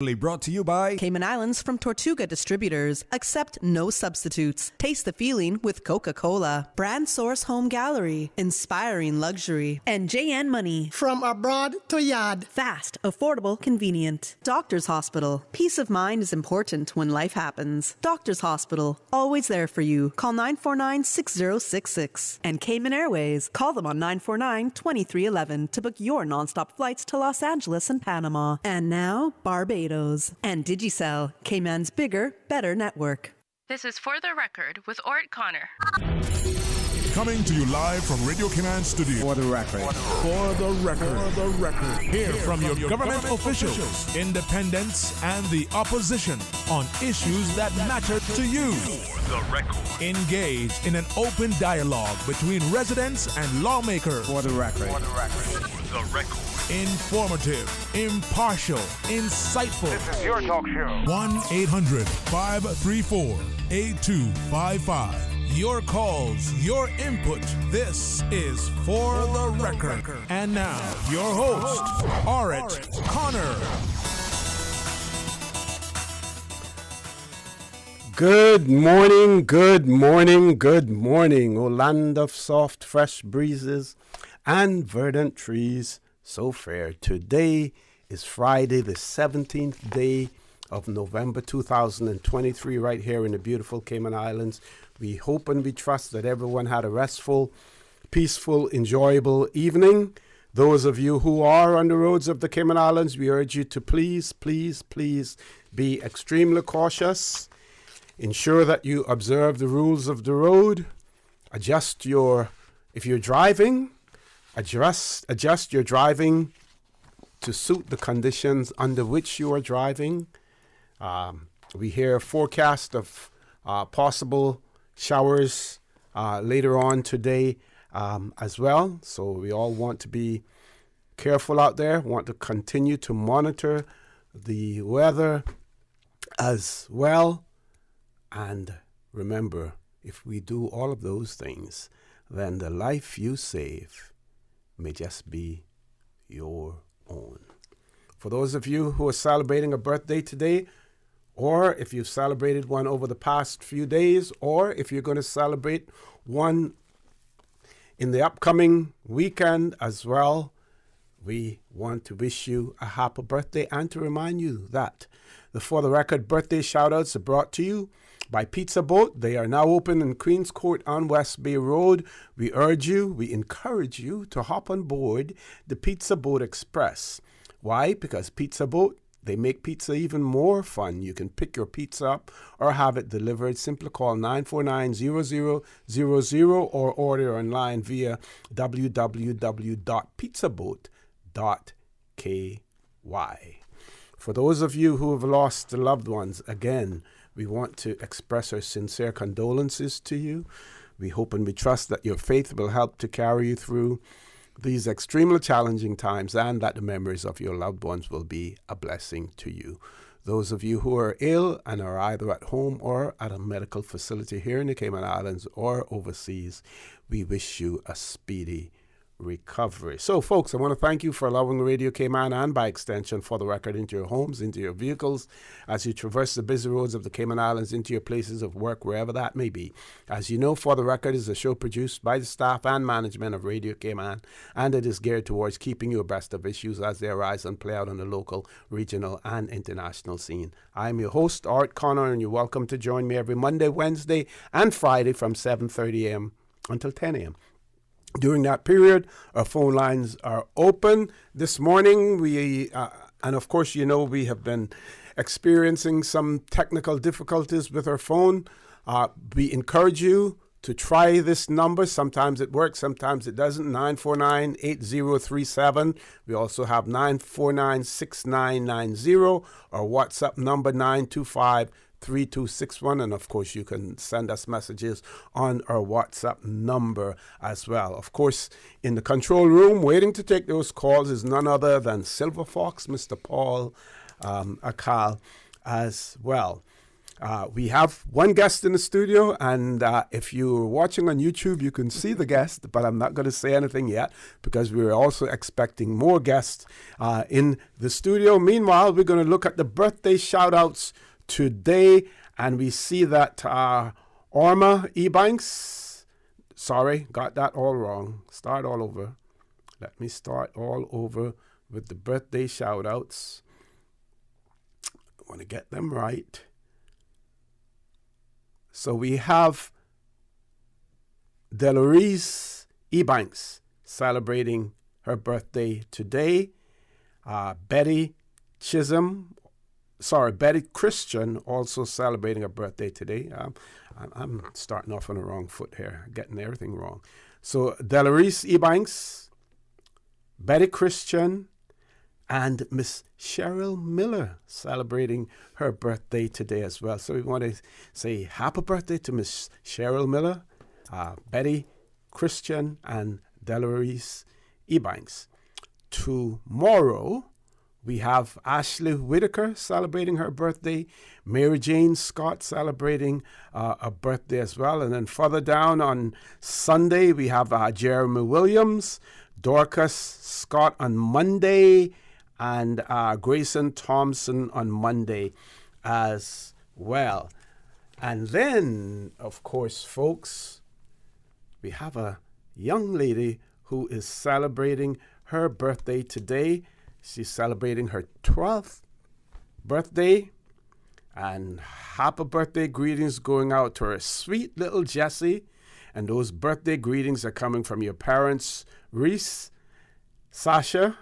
Brought to you by Cayman Islands from Tortuga Distributors. Accept no substitutes. Taste the feeling with Coca-Cola. Brand Source Home Gallery. Inspiring luxury. And JN Money. From abroad to yard. Fast, affordable, convenient. Doctor's Hospital. Peace of mind is important when life happens. Doctor's Hospital. Always there for you. Call 949-6066. And Cayman Airways. Call them on 949-2311 to book your nonstop flights to Los Angeles and Panama. And now, Barbados. And Digicel, Cayman's bigger, better network. This is For the Record with Orrett Connor. Coming to you live from Radio Cayman Studio. For the Record. For the Record. For the Record. Hear from your government officials, independents, and the opposition on issues that matter to you. For the Record. Engage in an open dialogue between residents and lawmakers. For the Record. For the Record. For the Record. Informative, impartial, insightful. This is your talk show. 1-800-534-8255. Your calls, your input. This is For the Record. And now, your host, Orrett Connor. Good morning, good morning, good morning, O land of soft, fresh breezes and verdant trees. So fair. Today is Friday, the 17th day of November 2023, right here in the beautiful Cayman Islands. We hope and we trust that everyone had a restful, peaceful, enjoyable evening. Those of you who are on the roads of the Cayman Islands, we urge you to please be extremely cautious. Ensure that you observe the rules of the road. If you're driving, adjust your driving to suit the conditions under which you are driving. We hear a forecast of possible showers later on today as well. So we all want to be careful out there, want to continue to monitor the weather as well. And remember, if we do all of those things, then the life you save may just be your own. For those of you who are celebrating a birthday today, or if you've celebrated one over the past few days, or if you're going to celebrate one in the upcoming weekend as well, we want to wish you a happy birthday and to remind you that the For the Record birthday shout-outs are brought to you by Pizza Boat. They are now open in Queens Court on West Bay Road. We encourage you to hop on board the Pizza Boat Express. Why? Because Pizza Boat, they make pizza even more fun. You can pick your pizza up or have it delivered. Simply call 949-0000 or order online via www.pizzaboat.ky. For those of you who have lost loved ones, again, we want to express our sincere condolences to you. We hope and we trust that your faith will help to carry you through these extremely challenging times and that the memories of your loved ones will be a blessing to you. Those of you who are ill and are either at home or at a medical facility here in the Cayman Islands or overseas, we wish you a speedy recovery. So, folks, I want to thank you for allowing Radio Cayman and, by extension, For the Record into your homes, into your vehicles, as you traverse the busy roads of the Cayman Islands, into your places of work, wherever that may be. As you know, For the Record is a show produced by the staff and management of Radio Cayman, and it is geared towards keeping you abreast of issues as they arise and play out on the local, regional, and international scene. I'm your host, Orrett Connor, and you're welcome to join me every Monday, Wednesday, and Friday from 7:30 a.m. until 10 a.m. During that period, our phone lines are open. This morning, and of course, you know, we have been experiencing some technical difficulties with our phone. We encourage you to try this number. Sometimes it works, sometimes it doesn't. 949-8037. We also have 949-6990, or WhatsApp number 925-3261, and of course you can send us messages on our WhatsApp number as well. Of course, in the control room waiting to take those calls is none other than Silver Fox, Mr. Paul Akal as well. We have one guest in the studio, and if you're watching on YouTube, you can see the guest, but I'm not going to say anything yet because we're also expecting more guests in the studio. Meanwhile, we're going to look at the birthday shout-outs today, and we see that Orma Ebanks, sorry, got that all wrong. Start all over. Let me start all over with the birthday shout-outs. I want to get them right. So we have Delores Ebanks celebrating her birthday today. Betty Christian also celebrating her birthday today. I'm starting off on the wrong foot here, getting everything wrong. So Delores Ebanks, Betty Christian, and Miss Cheryl Miller celebrating her birthday today as well. So we want to say happy birthday to Miss Cheryl Miller, Betty Christian, and Delores Ebanks. Tomorrow, we have Ashley Whitaker celebrating her birthday, Mary Jane Scott celebrating a birthday as well. And then further down on Sunday, we have Jeremy Williams, Dorcas Scott on Monday, and Grayson Thompson on Monday as well. And then, of course, folks, we have a young lady who is celebrating her birthday today. She's celebrating her 12th birthday. And happy birthday greetings going out to her sweet little Jessie. And those birthday greetings are coming from your parents, Reese, Sasha,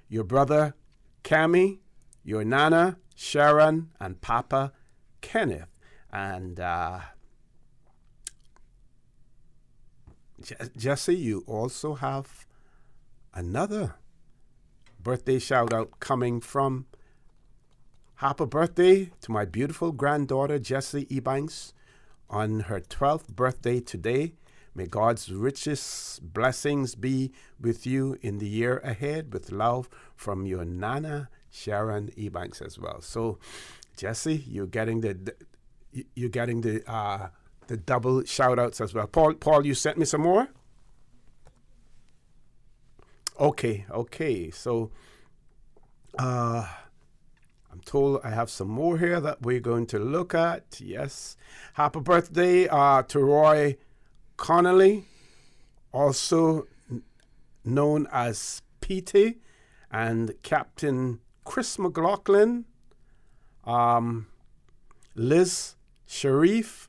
your brother, Cammy, your Nana, Sharon, and Papa, Kenneth. And Jesse, you also have another birthday shout out coming from happy birthday to my beautiful granddaughter, Jessie Ebanks, on her 12th birthday today. May God's richest blessings be with you in the year ahead, with love from your Nana, Sharon Ebanks as well. So, Jesse, you're getting the double shout outs as well. Paul, you sent me some more? Okay. So, I'm told I have some more here that we're going to look at. Yes. Happy birthday to Roy Connolly, also known as Petey, and Captain Chris McLaughlin, Liz Sharif,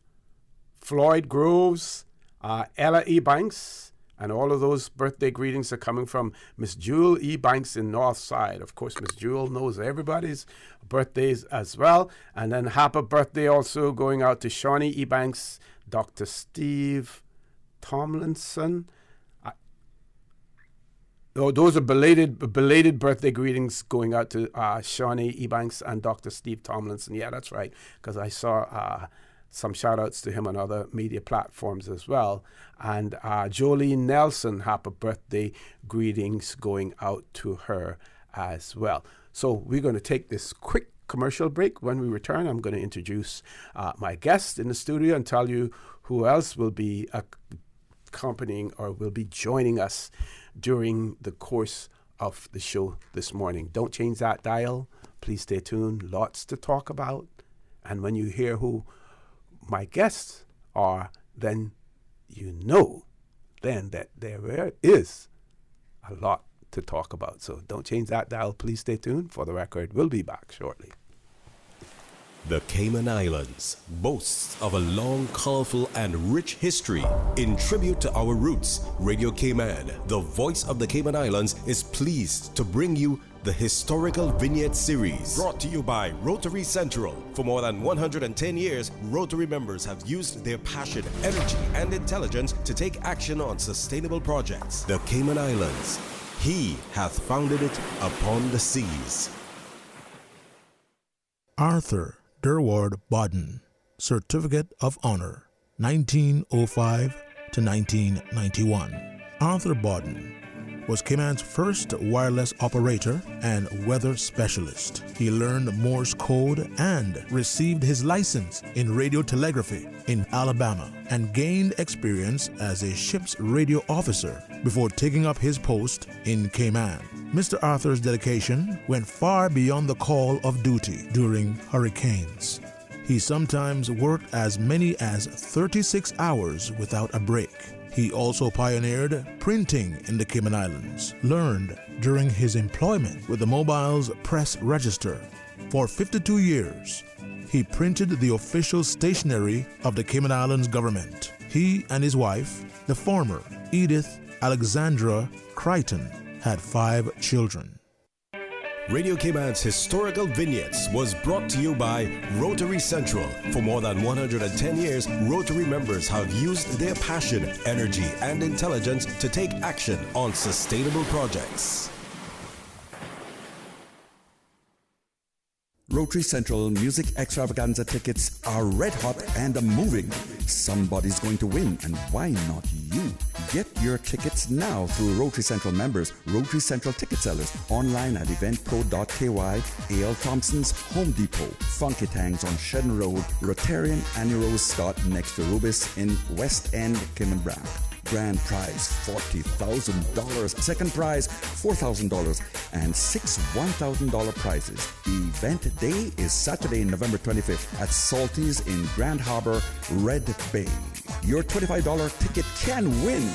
Floyd Groves, Ella Ebanks, and all of those birthday greetings are coming from Miss Jewel Ebanks in Northside. Of course, Miss Jewel knows everybody's birthdays as well. And then happy birthday also going out to Shawnee Ebanks, Dr. Steve Tomlinson. Those are belated birthday greetings going out to Shawnee Ebanks and Dr. Steve Tomlinson. Yeah, that's right, because I saw some shout-outs to him on other media platforms as well. And Jolene Nelson, happy birthday greetings going out to her as well. So we're going to take this quick commercial break. When we return, I'm going to introduce my guest in the studio and tell you who else will be accompanying or will be joining us during the course of the show this morning. Don't change that dial. Please stay tuned. Lots to talk about. And when you hear who my guests are, then you know then that there is a lot to talk about. So don't change that dial. Please stay tuned. For the record, we'll be back shortly. The Cayman Islands boasts of a long, colorful, and rich history. In tribute to our roots, Radio Cayman, the voice of the Cayman Islands, is pleased to bring you the historical vignette series, brought to you by Rotary Central. For more than 110 years, Rotary members have used their passion, energy, and intelligence to take action on sustainable projects. The Cayman Islands, He hath founded it upon the seas. Arthur Durward Bodden, Certificate of Honor, 1905 to 1991. Arthur Bodden was Cayman's first wireless operator and weather specialist. He learned Morse code and received his license in radio telegraphy in Alabama and gained experience as a ship's radio officer before taking up his post in Cayman. Mr. Arthur's dedication went far beyond the call of duty during hurricanes. He sometimes worked as many as 36 hours without a break. He also pioneered printing in the Cayman Islands, learned during his employment with the Mobile's press register. For 52 years, he printed the official stationery of the Cayman Islands government. He and his wife, the former Edith Alexandra Crichton, had 5 children. Radio Cayman's historical vignettes was brought to you by Rotary Central. For more than 110 years, Rotary members have used their passion, energy, and intelligence to take action on sustainable projects. Rotary Central Music Extravaganza tickets are red hot and moving. Somebody's going to win, and why not you? Get your tickets now through Rotary Central members, Rotary Central ticket sellers, online at eventpro.ky, A.L. Thompson's Home Depot, Funky Tangs on Shedden Road, Rotarian Annie Rose Scott next to Rubis in West End, Cayman Brack. Grand prize $40,000, second prize $4,000, and 6 $1,000 prizes. Event day is Saturday, November 25th at Salty's in Grand Harbor, Red Bay. Your $25 ticket can win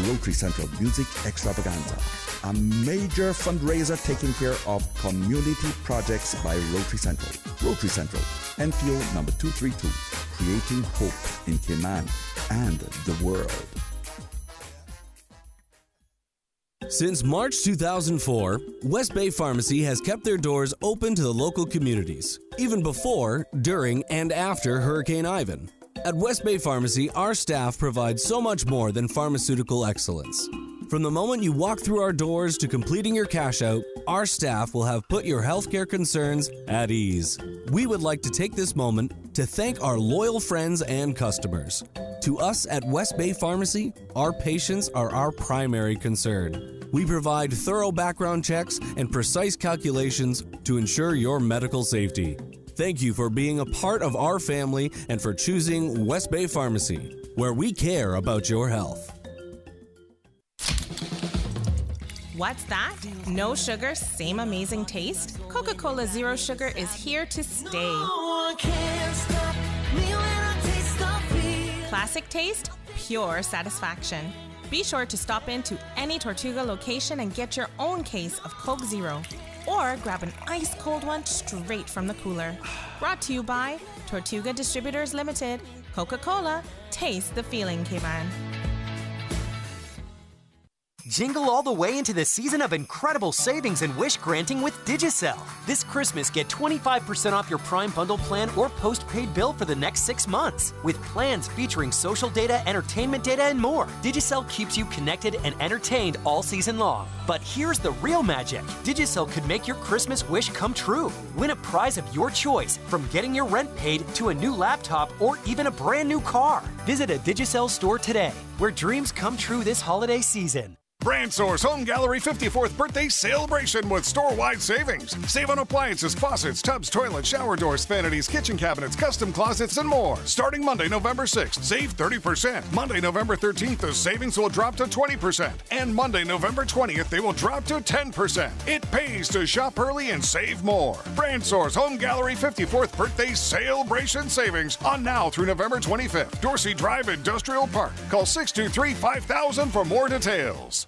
Rotary Central Music Extravaganza, a major fundraiser taking care of community projects by Rotary Central. Rotary Central, NPO number 232, creating hope in Cayman and the world. Since March 2004, West Bay Pharmacy has kept their doors open to the local communities, even before, during, and after Hurricane Ivan. At West Bay Pharmacy, our staff provides so much more than pharmaceutical excellence. From the moment you walk through our doors to completing your cash out, our staff will have put your healthcare concerns at ease. We would like to take this moment to thank our loyal friends and customers. To us at West Bay Pharmacy, our patients are our primary concern. We provide thorough background checks and precise calculations to ensure your medical safety. Thank you for being a part of our family and for choosing West Bay Pharmacy, where we care about your health. What's that? No sugar, same amazing taste? Coca-Cola Zero Sugar is here to stay. No one can stop me when I taste the beer. Classic taste, pure satisfaction. Be sure to stop into any Tortuga location and get your own case of Coke Zero. Or grab an ice cold one straight from the cooler. Brought to you by Tortuga Distributors Limited. Coca-Cola, taste the feeling, Cayman. Jingle all the way into the season of incredible savings and wish granting with Digicel. This Christmas, get 25% off your Prime Bundle plan or postpaid bill for the next 6 months. With plans featuring social data, entertainment data, and more, Digicel keeps you connected and entertained all season long. But here's the real magic. Digicel could make your Christmas wish come true. Win a prize of your choice, from getting your rent paid to a new laptop or even a brand new car. Visit a Digicel store today, where dreams come true this holiday season. Brandsour's Home Gallery 54th birthday celebration with store-wide savings. Save on appliances, faucets, tubs, toilets, shower doors, vanities, kitchen cabinets, custom closets, and more. Starting Monday, November 6th, save 30%. Monday, November 13th, the savings will drop to 20%. And Monday, November 20th, they will drop to 10%. It pays to shop early and save more. Brandsour's Home Gallery 54th birthday celebration savings on now through November 25th. Dorsey Drive Industrial Park. Call 623-5000 for more details.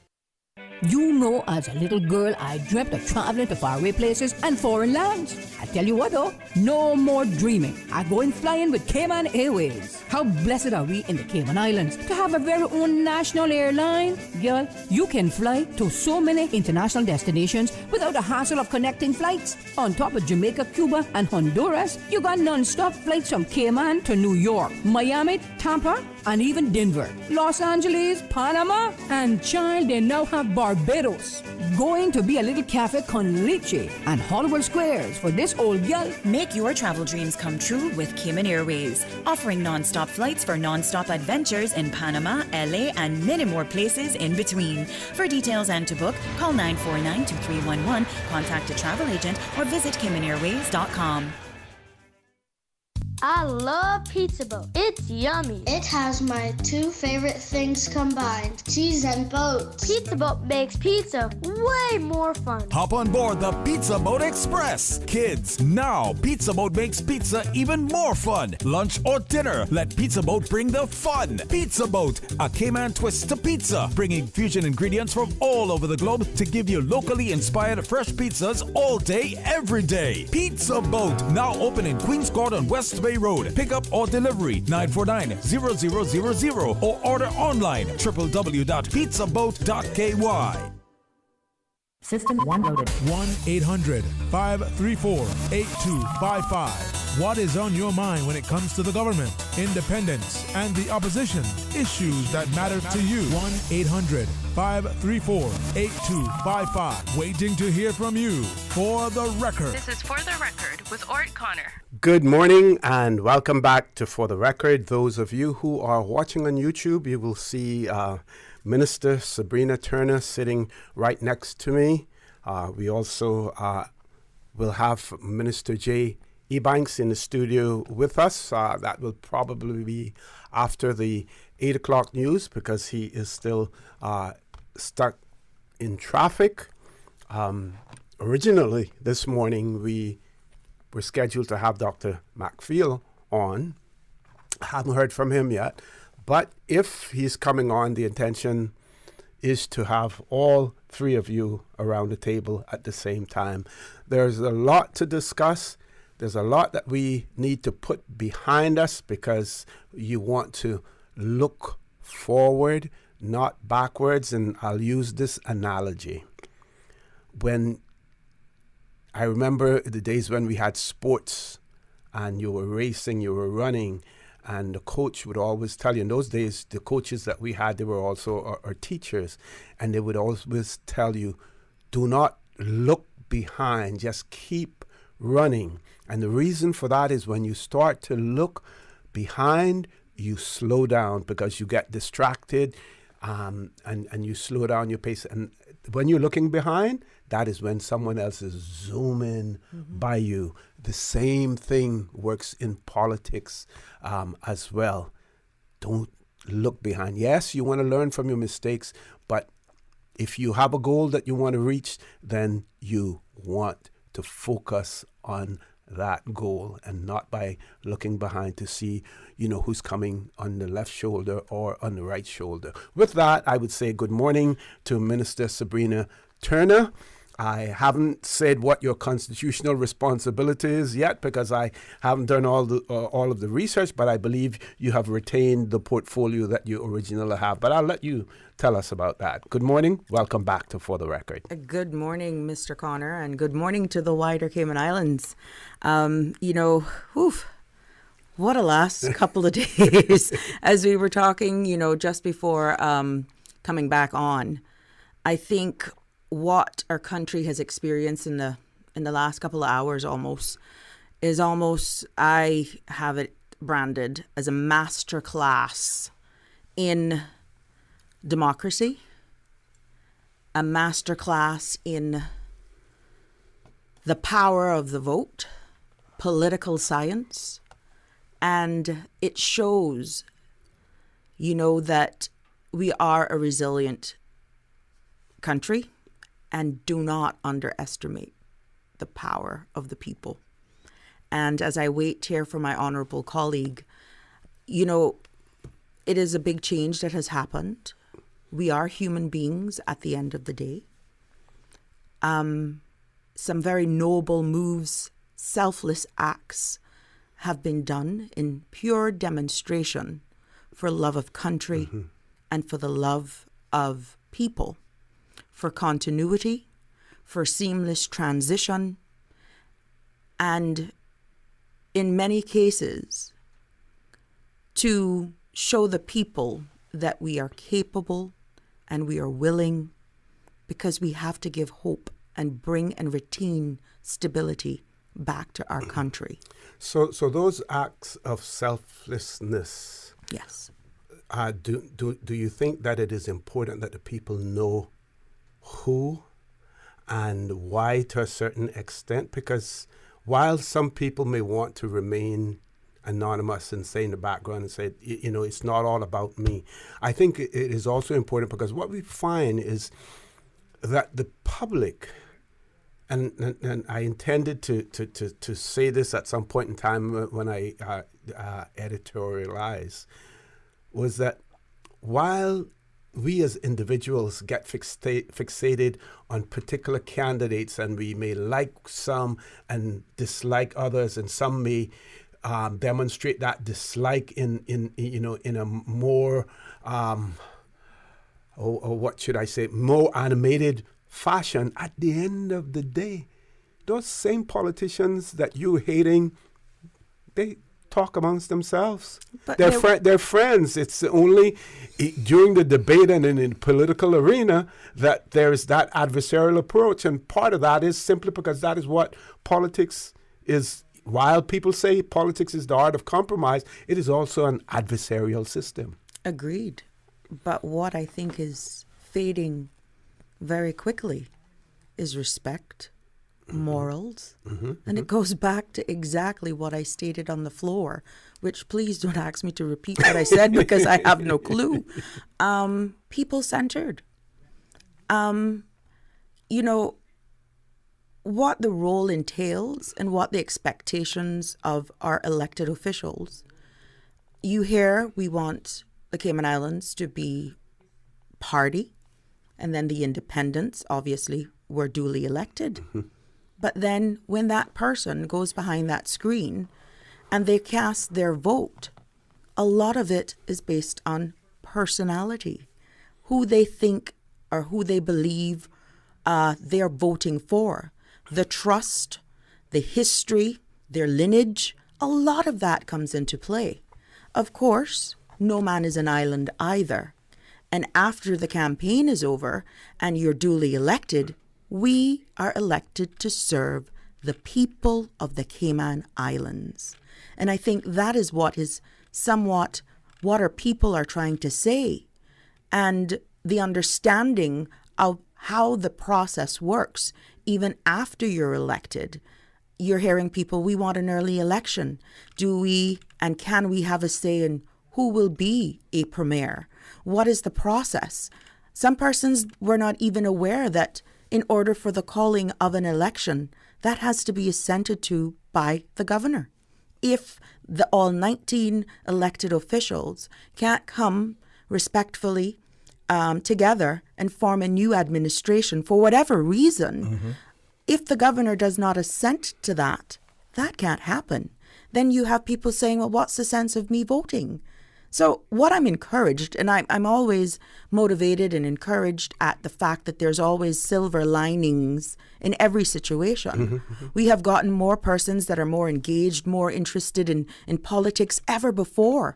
You know, as a little girl, I dreamt of traveling to faraway places and foreign lands. I tell you what though, no more dreaming. I'm going flying with Cayman Airways. How blessed are we in the Cayman Islands to have a very own national airline? Girl, you can fly to so many international destinations without the hassle of connecting flights. On top of Jamaica, Cuba, and Honduras, you got non-stop flights from Cayman to New York, Miami, Tampa, and even Denver, Los Angeles, Panama, and child, they now have bar Barbados. Going to be a little cafe con leche and Hollywood Squares for this old gal. Make your travel dreams come true with Cayman Airways, offering non-stop flights for non-stop adventures in Panama, LA, and many more places in between. For details and to book, call 949-2311, contact a travel agent, or visit CaymanAirways.com. I love Pizza Boat. It's yummy. It has my two favorite things combined, cheese and boats. Pizza Boat makes pizza way more fun. Hop on board the Pizza Boat Express. Kids, now Pizza Boat makes pizza even more fun. Lunch or dinner, let Pizza Boat bring the fun. Pizza Boat, a Cayman twist to pizza, bringing fusion ingredients from all over the globe to give you locally inspired fresh pizzas all day, every day. Pizza Boat, now open in Queens Court on West Bay Road. Pick up or delivery 949-0000 or order online www.pizzaboat.ky. System 1 loaded. 1-800-534-8255. What is on your mind when it comes to the government, independence, and the opposition? Issues that matter to you. 1-800-534-8255. Waiting to hear from you. For the record. This is For the Record with Orrett Connor. Good morning and welcome back to For the Record. Those of you who are watching on YouTube, you will see Minister Sabrina Turner sitting right next to me. We also will have Minister J. Ebanks in the studio with us. That will probably be after the 8 o'clock news because he is still stuck in traffic. Originally, this morning, we were scheduled to have Dr. McField on. I haven't heard from him yet. But if he's coming on, the intention is to have all three of you around the table at the same time. There's a lot to discuss. There's a lot that we need to put behind us because you want to look forward, not backwards. And I'll use this analogy. When I remember the days when we had sports and you were racing, you were running, and the coach would always tell you, in those days, the coaches that we had, they were also our teachers, and they would always tell you, do not look behind, just keep running. And the reason for that is when you start to look behind, you slow down because you get distracted and you slow down your pace. And when you're looking behind, that is when someone else is zooming by you. The same thing works in politics as well. Don't look behind. Yes, you want to learn from your mistakes, but if you have a goal that you want to reach, then you want to focus on that goal and not by looking behind to see, who's coming on the left shoulder or on the right shoulder. With that, I would say good morning to Minister Sabrina Turner. I haven't said what your constitutional responsibility is yet because I haven't done all of the research, but I believe you have retained the portfolio that you originally have. But I'll let you tell us about that. Good morning. Welcome back to For the Record. Good morning, Mr. Connor, and good morning to the wider Cayman Islands. What a last couple of days. As we were talking, just before coming back on, I think what our country has experienced in the last couple of hours is I have it branded as a master class in democracy, a master class in the power of the vote, political science, and it shows, that we are a resilient country. And do not underestimate the power of the people. And as I wait here for my honorable colleague, it is a big change that has happened. We are human beings at the end of the day. Some very noble moves, selfless acts have been done in pure demonstration for love of country and for the love of people. For continuity, for seamless transition, and in many cases, to show the people that we are capable and we are willing because we have to give hope and bring and retain stability back to our country. So those acts of selflessness. Yes. Do you think that it is important that the people know who and why to a certain extent? Because while some people may want to remain anonymous and say in the background and say, it's not all about me, I think it is also important because what we find is that the public, and I intended to say this at some point in time when I editorialized, was that while we as individuals get fixated on particular candidates, and we may like some and dislike others, and some may demonstrate that dislike in a more what should I say, more animated fashion. At the end of the day, those same politicians that you're hating, they talk amongst themselves. But they're friends. It's only during the debate and in the political arena that there's that adversarial approach. And part of that is simply because that is what politics is. While people say politics is the art of compromise, it is also an adversarial system. Agreed. But what I think is fading very quickly is respect, morals, and it goes back to exactly what I stated on the floor, which please don't ask me to repeat what I said because I have no clue. People-centered. What the role entails and what the expectations of our elected officials. You hear we want the Cayman Islands to be party, and then the independents obviously were duly elected. But then when that person goes behind that screen and they cast their vote, a lot of it is based on personality, who they think or who they believe they're voting for, the trust, the history, their lineage. A lot of that comes into play. Of course, no man is an island either. And after the campaign is over and you're duly elected, we are elected to serve the people of the Cayman Islands. And I think that is what is somewhat what our people are trying to say. And the understanding of how the process works, even after you're elected. You're hearing people, we want an early election. Do we and can we have a say in who will be a premier? What is the process? Some persons were not even aware that in order for the calling of an election, that has to be assented to by the governor. If all 19 elected officials can't come respectfully together and form a new administration for whatever reason, if the governor does not assent to that, that can't happen. Then you have people saying, well, what's the sense of me voting? So what I'm encouraged, and I'm always motivated and encouraged at the fact that there's always silver linings in every situation. We have gotten more persons that are more engaged, more interested in politics ever before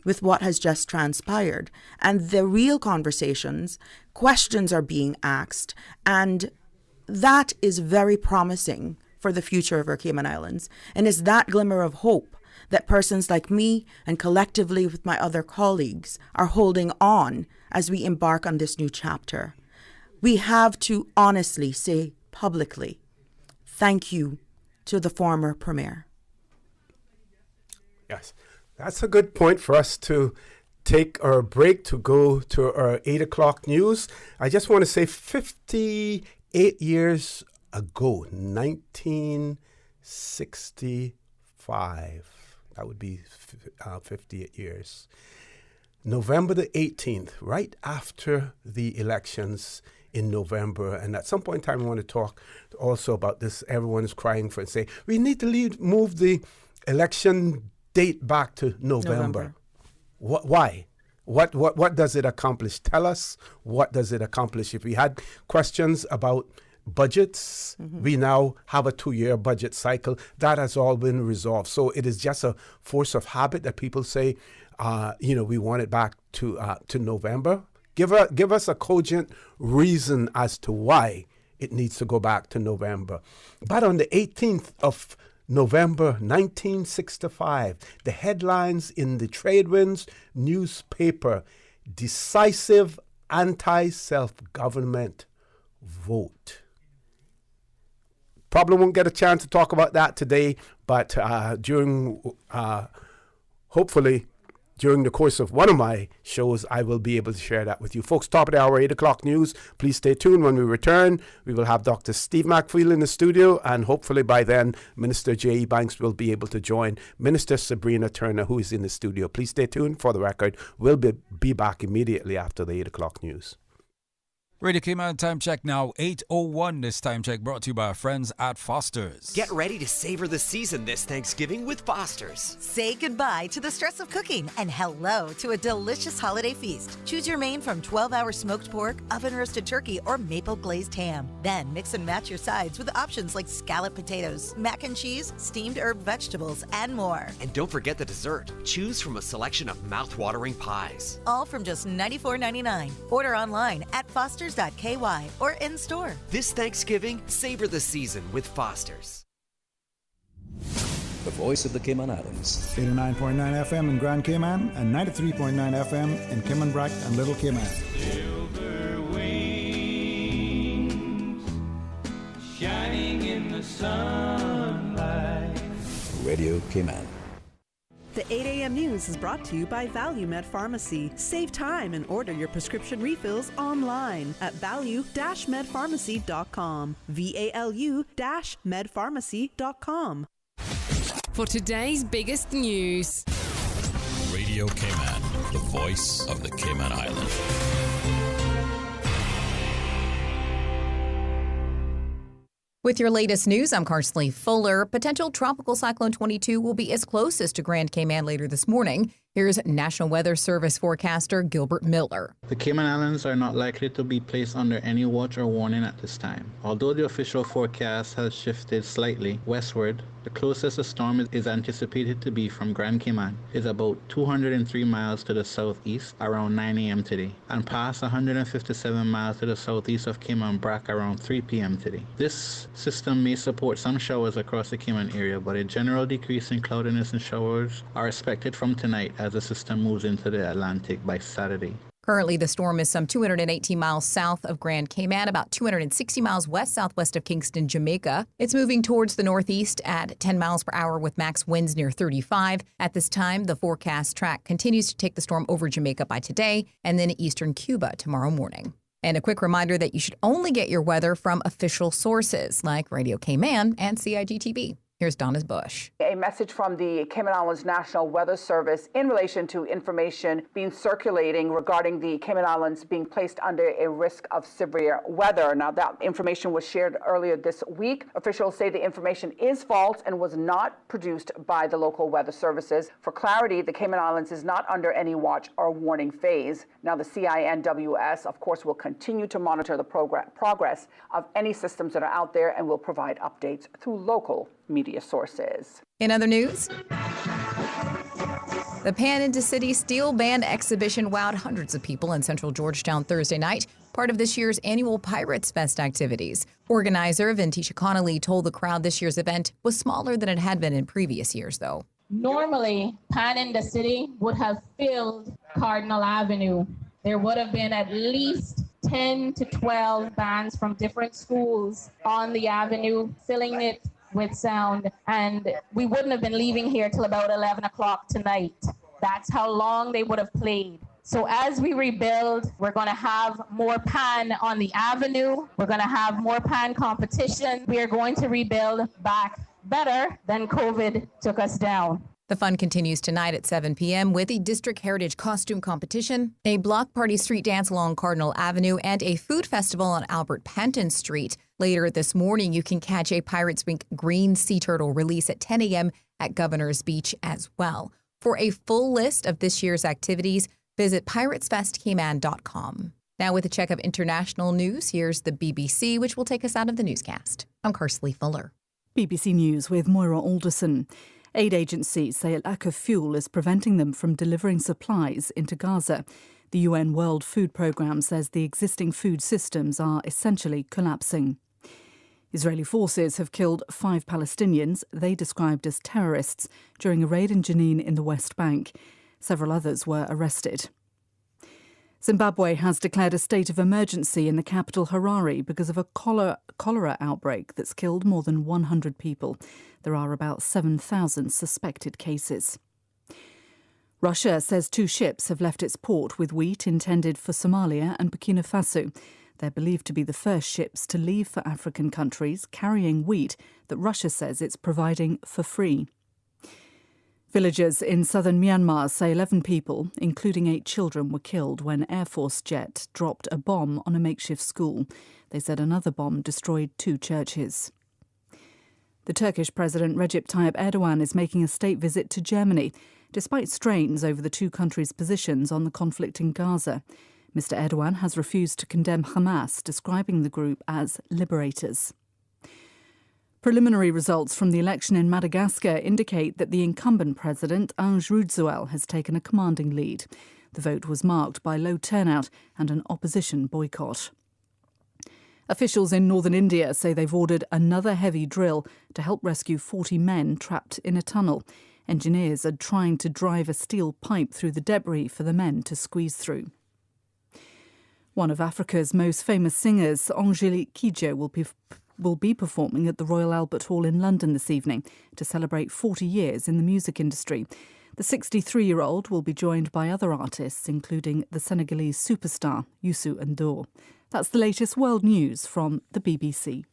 with what has just transpired. And the real conversations, questions are being asked, and that is very promising for the future of our Cayman Islands. And it's that glimmer of hope that persons like me and collectively with my other colleagues are holding on as we embark on this new chapter. We have to honestly say publicly, thank you to the former premier. Yes, that's a good point for us to take our break to go to our 8 o'clock news. I just want to say 58 years ago, 1965. That would be 58 years. November the 18th, right after the elections in November. And at some point in time, I want to talk also about this. Everyone is crying for it, say, we need to move the election date back to November. Why? What does it accomplish? Tell us, what does it accomplish? If we had questions about budgets, we now have a 2-year budget cycle. That has all been resolved. So it is just a force of habit that people say, we want it back to November. Give us a cogent reason as to why it needs to go back to November. But on the 18th of November 1965, the headlines in the Tradewinds newspaper, decisive anti-self-government vote. Probably won't get a chance to talk about that today, but hopefully during the course of one of my shows, I will be able to share that with you. Folks, top of the hour, 8 o'clock news. Please stay tuned. When we return, we will have Dr. Steve McField in the studio, and hopefully by then, Minister J.E. Banks will be able to join Minister Sabrina Turner, who is in the studio. Please stay tuned. For the record, we'll be back immediately after the 8 o'clock news. Radio Cayman time check now, 8:01. This time check brought to you by our friends at Foster's. Get ready to savor the season this Thanksgiving with Foster's. Say goodbye to the stress of cooking and hello to a delicious holiday feast. Choose your main from 12-hour smoked pork, oven-roasted turkey, or maple glazed ham. Then mix and match your sides with options like scalloped potatoes, mac and cheese, steamed herb vegetables, and more. And don't forget the dessert. Choose from a selection of mouth-watering pies. All from just $94.99. Order online at Foster's.ky or in store. This Thanksgiving, savor the season with Foster's. The voice of the Cayman Islands. 89.9 FM in Grand Cayman and 93.9 FM in Cayman Brac and Little Cayman. Silver wings shining in the sunlight. Radio Cayman. The 8 a.m. news is brought to you by ValueMed Pharmacy. Save time and order your prescription refills online at value-medpharmacy.com. VALU-medpharmacy.com. For today's biggest news. Radio Cayman, the voice of the Cayman Islands. With your latest news, I'm Carsley Fuller. Potential Tropical Cyclone 22 will be its closest to Grand Cayman later this morning. Here's National Weather Service forecaster Gilbert Miller. The Cayman Islands are not likely to be placed under any watch or warning at this time. Although the official forecast has shifted slightly westward, the closest the storm is anticipated to be from Grand Cayman is about 203 miles to the southeast around 9 a.m. today, and past 157 miles to the southeast of Cayman Brac around 3 p.m. today. This system may support some showers across the Cayman area, but a general decrease in cloudiness and showers are expected from tonight as the system moves into the Atlantic by Saturday. Currently, the storm is some 218 miles south of Grand Cayman, about 260 miles west-southwest of Kingston, Jamaica. It's moving towards the northeast at 10 miles per hour with max winds near 35. At this time, the forecast track continues to take the storm over Jamaica by today and then eastern Cuba tomorrow morning. And a quick reminder that you should only get your weather from official sources like Radio Cayman and CIGTV. Here's Donna Bush. A message from the Cayman Islands National Weather Service in relation to information being circulating regarding the Cayman Islands being placed under a risk of severe weather. Now, that information was shared earlier this week. Officials say the information is false and was not produced by the local weather services. For clarity, the Cayman Islands is not under any watch or warning phase. Now, the CINWS, of course, will continue to monitor the progress of any systems that are out there and will provide updates through local media sources. In other news, the Pan Into City Steel Band exhibition wowed hundreds of people in central Georgetown Thursday night, part of this year's annual Pirates Fest activities. Organizer Vintisha Connolly told the crowd this year's event was smaller than it had been in previous years, though. Normally, Pan in the City would have filled Cardinal Avenue. There would have been at least 10 to 12 bands from different schools on the avenue, filling it with sound, and we wouldn't have been leaving here till about 11 o'clock tonight. That's how long they would have played. So as we rebuild, we're going to have more Pan on the avenue. We're going to have more Pan competition. We are going to rebuild back better than COVID took us down. The fun continues tonight at 7 p.m. with a District Heritage Costume Competition, a block party street dance along Cardinal Avenue, and a food festival on Albert Panton Street. Later this morning, you can catch a Pirates Wink green sea turtle release at 10 a.m. at Governor's Beach as well. For a full list of this year's activities, visit piratesfestcayman.com. Now with a check of international news, here's the BBC, which will take us out of the newscast. I'm Carsley Fuller. BBC News with Moira Alderson. Aid agencies say a lack of fuel is preventing them from delivering supplies into Gaza. The UN World Food Programme says the existing food systems are essentially collapsing. Israeli forces have killed 5 Palestinians they described as terrorists during a raid in Jenin in the West Bank. Several others were arrested. Zimbabwe has declared a state of emergency in the capital Harare because of a cholera outbreak that's killed more than 100 people. There are about 7,000 suspected cases. Russia says 2 ships have left its port with wheat intended for Somalia and Burkina Faso. They're believed to be the first ships to leave for African countries carrying wheat that Russia says it's providing for free. Villagers in southern Myanmar say 11 people, including 8 children, were killed when an Air Force jet dropped a bomb on a makeshift school. They said another bomb destroyed 2 churches. The Turkish President Recep Tayyip Erdogan is making a state visit to Germany, despite strains over the 2 countries' positions on the conflict in Gaza. Mr. Erdogan has refused to condemn Hamas, describing the group as liberators. Preliminary results from the election in Madagascar indicate that the incumbent president, Ange Rudzuel, has taken a commanding lead. The vote was marked by low turnout and an opposition boycott. Officials in northern India say they've ordered another heavy drill to help rescue 40 men trapped in a tunnel. Engineers are trying to drive a steel pipe through the debris for the men to squeeze through. One of Africa's most famous singers, Angelique Kidjo, will be performing at the Royal Albert Hall in London this evening to celebrate 40 years in the music industry. The 63-year-old will be joined by other artists, including the Senegalese superstar Youssou N'Dour. That's the latest world news from the BBC.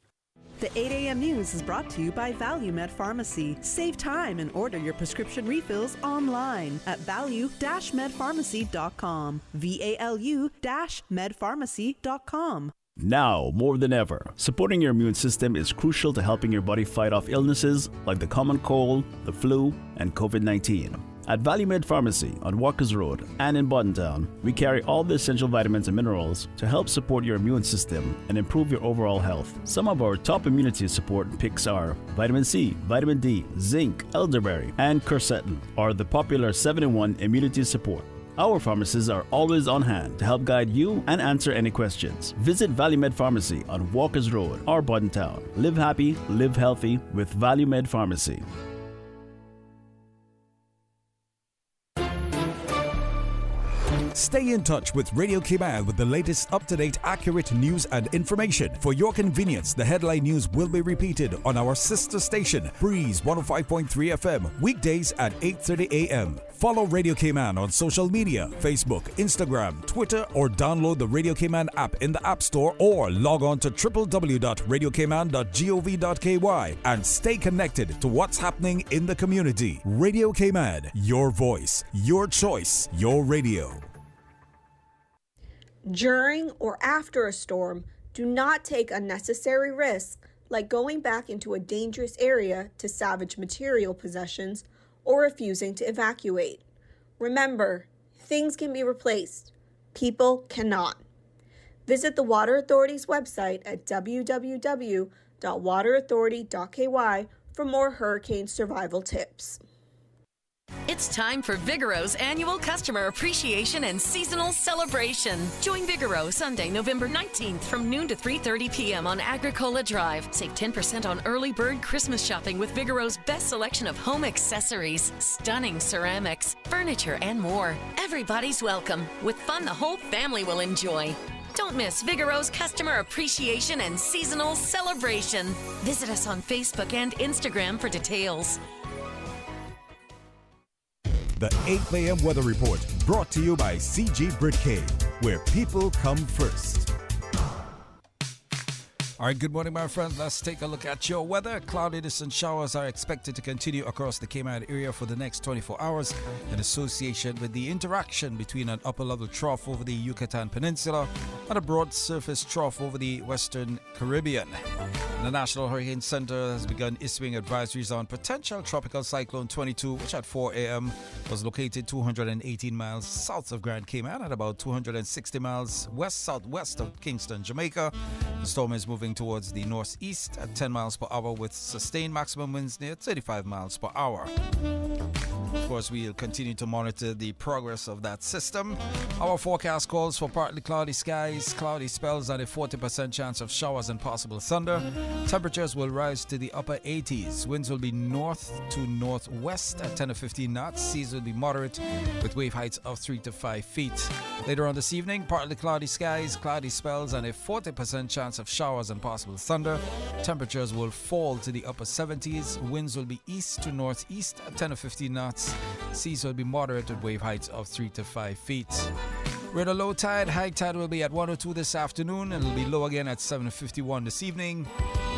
The 8 a.m. news is brought to you by ValueMed Pharmacy. Save time and order your prescription refills online at value-medpharmacy.com. VALU-medpharmacy.com. Now, more than ever, supporting your immune system is crucial to helping your body fight off illnesses like the common cold, the flu, and COVID-19. At ValueMed Pharmacy on Walkers Road and in Buttontown, we carry all the essential vitamins and minerals to help support your immune system and improve your overall health. Some of our top immunity support picks are vitamin C, vitamin D, zinc, elderberry, and quercetin, or the popular 7-in-1 immunity support. Our pharmacists are always on hand to help guide you and answer any questions. Visit ValueMed Pharmacy on Walkers Road or Buttontown. Live happy, live healthy with ValueMed Pharmacy. Stay in touch with Radio Cayman with the latest up-to-date, accurate news and information. For your convenience, the headline news will be repeated on our sister station, Breeze 105.3 FM, weekdays at 8:30 a.m. Follow Radio Cayman on social media, Facebook, Instagram, Twitter, or download the Radio Cayman app in the App Store or log on to www.radiocayman.gov.ky and stay connected to what's happening in the community. Radio Cayman, your voice, your choice, your radio. During or after a storm, do not take unnecessary risks like going back into a dangerous area to salvage material possessions or refusing to evacuate. Remember, things can be replaced. People cannot. Visit the Water Authority's website at www.waterauthority.ky for more hurricane survival tips. It's time for Vigoros' annual customer appreciation and seasonal celebration. Join Vigoro Sunday, November 19th from noon to 3:30 p.m. on Agricola Drive. Save 10% on early bird Christmas shopping with Vigoro's best selection of home accessories, stunning ceramics, furniture, and more. Everybody's welcome, with fun the whole family will enjoy. Don't miss Vigoro's customer appreciation and seasonal celebration. Visit us on Facebook and Instagram for details. The 8 a.m. weather report brought to you by CG Britcay, where people come first. All right, good morning, my friends. Let's take a look at your weather. Cloudiness and showers are expected to continue across the Cayman area for the next 24 hours in association with the interaction between an upper-level trough over the Yucatan Peninsula and a broad surface trough over the Western Caribbean. The National Hurricane Center has begun issuing advisories on potential tropical cyclone 22, which at 4 a.m. was located 218 miles south of Grand Cayman and about 260 miles west-southwest of Kingston, Jamaica. The storm is moving towards the northeast at 10 miles per hour with sustained maximum winds near 35 miles per hour. Of course, we'll continue to monitor the progress of that system. Our forecast calls for partly cloudy skies, cloudy spells, and a 40% chance of showers and possible thunder. Temperatures will rise to the upper 80s. Winds will be north to northwest at 10 to 15 knots. Seas will be moderate with wave heights of 3 to 5 feet. Later on this evening, partly cloudy skies, cloudy spells, and a 40% chance of showers and possible thunder. Temperatures will fall to the upper 70s. Winds will be east to northeast at 10 to 15 knots. Seas will be moderate with wave heights of 3 to 5 feet. We're at a low tide. High tide will be at 1:02 this afternoon, and it'll be low again at 7:51 this evening.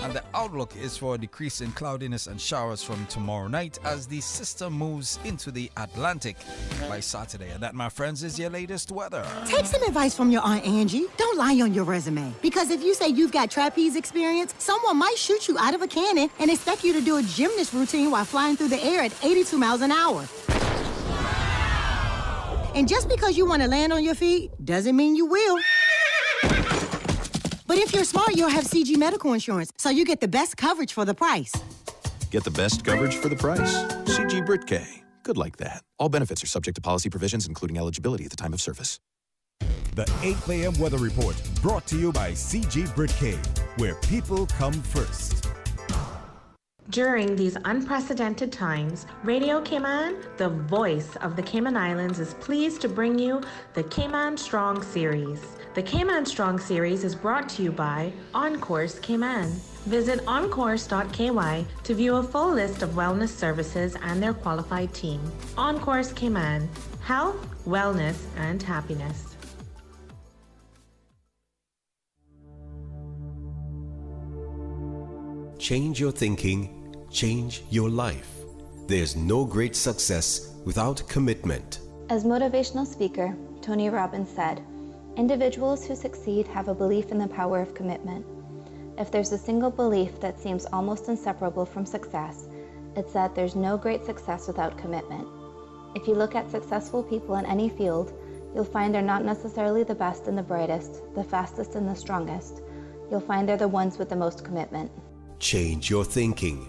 And the outlook is for a decrease in cloudiness and showers from tomorrow night as the system moves into the Atlantic by Saturday. And that, my friends, is your latest weather. Take some advice from your Aunt Angie. Don't lie on your resume. Because if you say you've got trapeze experience, someone might shoot you out of a cannon and expect you to do a gymnast routine while flying through the air at 82 miles an hour. And just because you want to land on your feet doesn't mean you will. But if you're smart, you'll have CG medical insurance, so you get the best coverage for the price. Get the best coverage for the price. CG Brit-K. Good like that. All benefits are subject to policy provisions, including eligibility at the time of service. The 8 a.m. Weather Report, brought to you by CG Brit-K, where people come first. During these unprecedented times, Radio Cayman, the voice of the Cayman Islands, is pleased to bring you the Cayman Strong series. The Cayman Strong series is brought to you by OnCourse Cayman. Visit oncourse.ky to view a full list of wellness services and their qualified team. OnCourse Cayman, health, wellness, and happiness. Change your thinking, change your life. There's no great success without commitment. As motivational speaker Tony Robbins said, individuals who succeed have a belief in the power of commitment. If there's a single belief that seems almost inseparable from success, it's that there's no great success without commitment. If you look at successful people in any field, you'll find they're not necessarily the best and the brightest, the fastest and the strongest. You'll find they're the ones with the most commitment. Change your thinking.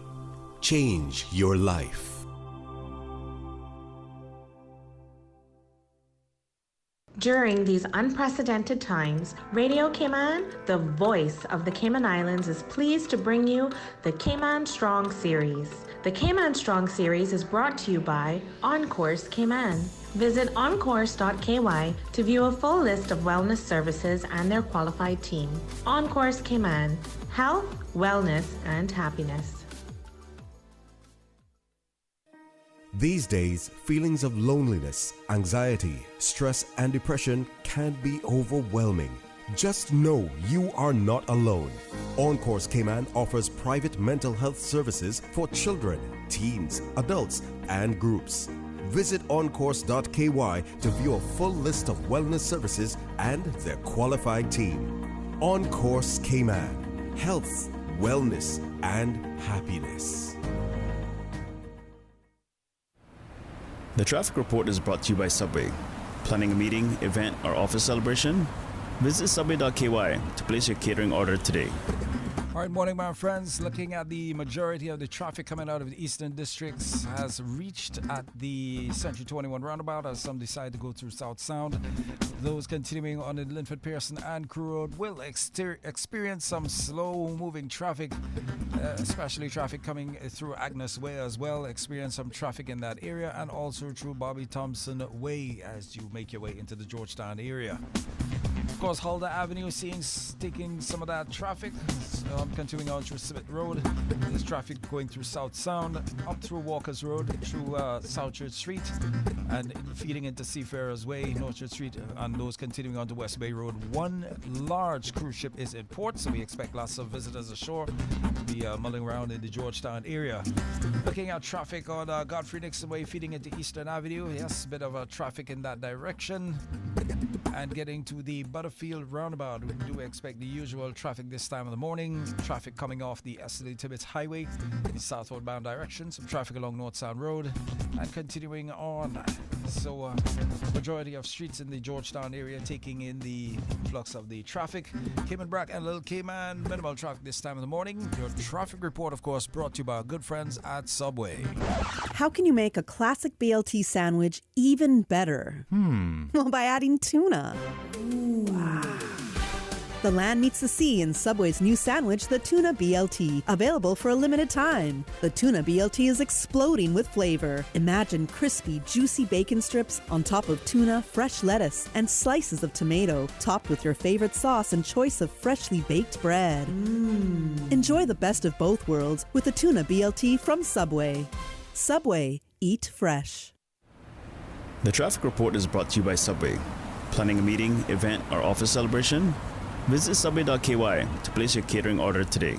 Change your life. During these unprecedented times, Radio Cayman, the voice of the Cayman Islands, is pleased to bring you the Cayman Strong series. The Cayman Strong series is brought to you by OnCourse Cayman. Visit oncourse.ky to view a full list of wellness services and their qualified team. OnCourse Cayman, health, wellness, and happiness. These days, feelings of loneliness, anxiety, stress, and depression can be overwhelming. Just know you are not alone. OnCourse Cayman offers private mental health services for children, teens, adults, and groups. Visit oncourse.ky to view a full list of wellness services and their qualified team. OnCourse Cayman, health, wellness, and happiness. The traffic report is brought to you by Subway. Planning a meeting, event, or office celebration? Visit subway.ky to place your catering order today. All right, morning, my friends. Looking at the majority of the traffic coming out of the eastern districts has reached at the Century 21 roundabout as some decide to go through South Sound. Those continuing on the Linford Pearson and Crew Road will experience some slow-moving traffic, especially traffic coming through Agnes Way as well. Experience some traffic in that area and also through Bobby Thompson Way as you make your way into the Georgetown area. Of course, Halder Avenue taking some of that traffic. Continuing on through Civet Road. There's traffic going through South Sound, up through Walkers Road, through South Church Street, and feeding into Seafarers Way, North Church Street, and those continuing on to West Bay Road. One large cruise ship is in port, so we expect lots of visitors ashore to be mulling around in the Georgetown area. Looking at traffic on Godfrey Nixon Way, feeding into Eastern Avenue. Yes, a bit of traffic in that direction. And getting to the Butterfield McField roundabout. We do expect the usual traffic this time of the morning. Traffic coming off the Esteli Tibbetts Highway in the southward bound direction. Some traffic along North Sound Road and continuing on. So, majority of streets in the Georgetown area taking in the flux of the traffic. Cayman Brack and Little Cayman, minimal traffic this time of the morning. Your traffic report, of course, brought to you by our good friends at Subway. How can you make a classic BLT sandwich even better? Well, by adding tuna. The land meets the sea in Subway's new sandwich, the Tuna BLT, available for a limited time. The Tuna BLT is exploding with flavor. Imagine crispy, juicy bacon strips on top of tuna, fresh lettuce, and slices of tomato, topped with your favorite sauce and choice of freshly baked bread. Enjoy the best of both worlds with the Tuna BLT from Subway. Subway, eat fresh. The traffic report is brought to you by Subway. Planning a meeting, event, or office celebration? Visit subway.ky to place your catering order today.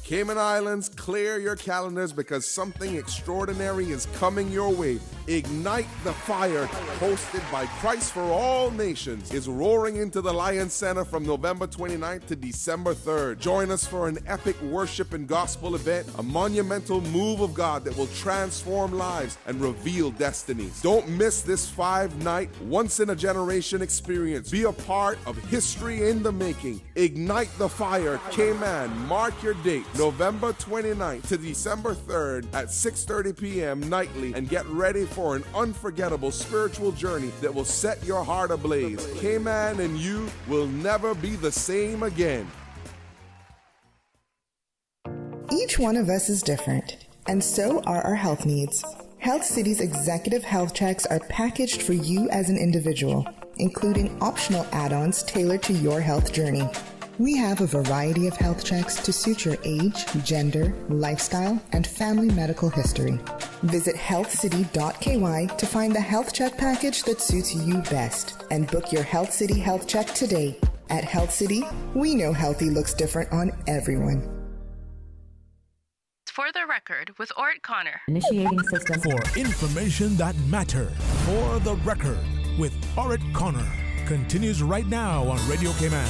Cayman Islands, clear your calendars because something extraordinary is coming your way. Ignite the Fire, hosted by Christ for All Nations, is roaring into the Lions Center from November 29th to December 3rd. Join us for an epic worship and gospel event, a monumental move of God that will transform lives and reveal destinies. Don't miss this 5-night, once-in-a-generation experience. Be a part of history in the making. Ignite the Fire, Cayman. Mark your date, November 29th to December 3rd at 6:30 p.m. nightly, and get ready for an unforgettable spiritual journey that will set your heart ablaze. Cayman and you will never be the same again. Each one of us is different, and so are our health needs. Health City's executive health checks are packaged for you as an individual, including optional add-ons tailored to your health journey. We have a variety of health checks to suit your age, gender, lifestyle, and family medical history. Visit healthcity.ky to find the health check package that suits you best and book your Health City health check today. At Health City, we know healthy looks different on everyone. For the record, with Orrett Connor. Initiating system. For information that matter. For the record, with Orrett Connor. Continues right now on Radio Cayman.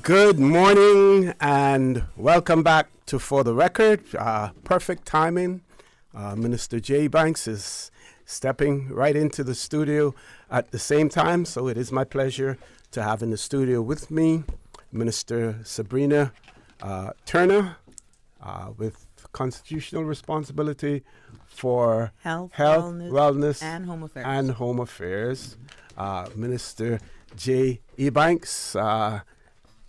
Good morning and welcome back to For the Record. Perfect timing. Minister J. Banks is stepping right into the studio at the same time, so it is my pleasure to have in the studio with me Minister Sabrina Turner with constitutional responsibility for health, wellness, and home affairs. Minister J. E. Banks,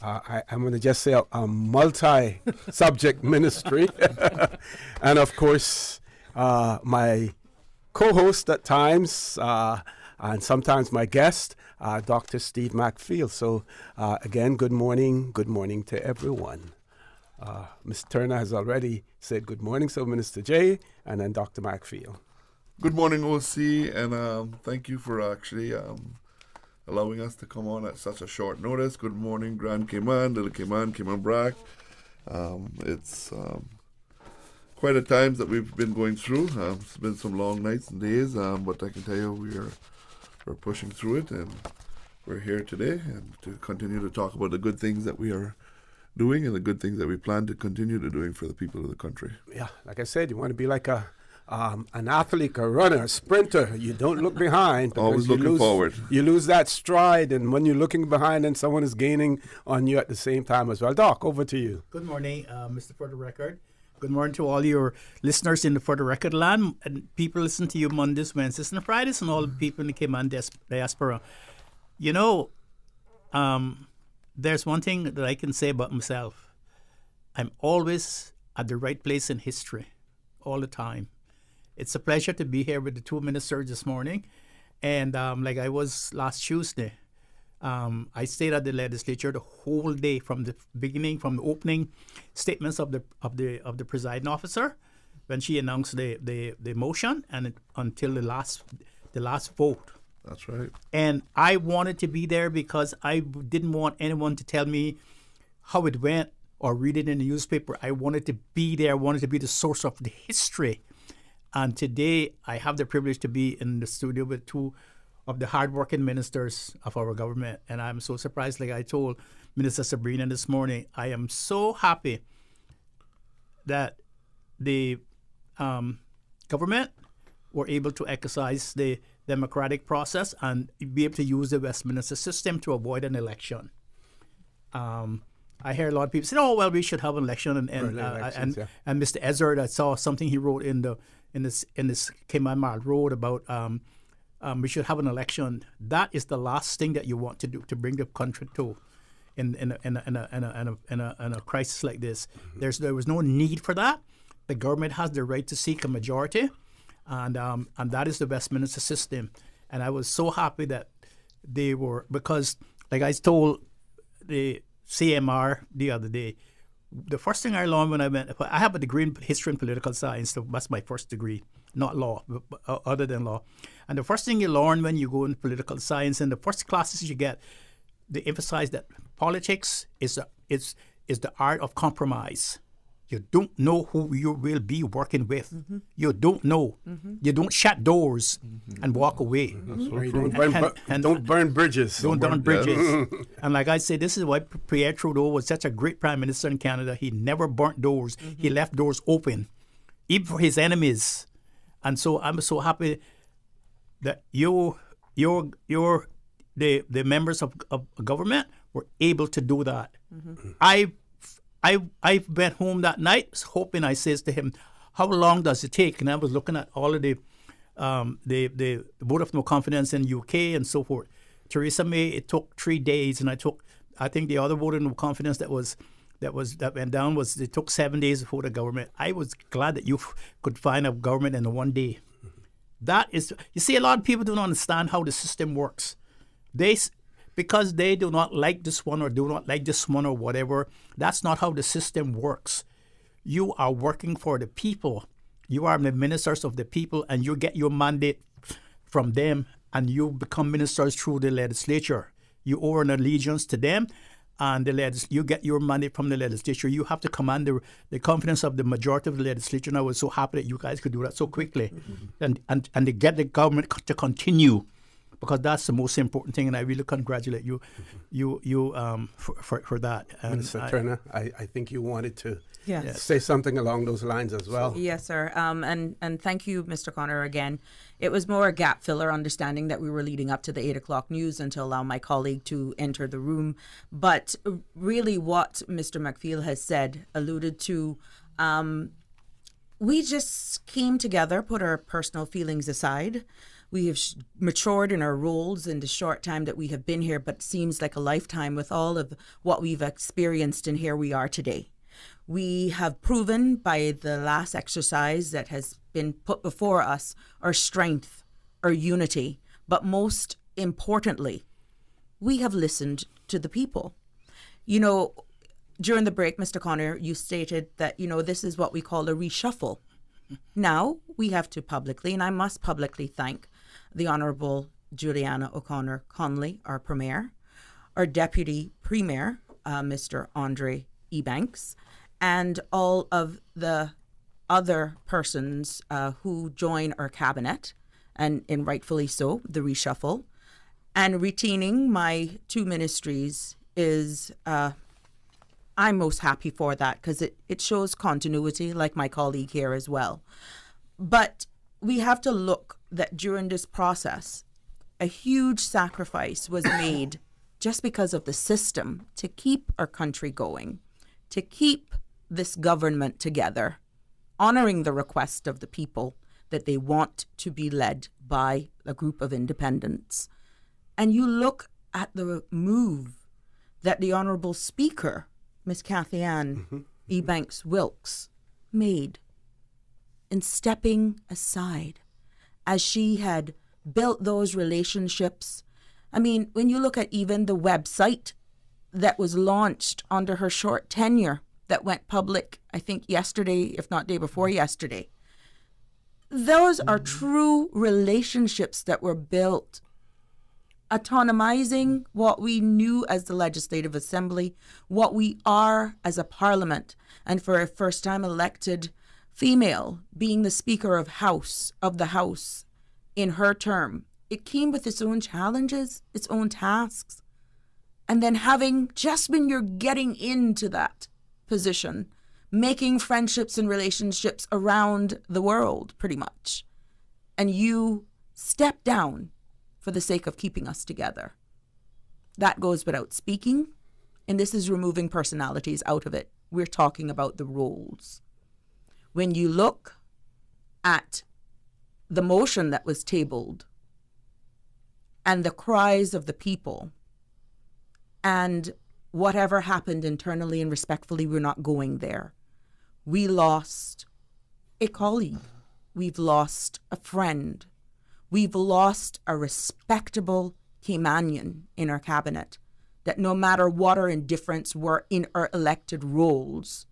I'm going to just say a multi-subject ministry. And of course, my co-host at times, and sometimes my guest, Dr. Steve McField. So again, good morning to everyone. Ms. Turner has already said good morning, so Minister J, and then Dr. McField. Good morning, OC, and thank you for actually allowing us to come on at such a short notice. Good morning, Grand Cayman, Little Cayman, Cayman Brack. It's quite a times that we've been going through. It's been some long nights and days, but I can tell you we're pushing through it, and we're here today and to continue to talk about the good things that we are doing and the good things that we plan to continue to doing for the people of the country. Yeah, like I said, you want to be like an athlete, a runner, a sprinter. You don't look behind. Always looking forward. You lose that stride, and when you're looking behind and someone is gaining on you at the same time as well. Doc, over to you. Good morning, Mr. For the Record. Good morning to all your listeners in the For the Record land, and people listen to you Mondays, Wednesdays, and Fridays, and all the people in the Cayman diaspora. You know, there's one thing that I can say about myself. I'm always at the right place in history, all the time. It's a pleasure to be here with the two ministers this morning. And like I was last Tuesday, I stayed at the legislature the whole day from the beginning, from the opening statements of the presiding officer when she announced the motion and until the last vote. That's right. And I wanted to be there because I didn't want anyone to tell me how it went or read it in the newspaper. I wanted to be there. I wanted to be the source of the history. And today I have the privilege to be in the studio with two of the hardworking ministers of our government. And I'm so surprised, like I told Minister Sabrina this morning, I am so happy that the government were able to exercise the democratic process and be able to use the Westminster system to avoid an election. I hear a lot of people say, "Oh, well, we should have an election." And Mr. Ezzard, I saw something he wrote in this Cayman Road about we should have an election. That is the last thing that you want to do to bring the country to in a crisis like this. There was no need for that. The government has the right to seek a majority, and that is the Westminster system. And I was so happy that they were, because like I told the CMR the other day, the first thing I learned when I have a degree in history and political science, so that's my first degree, not law, but other than law. And the first thing you learn when you go in political science, and the first classes you get, they emphasize that politics is the art of compromise. You don't know who you will be working with. You don't know. You don't shut doors and walk away. Don't burn bridges. Don't burn bridges. And like I say, this is why Pierre Trudeau was such a great prime minister in Canada. He never burnt doors. He left doors open, even for his enemies. And so I'm so happy that the members of government were able to do that. I went home that night hoping, I says to him, how long does it take? And I was looking at all of the vote of no confidence in UK and so forth. Theresa May, it took 3 days, and I think the other vote of no confidence that went down it took 7 days before the government. I was glad that you could find a government in 1 day. That is, you see, a lot of people don't understand how the system works. Because they do not like this one or do not like this one or whatever, that's not how the system works. You are working for the people. You are the ministers of the people, and you get your mandate from them, and you become ministers through the legislature. You owe an allegiance to them, and you get your mandate from the legislature. You have to command the confidence of the majority of the legislature. And I was so happy that you guys could do that so quickly, and to get the government to continue, because that's the most important thing, and I really congratulate you for that. And Minister Turner, I think you wanted to say something along those lines as well. Yes, sir. And thank you, Mr. Connor, again. It was more a gap filler, understanding that we were leading up to the 8 o'clock news and to allow my colleague to enter the room. But really what Mr. McField has said, alluded to, we just came together, put our personal feelings aside. We have matured in our roles in the short time that we have been here, but it seems like a lifetime with all of what we've experienced, and here we are today. We have proven by the last exercise that has been put before us our strength, our unity, but most importantly, we have listened to the people. You know, during the break, Mr. Connor, you stated that, this is what we call a reshuffle. Now we have to publicly, and I must publicly thank the Honourable Juliana O'Connor Conley, our Premier, our Deputy Premier, Mr. Andre Ebanks, and all of the other persons who join our cabinet, and rightfully so, the reshuffle. And retaining my 2 ministries is, I'm most happy for that, because it shows continuity, like my colleague here as well. But we have to look that during this process, a huge sacrifice was made just because of the system to keep our country going, to keep this government together, honoring the request of the people that they want to be led by a group of independents. And you look at the move that the Honourable Speaker, Miss Cathy Ann Ebanks Wilkes, made in stepping aside as she had built those relationships. I mean, when you look at even the website that was launched under her short tenure that went public, I think yesterday, if not day before yesterday, those are true relationships that were built, autonomizing what we knew as the Legislative Assembly, what we are as a parliament, and for a first-time elected female being the Speaker of the House in her term, it came with its own challenges, its own tasks. And then having, just when you're getting into that position, making friendships and relationships around the world, pretty much. And you step down for the sake of keeping us together. That goes without speaking. And this is removing personalities out of it. We're talking about the roles. When you look at the motion that was tabled and the cries of the people and whatever happened internally, and respectfully, we're not going there. We lost a colleague. We've lost a friend. We've lost a respectable Caymanian in our cabinet, that no matter what our indifference were in our elected roles,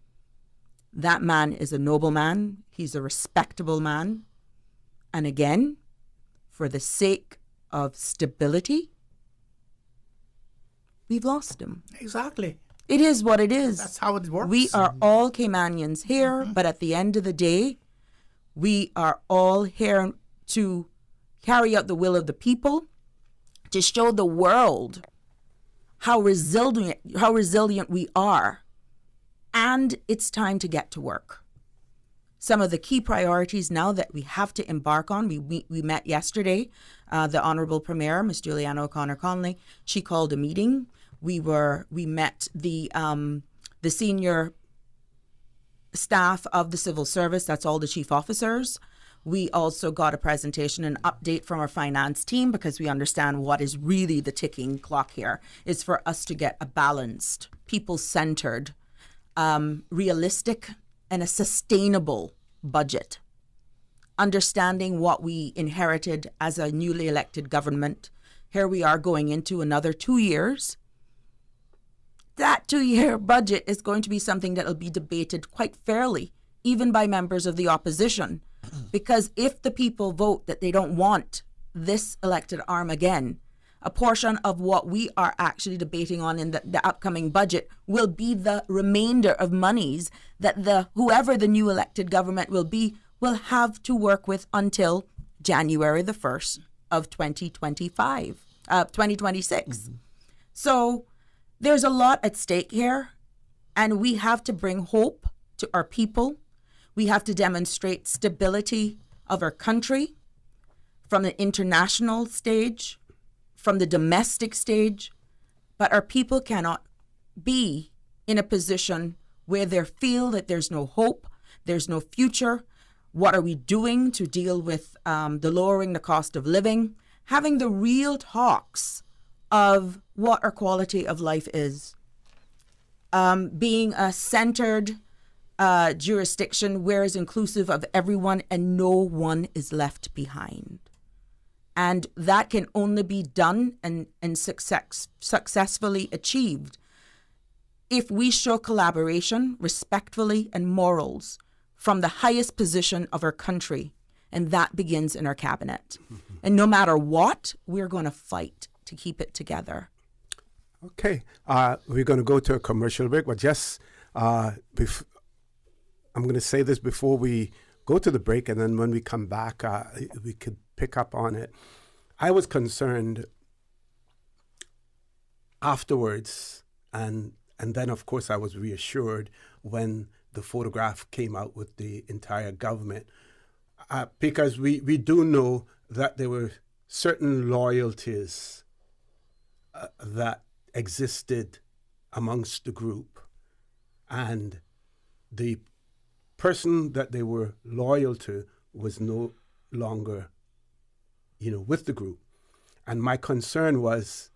that man is a noble man. He's a respectable man. And again, for the sake of stability, we've lost him. Exactly. It is what it is. That's how it works. We are all Caymanians here, but at the end of the day, we are all here to carry out the will of the people, to show the world how resilient we are. And it's time to get to work. Some of the key priorities now that we have to embark on, we met yesterday, the Honourable Premier, Ms. Juliana O'Connor-Conley, she called a meeting. We met the senior staff of the civil service, that's all the chief officers. We also got a presentation, an update from our finance team, because we understand what is really the ticking clock here is for us to get a balanced, people-centered, realistic, and a sustainable budget. Understanding what we inherited as a newly elected government. Here we are going into another 2 years. That 2-year budget is going to be something that will be debated quite fairly, even by members of the opposition. Because if the people vote that they don't want this elected arm again, a portion of what we are actually debating on in the upcoming budget will be the remainder of monies that whoever the new elected government will be will have to work with until January the 1st of 2026. So there's a lot at stake here, and we have to bring hope to our people. We have to demonstrate stability of our country from the international stage, from the domestic stage, but our people cannot be in a position where they feel that there's no hope, there's no future. What are we doing to deal with the lowering the cost of living? Having the real talks of what our quality of life is. Being a centered jurisdiction where it's inclusive of everyone and no one is left behind. And that can only be done and successfully achieved if we show collaboration, respectfully, and morals from the highest position of our country. And that begins in our cabinet. And no matter what, we're going to fight to keep it together. Okay. We're going to go to a commercial break, but just I'm going to say this before we go to the break, and then when we come back, we could pick up on it. I was concerned afterwards, and then, of course, I was reassured when the photograph came out with the entire government, because we do know that there were certain loyalties that existed amongst the group, and the person that they were loyal to was no longer, with the group. And my concern was,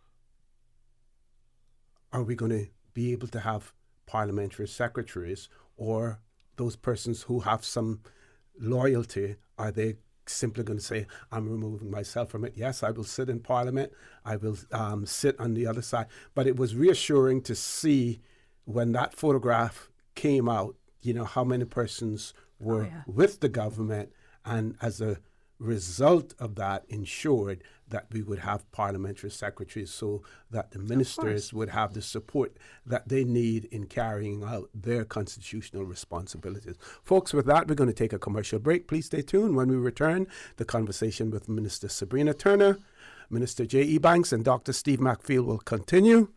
are we going to be able to have parliamentary secretaries, or those persons who have some loyalty, are they simply going to say, I'm removing myself from it? Yes, I will sit in Parliament. I will sit on the other side. But it was reassuring to see when that photograph came out, how many persons were with the government, and as a result of that ensured that we would have parliamentary secretaries so that the ministers would have the support that they need in carrying out their constitutional responsibilities. Folks, with that, we're going to take a commercial break. Please stay tuned. When we return, the conversation with Minister Sabrina Turner Minister J.E. Banks and Dr. Steve McField will continue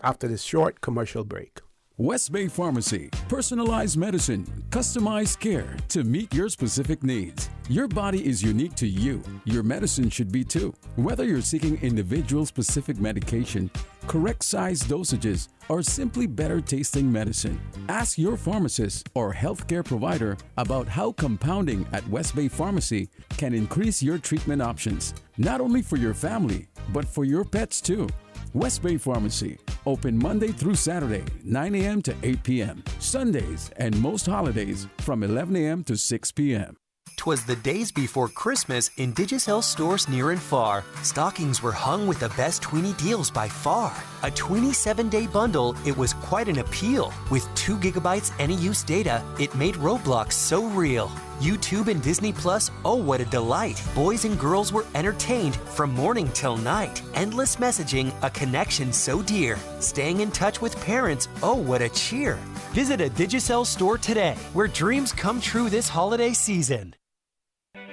after this short commercial break. West Bay Pharmacy. Personalized medicine, customized care to meet your specific needs. Your body is unique to you. Your medicine should be too. Whether you're seeking individual-specific medication, correct size dosages, or simply better tasting medicine, ask your pharmacist or healthcare provider about how compounding at West Bay Pharmacy can increase your treatment options, not only for your family, but for your pets too. West Bay Pharmacy, open Monday through Saturday, 9 a.m. to 8 p.m. Sundays and most holidays from 11 a.m. to 6 p.m. 'Twas the days before Christmas in Digicel stores near and far. Stockings were hung with the best tweenie deals by far. A 27-day bundle, it was quite an appeal. With 2 gigabytes any use data, it made Roblox so real. YouTube and Disney Plus, oh what a delight. Boys and girls were entertained from morning till night. Endless messaging, a connection so dear. Staying in touch with parents, oh what a cheer. Visit a Digicel store today, where dreams come true this holiday season.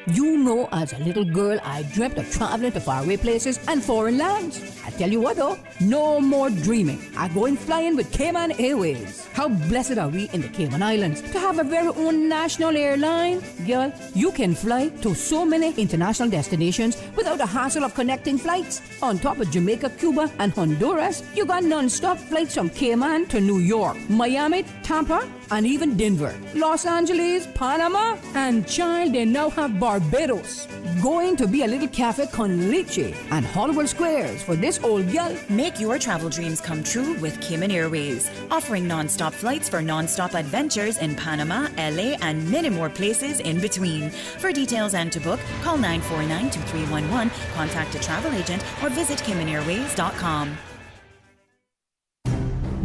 You know, as a little girl, I dreamt of traveling to faraway places and foreign lands. I tell you what though, no more dreaming. I'm going flying with Cayman Airways. How blessed are we in the Cayman Islands to have a very own national airline? Girl, you can fly to so many international destinations without the hassle of connecting flights. On top of Jamaica, Cuba, and Honduras, you got non-stop flights from Cayman to New York, Miami, Tampa, and even Denver, Los Angeles, Panama, and child, they now have Barbados. Going to be a little cafe con leche and Hollywood Squares for this old girl. Make your travel dreams come true with Cayman Airways, offering non-stop flights for non-stop adventures in Panama, LA, and many more places in between. For details and to book, call 949-2311, contact a travel agent, or visit CaymanAirways.com.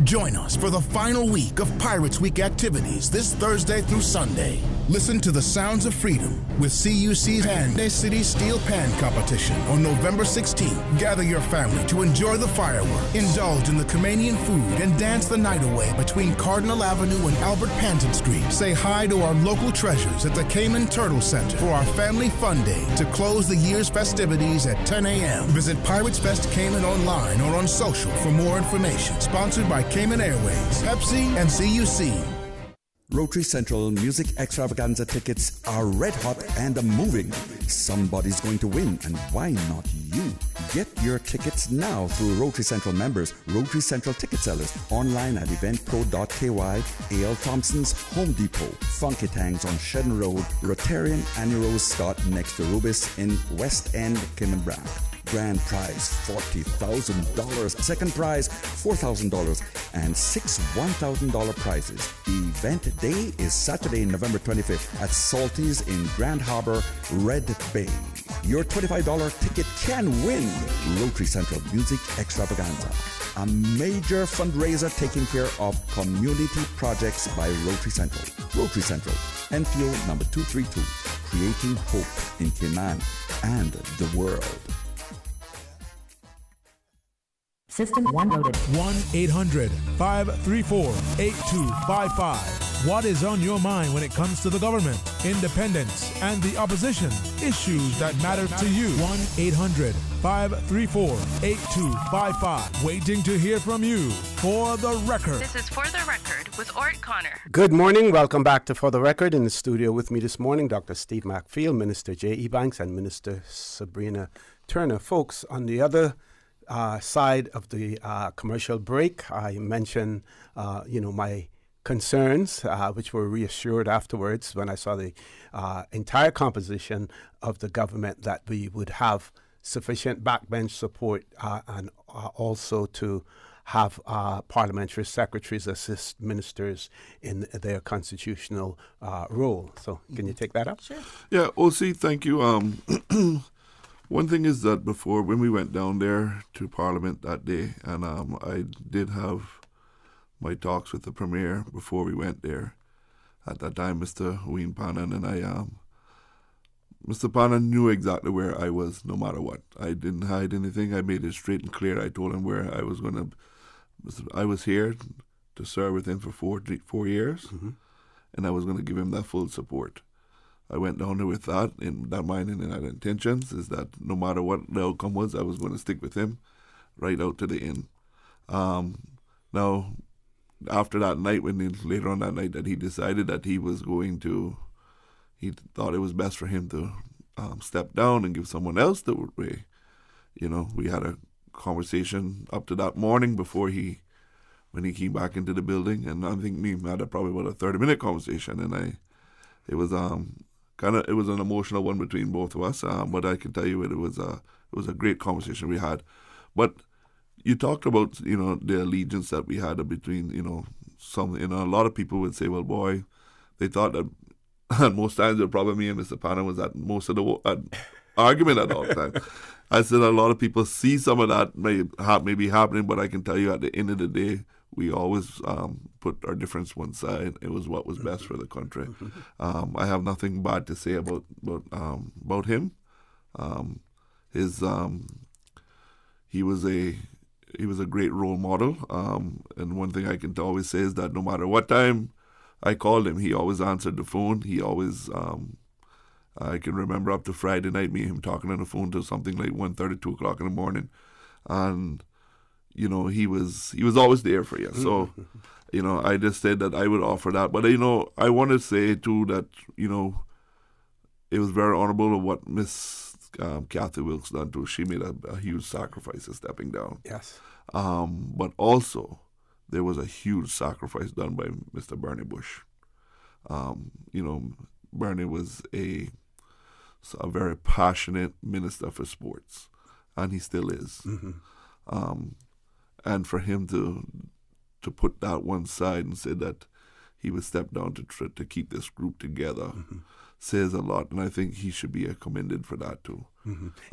Join us for the final week of Pirates Week activities this Thursday through Sunday. Listen to the sounds of freedom with CUC's Pan City Steel Pan Competition on November 16th. Gather your family to enjoy the fireworks, indulge in the Caymanian food, and dance the night away between Cardinal Avenue and Albert Panton Street. Say hi to our local treasures at the Cayman Turtle Center for our Family Fun Day to close the year's festivities at 10 a.m. Visit Pirates Fest Cayman online or on social for more information. Sponsored by Cayman Airways, Pepsi, and CUC. Rotary Central Music Extravaganza tickets are red hot and moving. Somebody's going to win, and why not you? Get your tickets now through Rotary Central members, Rotary Central ticket sellers, online at eventpro.ky, A.L. Thompson's Home Depot, Funky Tangs on Shedden Road, Rotarian Annie Rose Scott next to Rubis in West End, Cayman Brack. Grand prize $40,000, second prize $4,000, and 6 $1,000 prizes. Event day is Saturday, November 25th at Salty's in Grand Harbor, Red Bay. Your $25 ticket can win Rotary Central Music Extravaganza, a major fundraiser taking care of community projects by Rotary Central. Rotary Central, NPO number 232, creating hope in Cayman and the world. System 1 loaded. 1-800-534-8255. What is on your mind when it comes to the government, independence, and the opposition? Issues that matter to you. 1-800-534-8255. Waiting to hear from you. For the Record. This is For the Record with Orrett Connor. Good morning. Welcome back to For the Record. In the studio with me this morning, Dr. Steve McField, Minister J.E. Banks, and Minister Sabrina Turner. Folks, on the other side of the commercial break, I mentioned, my concerns, which were reassured afterwards when I saw the entire composition of the government, that we would have sufficient backbench support and also to have parliamentary secretaries assist ministers in their constitutional role. So can you take that up? Sure. Yeah, OC, thank you. One thing is that before, when we went down there to Parliament that day, and I did have my talks with the Premier before we went there. At that time, Mr. Wayne Pannan and Mr. Pannan knew exactly where I was no matter what. I didn't hide anything. I made it straight and clear. I told him where I was going to. I was here to serve with him for 4 years, and I was going to give him that full support. I went down there with that, in that mind and in that intentions, is that no matter what the outcome was, I was going to stick with him right out to the end. Now, after that night, later on that night, that he decided that he thought it was best for him to step down and give someone else the way. We had a conversation up to that morning when he came back into the building, and I think me had probably about a 30-minute conversation, and it was an emotional one between both of us, but I can tell you it was a great conversation we had. But you talked about the allegiance that we had between a lot of people would say, well, boy, they thought that and most times the problem me and Mr. Panna was at most of the argument at all times. I said a lot of people see some of that may be happening, but I can tell you at the end of the day, we always put our difference one side. It was what was best for the country. I have nothing bad to say about him. He was a great role model. And one thing I can always say is that no matter what time I called him, he always answered the phone. He always, I can remember up to Friday night, me and him talking on the phone till something like 1:30, 2 o'clock in the morning. And he was always there for you. So, I just said that I would offer that. But, I want to say, too, that, it was very honorable of what Miss Kathy Wilkes done, too. She made a huge sacrifice of stepping down. Yes. But also, there was a huge sacrifice done by Mr. Bernie Bush. Bernie was a very passionate minister for sports, and he still is. And for him to put that one side and say that he would step down to keep this group together says a lot, and I think he should be commended for that too.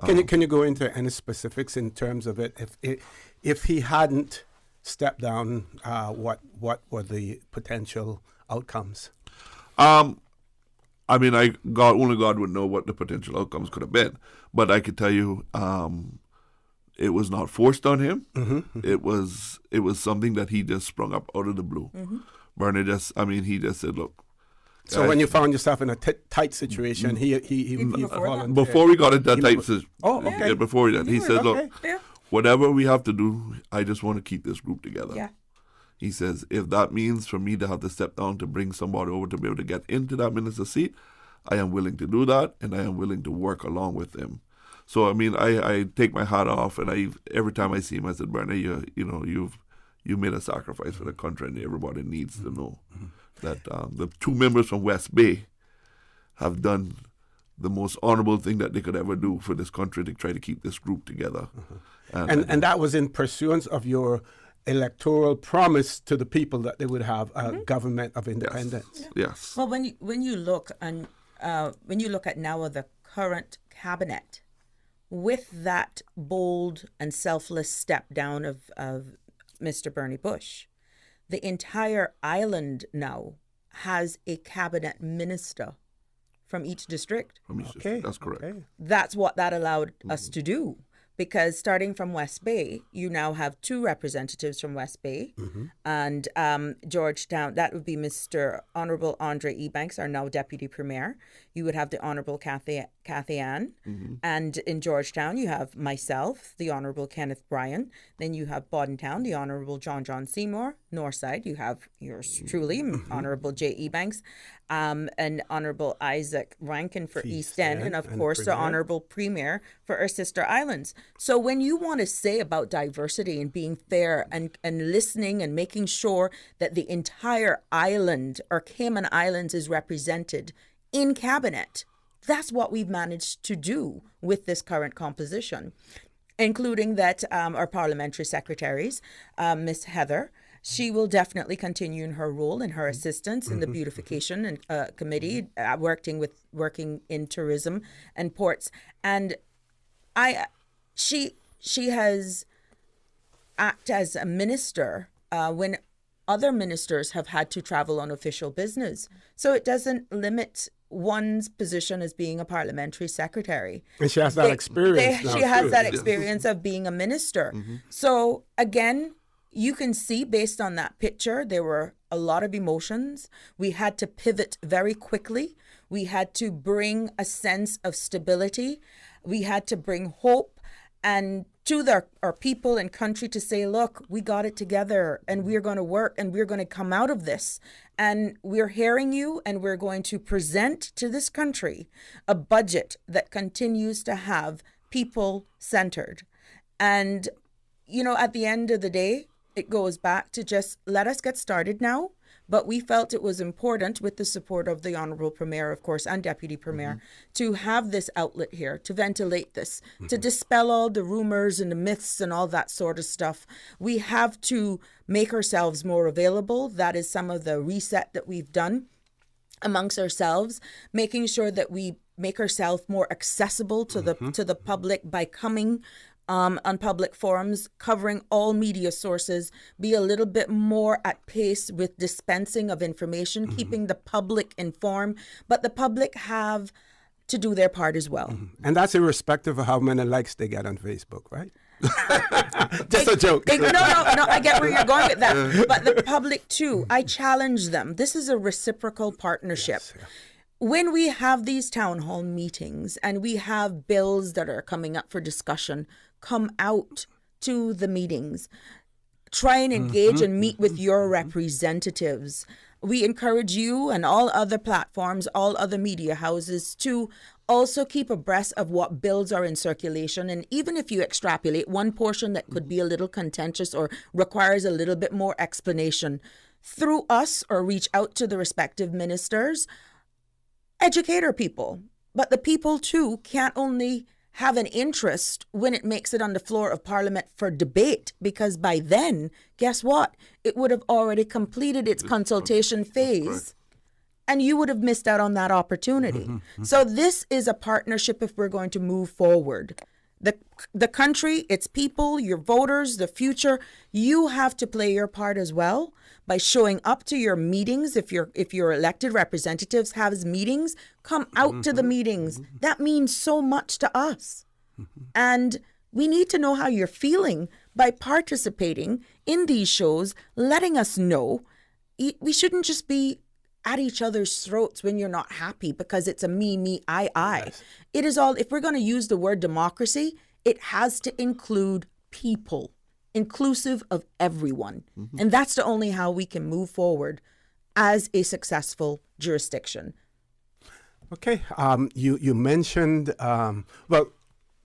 Can you go into any specifics in terms of it? If he hadn't stepped down, what were the potential outcomes? Only God would know what the potential outcomes could have been, but I could tell you. It was not forced on him. It was something that he just sprung up out of the blue. Bernie he just said, look. So when you found yourself in a tight situation, he volunteered. Before we got into that tight situation. Oh, okay. Before that, he said, look, whatever we have to do, I just want to keep this group together. Yeah. He says, if that means for me to have to step down to bring somebody over to be able to get into that minister's seat, I am willing to do that, and I am willing to work along with him. So I take my hat off, and every time I see him, I said, Bernie, you made a sacrifice for the country, and everybody needs to know that the two members from West Bay have done the most honorable thing that they could ever do for this country to try to keep this group together. And that was in pursuance of your electoral promise to the people that they would have a government of independence. Yes. Well, when you look at now the current cabinet, with that bold and selfless step down of Mr. Bernie Bush, the entire island now has a cabinet minister from each district. That's correct. Okay. That's what that allowed us to do. Because starting from West Bay, you now have two representatives from West Bay, and Georgetown. That would be Mr. Honorable Andre Ebanks, our now Deputy Premier. You would have the Honorable Cathy Ann, and in Georgetown you have myself, the Honorable Kenneth Bryan. Then you have Bordentown, the Honorable John Seymour. Northside, you have yours truly, Honorable J. Ebanks, and Honorable Isaac Rankin for East End, and of course the Honorable Premier for our sister islands. So when you want to say about diversity and being fair and listening and making sure that the entire island or Cayman Islands is represented in cabinet, that's what we've managed to do with this current composition, including that our parliamentary secretaries, Miss Heather, she will definitely continue in her role and her assistance in the beautification and committee, working in tourism and ports, and she has acted as a minister when other ministers have had to travel on official business. So it doesn't limit one's position as being a parliamentary secretary. And she has that experience. She has that experience of being a minister. So again, you can see based on that picture, there were a lot of emotions. We had to pivot very quickly. We had to bring a sense of stability. We had to bring hope and to our people and country to say, look, we got it together and we're going to work and we're going to come out of this. And we're hearing you and we're going to present to this country a budget that continues to have people centered. And, you know, at the end of the day, it goes back to just let us get started now. But we felt it was important, with the support of the Honorable Premier, of course, and Deputy Premier, to have this outlet here, to ventilate this, to dispel all the rumors and the myths and all that sort of stuff. We have to make ourselves more available. That is some of the reset that we've done amongst ourselves, making sure that we make ourselves more accessible to the public by coming on public forums, covering all media sources, be a little bit more at pace with dispensing of information, keeping the public informed, but the public have to do their part as well. And that's irrespective of how many likes they get on Facebook, right? Just a joke. No, I get where you're going with that. But the public too, I challenge them. This is a reciprocal partnership. Yes, yeah. When we have these town hall meetings and we have bills that are coming up for discussion, come out to the meetings. Try and engage and meet with your representatives. We encourage you and all other platforms, all other media houses to also keep abreast of what bills are in circulation. And even if you extrapolate one portion that could be a little contentious or requires a little bit more explanation, through us or reach out to the respective ministers, educate our people. But the people too can't only have an interest when it makes it on the floor of Parliament for debate, because by then, guess what? It would have already completed its consultation phase, and you would have missed out on that opportunity. So this is a partnership if we're going to move forward. The country, its people, your voters, the future, you have to play your part as well by showing up to your meetings. If your elected representatives have meetings, come out to the meetings. That means so much to us. And we need to know how you're feeling by participating in these shows, letting us know. We shouldn't just be at each other's throats when you're not happy because it's a me, I. Yes. It is all, if we're going to use the word democracy, it has to include people, inclusive of everyone. And that's the only how we can move forward as a successful jurisdiction. Okay. You mentioned,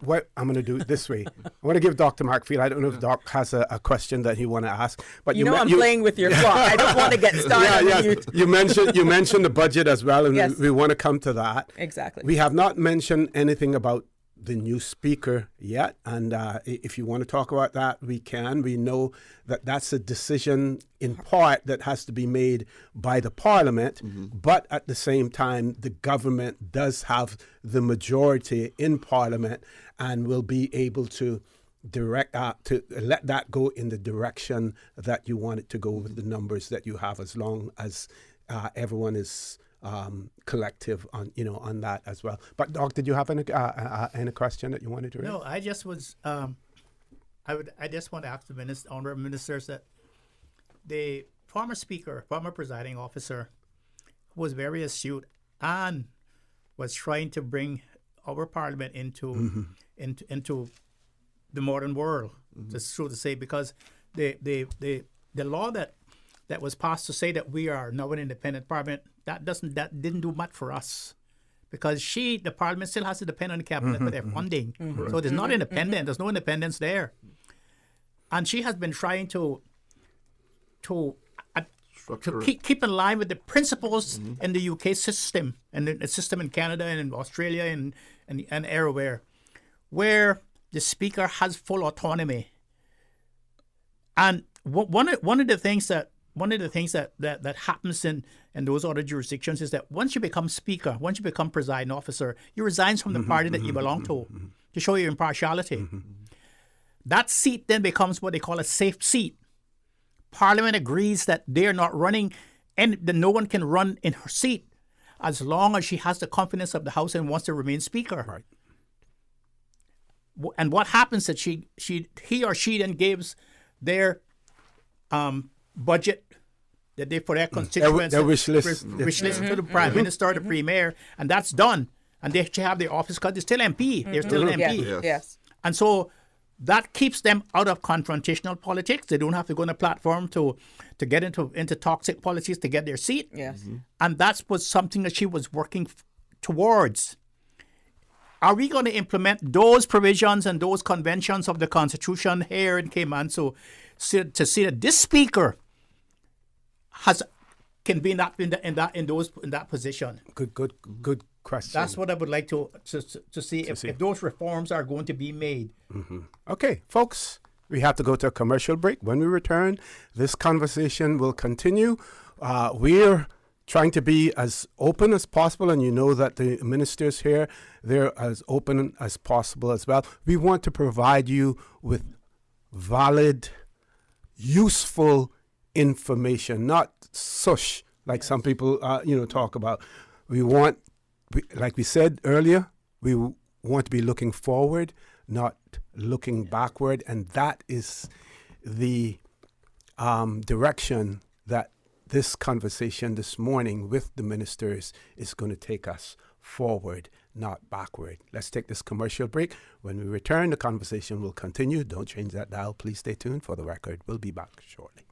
what I'm going to do it this way. I want to give Dr. McField, I don't know if Doc has a question that he want to ask. But I'm playing with your clock. I don't want to get started. You mentioned the budget as well, and yes. we want to come to that. Exactly. We have not mentioned anything about the new speaker yet, and if you want to talk about that, we can. We know that that's a decision in part that has to be made by the Parliament, but at the same time, the government does have the majority in Parliament and will be able to direct to let that go in the direction that you want it to go with the numbers that you have, as long as everyone is collective on that as well. But Doc, did you have any question that you wanted to raise? No, I just was I just want to ask the honorable ministers that the former presiding officer was very astute and was trying to bring our Parliament into the modern world. That's true to say, because the law that was passed to say that we are now an independent Parliament, that didn't do much for us, because the Parliament still has to depend on the Cabinet for their funding. So it is not independent. There's no independence there. And she has been trying to keep in line with the principles in the UK system and the system in Canada and in Australia and everywhere, where the Speaker has full autonomy. And one of the things that happens in those other jurisdictions is that once you become Speaker, once you become presiding officer, you resign from the party that you belong to show your impartiality. That seat then becomes what they call a safe seat. Parliament agrees that they're not running, and that no one can run in her seat as long as she has the confidence of the House and wants to remain Speaker. Right. And what happens that he or she then gives their budget, that they for their constituents. Their wish list. Wish list to the Prime Minister, the Premier, and that's done. And they actually have their office because they're still MP. They're still an MP. Yes. And so that keeps them out of confrontational politics. They don't have to go on a platform to get into toxic policies to get their seat. Yes. And that was something that she was working towards. Are we going to implement those provisions and those conventions of the Constitution here in Cayman to see that this speaker can be in that position? Good question. That's what I would like to see if those reforms are going to be made. Mm-hmm. Okay, folks, we have to go to a commercial break. When we return, this conversation will continue. We're trying to be as open as possible, and you know that the ministers here, they're as open as possible as well. We want to provide you with valid, useful information, not sush like some people talk about. Like we said earlier, we want to be looking forward, not looking backward, and that is the direction that this conversation this morning with the ministers is going to take us forward, not backward. Let's take this commercial break. When we return, the conversation will continue. Don't change that dial. Please stay tuned for the record. We'll be back shortly.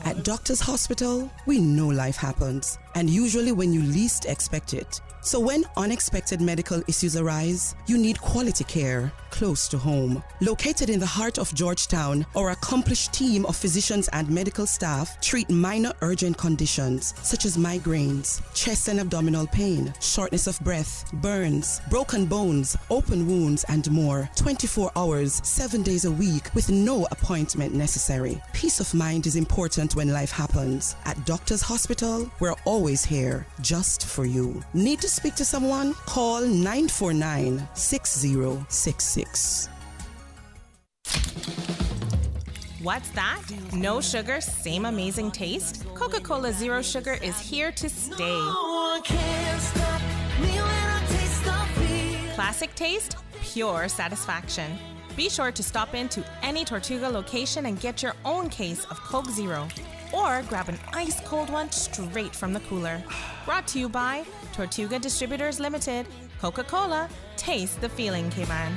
At Doctor's Hospital, we know life happens, and usually when you least expect it. So when unexpected medical issues arise, you need quality care close to home. Located in the heart of Georgetown, our accomplished team of physicians and medical staff treat minor urgent conditions such as migraines, chest and abdominal pain, shortness of breath, burns, broken bones, open wounds, and more. 24 hours, 7 days a week with no appointment necessary. Peace of mind is important when life happens. At Doctor's Hospital, we're always here just for you. Need to speak to someone? Call 949-6066. What's that? No sugar, same amazing taste? Coca-Cola Zero Sugar is here to stay. Classic taste, pure satisfaction. Be sure to stop into any Tortuga location and get your own case of Coke Zero. Or grab an ice-cold one straight from the cooler. Brought to you by Tortuga Distributors Limited. Coca-Cola, taste the feeling, Cayman.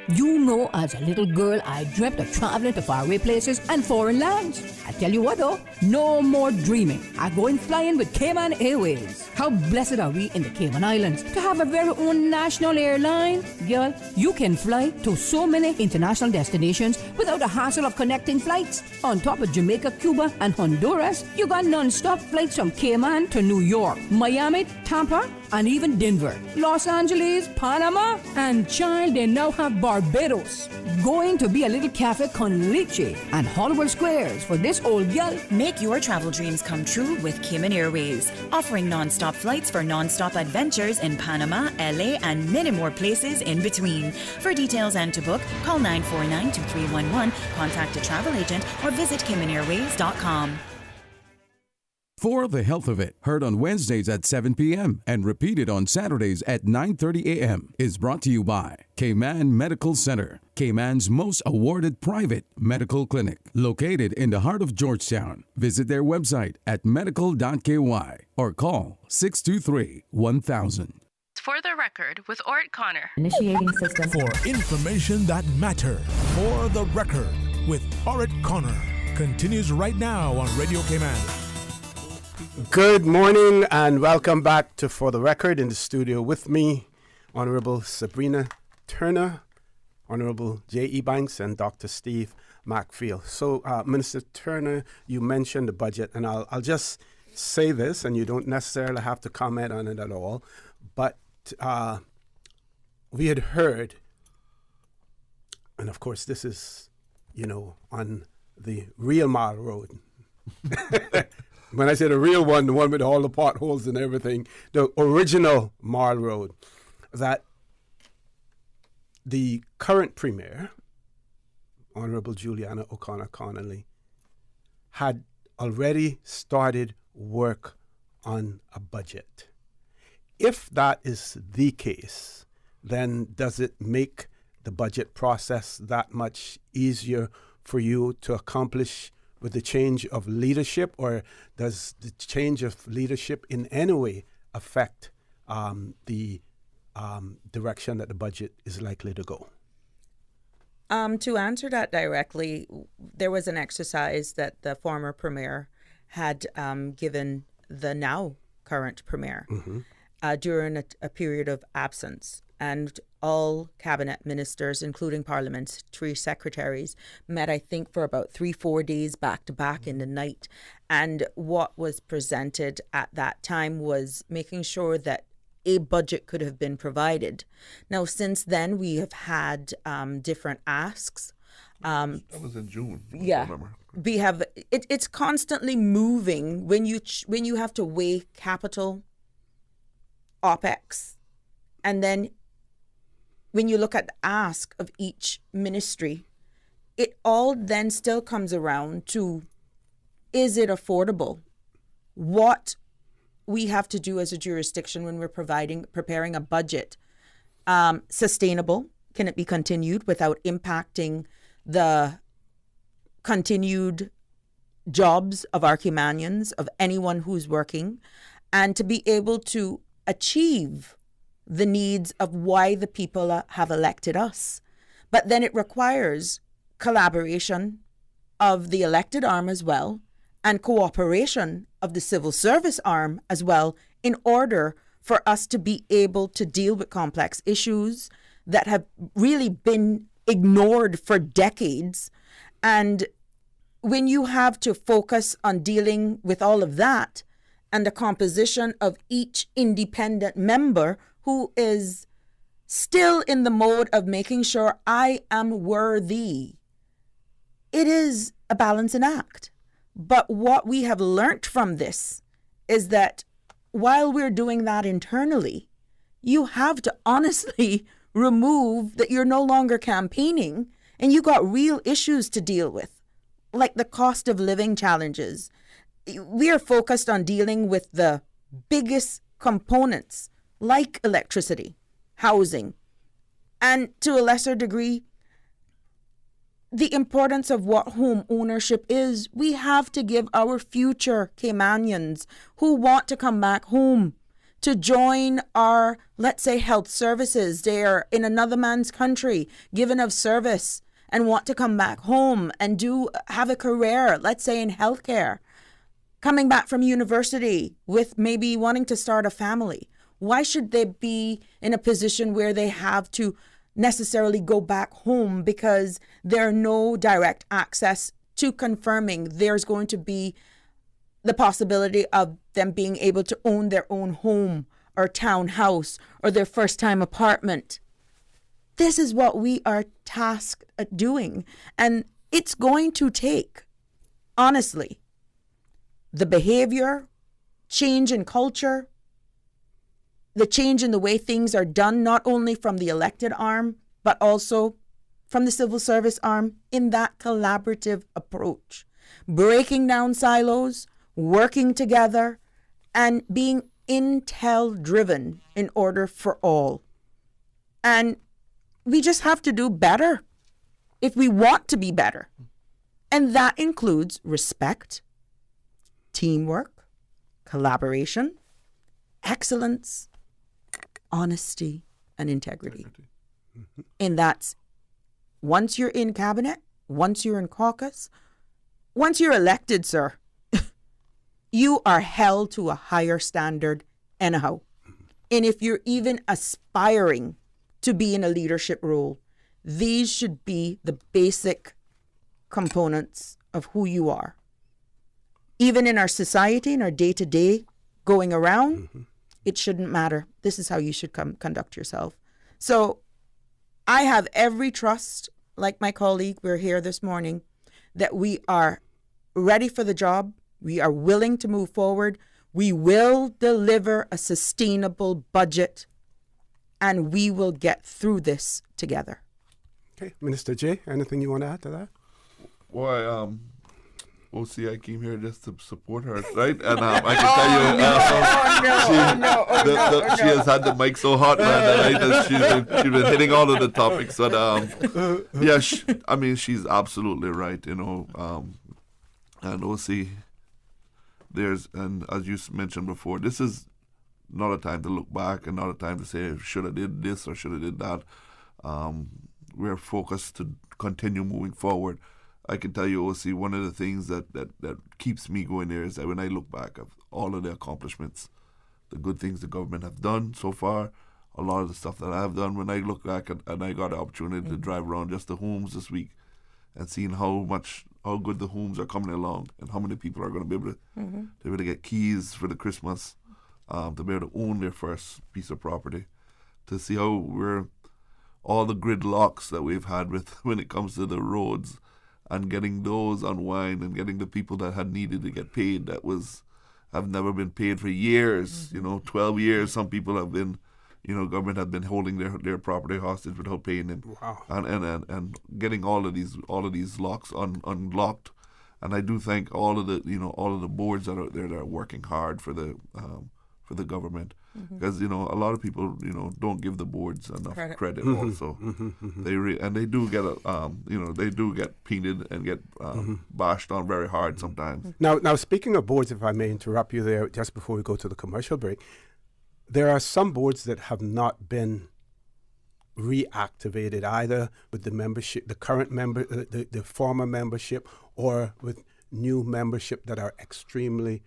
You know, as a little girl, I dreamt of traveling to faraway places and foreign lands. I tell you what though, no more dreaming. I'm going flying with Cayman Airways. How blessed are we in the Cayman Islands to have a very own national airline? Girl, you can fly to so many international destinations without the hassle of connecting flights. On top of Jamaica, Cuba, and Honduras, you got non-stop flights from Cayman to New York, Miami, Tampa, and even Denver, Los Angeles, Panama, and child, they now have Barbados. Going to be a little cafe con leche and Hollywood Squares for this old gal. Make your travel dreams come true with Cayman Airways, offering non-stop flights for non-stop adventures in Panama, LA, and many more places in between. For details and to book, call 949-2311, contact a travel agent, or visit CaymanAirways.com. For the Health of It, heard on Wednesdays at 7 p.m. and repeated on Saturdays at 9:30 a.m. is brought to you by Cayman Medical Center, Cayman's most awarded private medical clinic, located in the heart of Georgetown. Visit their website at medical.ky or call 623-1000. For the record, with Orrett Connor. Initiating system. For information that matters. For the record, with Orrett Connor. Continues right now on Radio Cayman. Good morning and welcome back to For the Record. In the studio with me, Honorable Sabrina Turner, Honorable J.E. Banks, and Dr. Steve McField. So, Minister Turner, you mentioned the budget, and I'll just say this, and you don't necessarily have to comment on it at all, but we had heard, and of course this is, on the real Mile Road. When I say the real one, the one with all the potholes and everything, the original Marl Road, that the current Premier, Honorable Juliana O'Connor Connolly, had already started work on a budget. If that is the case, then does it make the budget process that much easier for you to accomplish with the change of leadership, or does the change of leadership in any way affect the direction that the budget is likely to go? To answer that directly, there was an exercise that the former premier had given the now current premier during a period of absence. And all cabinet ministers, including parliamentary secretaries, met, I think, for about 3-4 days back to back in the night. And what was presented at that time was making sure that a budget could have been provided. Now, since then, we have had different asks. That was in June. Yeah, we have. It's constantly moving when you have to weigh capital, OPEX, and then when you look at the ask of each ministry, it all then still comes around to, is it affordable? What we have to do as a jurisdiction when we're preparing a budget, sustainable? Can it be continued without impacting the continued jobs of our Caymanians, of anyone who's working, and to be able to achieve the needs of why the people have elected us? But then it requires collaboration of the elected arm as well, and cooperation of the civil service arm as well, in order for us to be able to deal with complex issues that have really been ignored for decades. And when you have to focus on dealing with all of that and the composition of each independent member who is still in the mode of making sure I am worthy, it is a balancing act. But what we have learned from this is that while we're doing that internally, you have to honestly remove that you're no longer campaigning and you got real issues to deal with, like the cost of living challenges. We are focused on dealing with the biggest components like electricity, housing, and to a lesser degree, the importance of what home ownership is. We have to give our future Caymanians who want to come back home to join our, let's say, health services. They're in another man's country, given of service, and want to come back home and have a career, let's say in healthcare, coming back from university with maybe wanting to start a family. Why should they be in a position where they have to necessarily go back home because there are no direct access to confirming there's going to be the possibility of them being able to own their own home or townhouse or their first time apartment? This is what we are tasked at doing. And it's going to take, honestly, the behavior, change in culture, the change in the way things are done, not only from the elected arm, but also from the civil service arm, in that collaborative approach. Breaking down silos, working together, and being intel-driven in order for all. And we just have to do better if we want to be better. And that includes respect, teamwork, collaboration, excellence, honesty, and integrity. And that's once you're in cabinet, once you're in caucus, once you're elected, sir, you are held to a higher standard anyhow. And if you're even aspiring to be in a leadership role, these should be the basic components of who you are. Even in our society, in our day-to-day going around, it shouldn't matter. This is how you should conduct yourself. So I have every trust, like my colleague, we're here this morning, that we are ready for the job. We are willing to move forward. We will deliver a sustainable budget, and we will get through this together. Okay, Minister J, anything you want to add to that? Well, see, I came here just to support her, right? And I can tell you, she has had the mic so hot, man, that she's been hitting all of the topics. But yeah, she's absolutely right. And OC, and as you mentioned before, this is not a time to look back and not a time to say, should have did this or should have did that. We're focused to continue moving forward. I can tell you, OC, one of the things that keeps me going there is that when I look back at all of the accomplishments, the good things the government have done so far, a lot of the stuff that I have done, when I look back and I got the opportunity to drive around just the homes this week and seeing how good the homes are coming along and how many people are going to be able to get keys for the Christmas, to be able to own their first piece of property, to see how all the gridlocks that we've had with when it comes to the roads and getting those unwind and getting the people that had needed to get paid have never been paid for years, 12 years. Some people have been, government have been holding their property hostage without paying them. Wow. And getting all of these locks unlocked. And I do thank all of the boards that are out there that are working hard for the government, because a lot of people don't give the boards enough credit also. They do get they do get painted and get bashed on very hard sometimes. Now speaking of boards, if I may interrupt you there just before we go to the commercial break, there are some boards that have not been reactivated either with the membership, the current member, the former membership, or with new membership that are extremely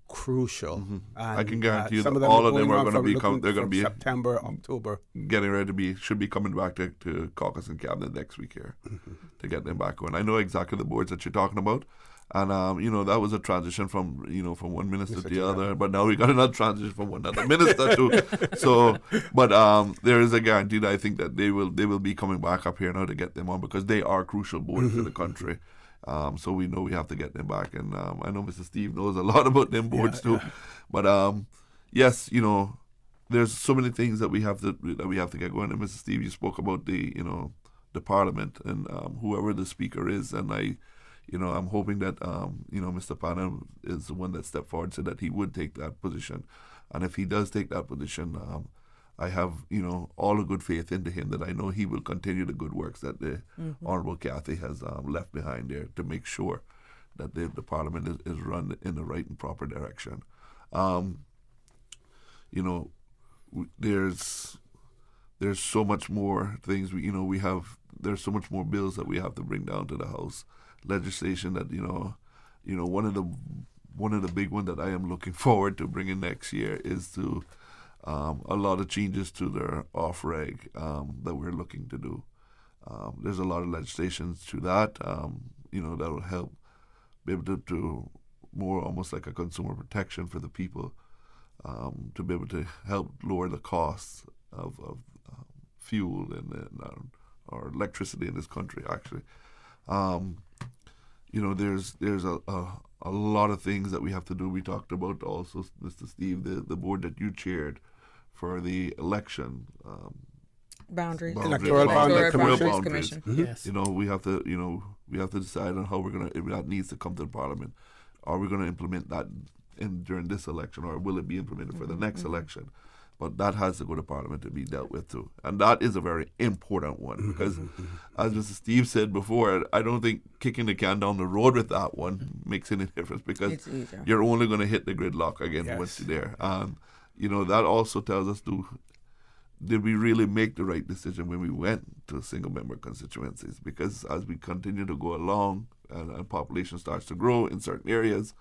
crucial. And I can guarantee you some that of all of them are going to be they're going to be September, October, getting ready to should be coming back to caucus and cabinet next week here to get them back on. I know exactly the boards that you're talking about, and that was a transition from from one minister to the other, but now we got another transition from one other minister too. So, but there is a guarantee that I think that they will be coming back up here now to get them on, because they are crucial boards to the country. So we know we have to get them back, and I know Mr. Steve knows a lot about them boards too. But yes, there's so many things that we have to get going. And Mr. Steve, you spoke about the Parliament and whoever the Speaker is, and I'm hoping that Mr. Panna is the one that stepped forward so that he would take that position, and if he does take that position, I have, all the good faith into him that I know he will continue the good works that the Honourable Cathy has left behind there to make sure that the Parliament is run in the right and proper direction. There's so much more things there's so much more bills that we have to bring down to the House, legislation that one of the big one that I am looking forward to bringing next year is to a lot of changes to their off-reg that we're looking to do. There's a lot of legislation to that, that will help be able to do more almost like a consumer protection for the people, to be able to help lower the costs of fuel and or electricity in this country, actually. There's a lot of things that we have to do. We talked about also, Mr. Steve, the board that you chaired for the election electoral boundaries commission. Yes. We have to decide on how if that needs to come to the Parliament. Are we going to implement that during this election, or will it be implemented for the next election? But that has to go to Parliament to be dealt with too. And that is a very important one, because as Mr. Steve said before, I don't think kicking the can down the road with that one makes any difference, because you're only going to hit the gridlock again once you're there. That also tells us, did we really make the right decision when we went to single-member constituencies? Because as we continue to go along and population starts to grow in certain areas,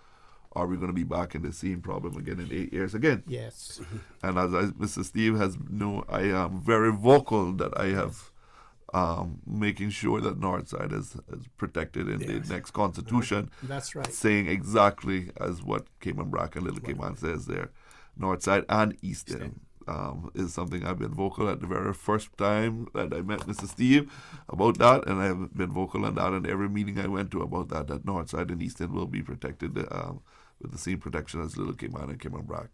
are we going to be back in the same problem again in 8 years again? Yes. And as Mr. Steve has I am very vocal that I have making sure that Northside is protected in the next constitution. That's right. Saying exactly as what Cayman Brack and Little Cayman says there. Northside and Easton is something I've been vocal at the very first time that I met Mr. Steve about that, and I've been vocal on that in every meeting I went to about that Northside and Easton will be protected with the same protection as Little Cayman and Cayman Brack.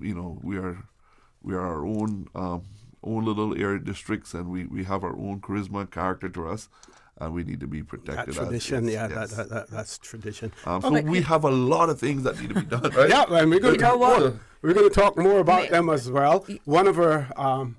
We are our own little area districts, and we have our own charisma and character to us, and we need to be protected. That tradition, that's tradition. So we have a lot of things that need to be done, right? Yeah, and we're going to talk more about them as well. One of our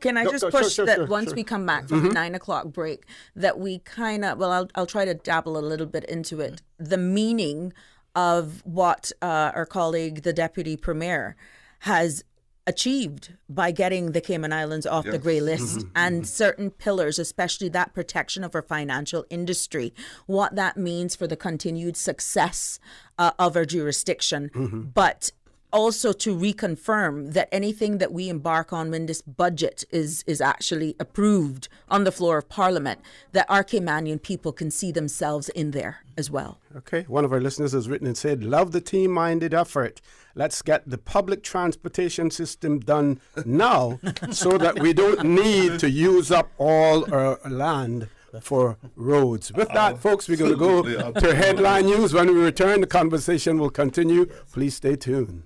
can I just push that once we come back from the 9 o'clock break, that we kind of I'll try to dabble a little bit into it. The meaning of what our colleague, the Deputy Premier, has achieved by getting the Cayman Islands off the grey list and certain pillars, especially that protection of our financial industry, what that means for the continued success of our jurisdiction. But also to reconfirm that anything that we embark on when this budget is actually approved on the floor of Parliament, that our Caymanian people can see themselves in there as well. Okay, one of our listeners has written and said, love the team-minded effort. Let's get the public transportation system done now so that we don't need to use up all our land for roads. With that, folks, we're going to go to headline news. When we return, the conversation will continue. Please stay tuned.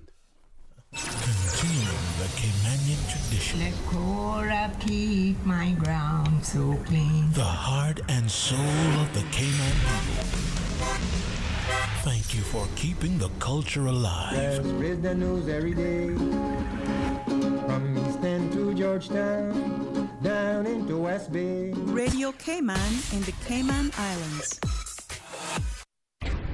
Continuing the Caymanian tradition. Let Cora keep my ground so clean. The heart and soul of the Cayman people. Thank you for keeping the culture alive. There's wisdom news every day. From East End to Georgetown, down into West Bay. Radio Cayman in the Cayman Islands.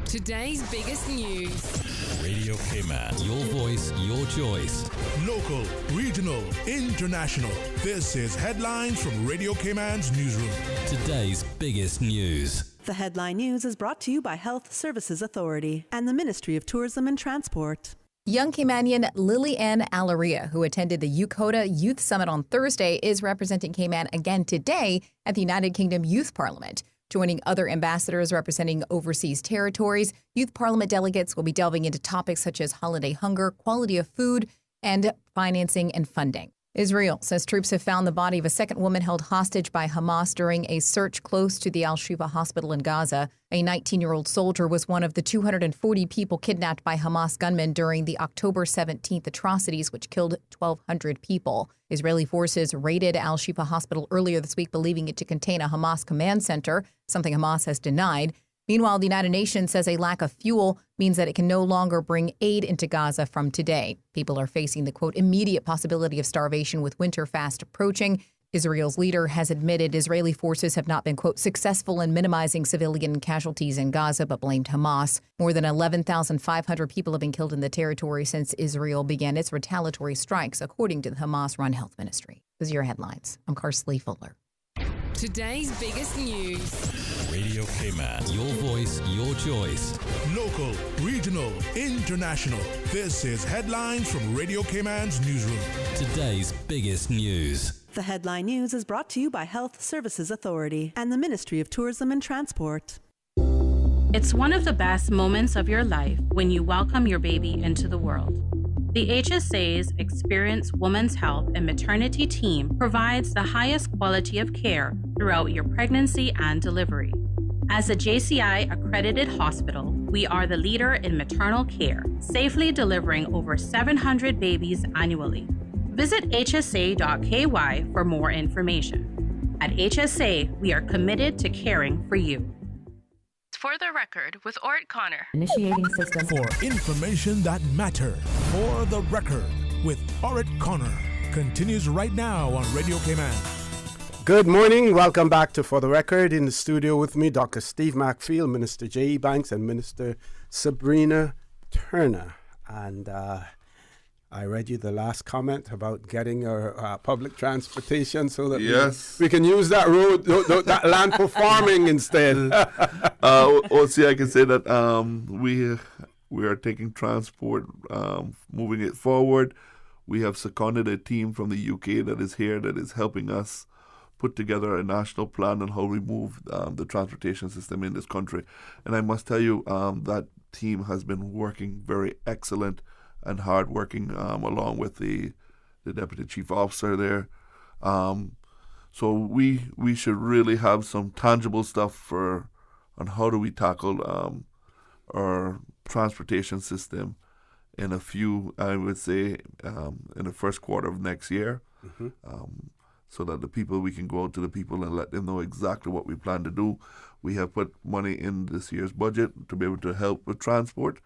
Today's biggest news. Radio Cayman. Your voice, your choice. Local, regional, international. This is headlines from Radio Cayman's newsroom. Today's biggest news. The headline news is brought to you by Health Services Authority and the Ministry of Tourism and Transport. Young Caymanian Lily Ann Alaria, who attended the UCOTA Youth Summit on Thursday, is representing Cayman again today at the United Kingdom Youth Parliament. Joining other ambassadors representing overseas territories, Youth Parliament delegates will be delving into topics such as holiday hunger, quality of food, and financing and funding. Israel says troops have found the body of a second woman held hostage by Hamas during a search close to the Al-Shifa hospital in Gaza. A 19-year-old soldier was one of the 240 people kidnapped by Hamas gunmen during the October 17th atrocities, which killed 1,200 people. Israeli forces raided Al-Shifa hospital earlier this week, believing it to contain a Hamas command center, something Hamas has denied. Meanwhile, the United Nations says a lack of fuel means that it can no longer bring aid into Gaza from today. People are facing the, quote, immediate possibility of starvation with winter fast approaching. Israel's leader has admitted Israeli forces have not been, quote, successful in minimizing civilian casualties in Gaza, but blamed Hamas. More than 11,500 people have been killed in the territory since Israel began its retaliatory strikes, according to the Hamas-run health ministry. Those are your headlines. I'm Karsley Fuller. Today's biggest news. Radio Cayman. Your voice, your choice. Local, regional, international. This is headlines from Radio Cayman's newsroom. Today's biggest news. The headline news is brought to you by Health Services Authority and the Ministry of Tourism and Transport. It's one of the best moments of your life when you welcome your baby into the world. The HSA's experienced women's health and maternity team provides the highest quality of care throughout your pregnancy and delivery. As a JCI accredited hospital, we are the leader in maternal care, safely delivering over 700 babies annually. Visit hsa.ky for more information. At HSA, we are committed to caring for you. For the record, with Orrett Connor. Initiating system. For information that matter. For the record, with Orrett Connor. Continues right now on Radio Cayman. Good morning. Welcome back to For the Record. In the studio with me, Dr. Steve McField, Minister J.E. Banks, and Minister Sabrina Turner. And I read you the last comment about getting our public transportation so that we can use that road, that land for farming instead. Also, I can say that we are taking transport, moving it forward. We have seconded a team from the UK that is here that is helping us put together a national plan on how we move the transportation system in this country. And I must tell you, that team has been working very excellent and hard-working along with the Deputy Chief Officer there. So we should really have some tangible stuff on how do we tackle our transportation system in I would say, in the first quarter of next year. so that we can go out to the people and let them know exactly what we plan to do. We have put money in this year's budget to be able to help with transport.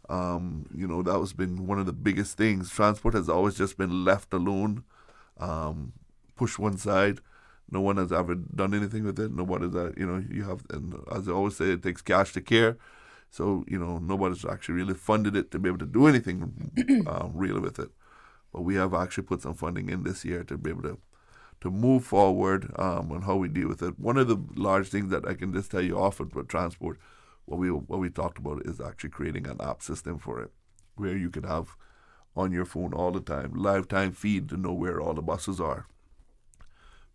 That has been one of the biggest things. Transport has always just been left alone, pushed one side. No one has ever done anything with it. Nobody's and as I always say, it takes cash to care. So, nobody's actually really funded it to be able to do anything really with it. But we have actually put some funding in this year to be able to move forward on how we deal with it. One of the large things that I can just tell you off with transport, what we talked about is actually creating an app system for it, where you can have on your phone all the time, live time feed to know where all the buses are,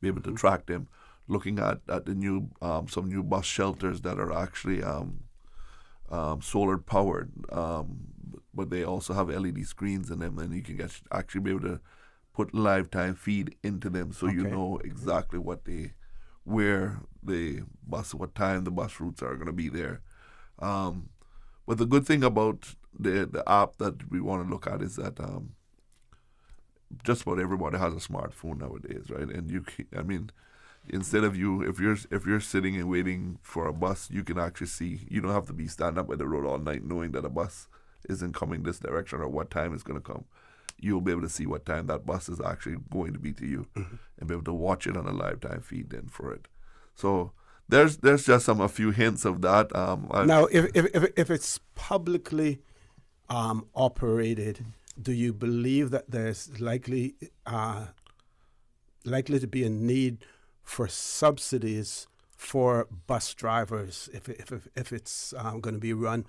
be able to track them, looking at the new some new bus shelters that are actually solar powered, but they also have LED screens in them, and you can actually be able to put live time feed into them, so you know exactly what time the bus routes are going to be there. But the good thing about the app that we want to look at is that just about everybody has a smartphone nowadays, right? And instead of if you're sitting and waiting for a bus, you can actually see. You don't have to be standing up by the road all night knowing that a bus isn't coming this direction or what time it's going to come. You'll be able to see what time that bus is actually going to be to you, and be able to watch it on a live time feed then for it. So there's just a few hints of that. Now, if it's publicly operated, do you believe that there's likely to be a need for subsidies for bus drivers if it's going to be run,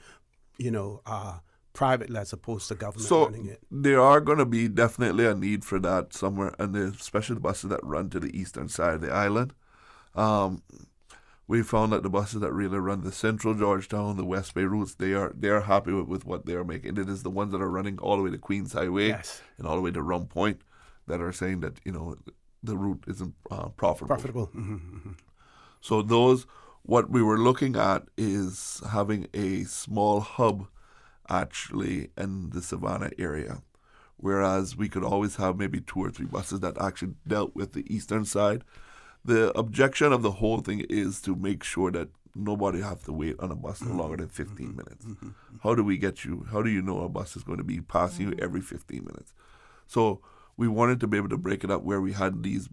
privately as opposed to government running it? There are going to be definitely a need for that somewhere, and especially the buses that run to the eastern side of the island. We found that the buses that really run the central Georgetown, the West Bay routes, they are happy with what they are making. It is the ones that are running all the way to Queens Highway and all the way to Rum Point that are saying that the route isn't profitable. Mm-hmm. So what we were looking at is having a small hub actually in the Savannah area, whereas we could always have maybe 2 or 3 buses that actually dealt with the eastern side. The objection of the whole thing is to make sure that nobody have to wait on a bus no longer than 15 minutes. How do you know a bus is going to be passing you every 15 minutes? So we wanted to be able to break it up where we had these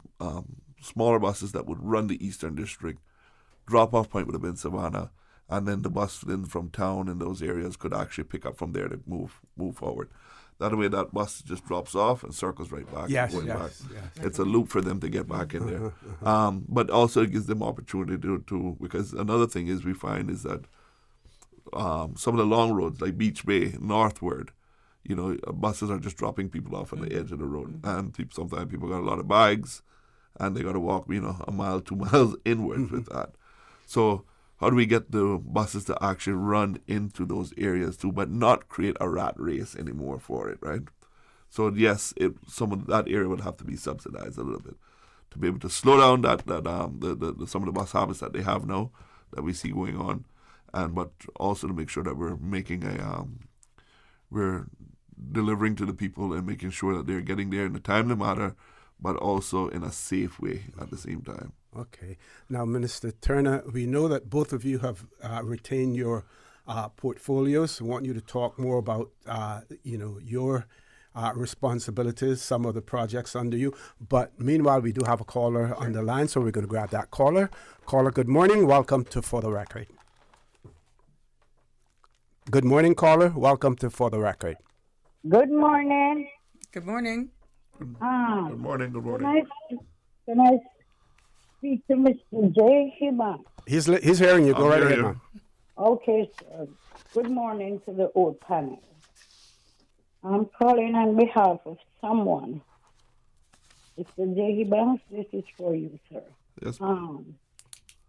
smaller buses that would run the eastern district. Drop-off point would have been Savannah, and then the bus then from town in those areas could actually pick up from there to move forward. That way, that bus just drops off and circles right back. Yes. It's a loop for them to get back in there. But also it gives them opportunity to because another thing is we find is that some of the long roads like Beach Bay, northward, buses are just dropping people off on the edge of the road. And sometimes people got a lot of bags and they got to walk, a mile, 2 miles inwards with that. So how do we get the buses to actually run into those areas too, but not create a rat race anymore for it, right? So yes, some of that area would have to be subsidized a little bit to be able to slow down that some of the bus habits that they have now that we see going on, but also to make sure that we're making we're delivering to the people and making sure that they're getting there in a timely manner, but also in a safe way at the same time. Okay. Now, Minister Turner, we know that both of you have retained your portfolios. I want you to talk more about, your responsibilities, some of the projects under you. But meanwhile, we do have a caller on the line, so we're going to grab that caller. Caller, good morning. Welcome to For the Record. Good morning, caller. Welcome to For the Record. Good morning. Good morning. Good morning. Good morning. Can I speak to Mr. J. Hiba? He's hearing you. Go right ahead, ma'am. Okay, sir. Good morning to the old panel. I'm calling on behalf of someone. Mr. J. Hiba, this is for you, sir. Yes. The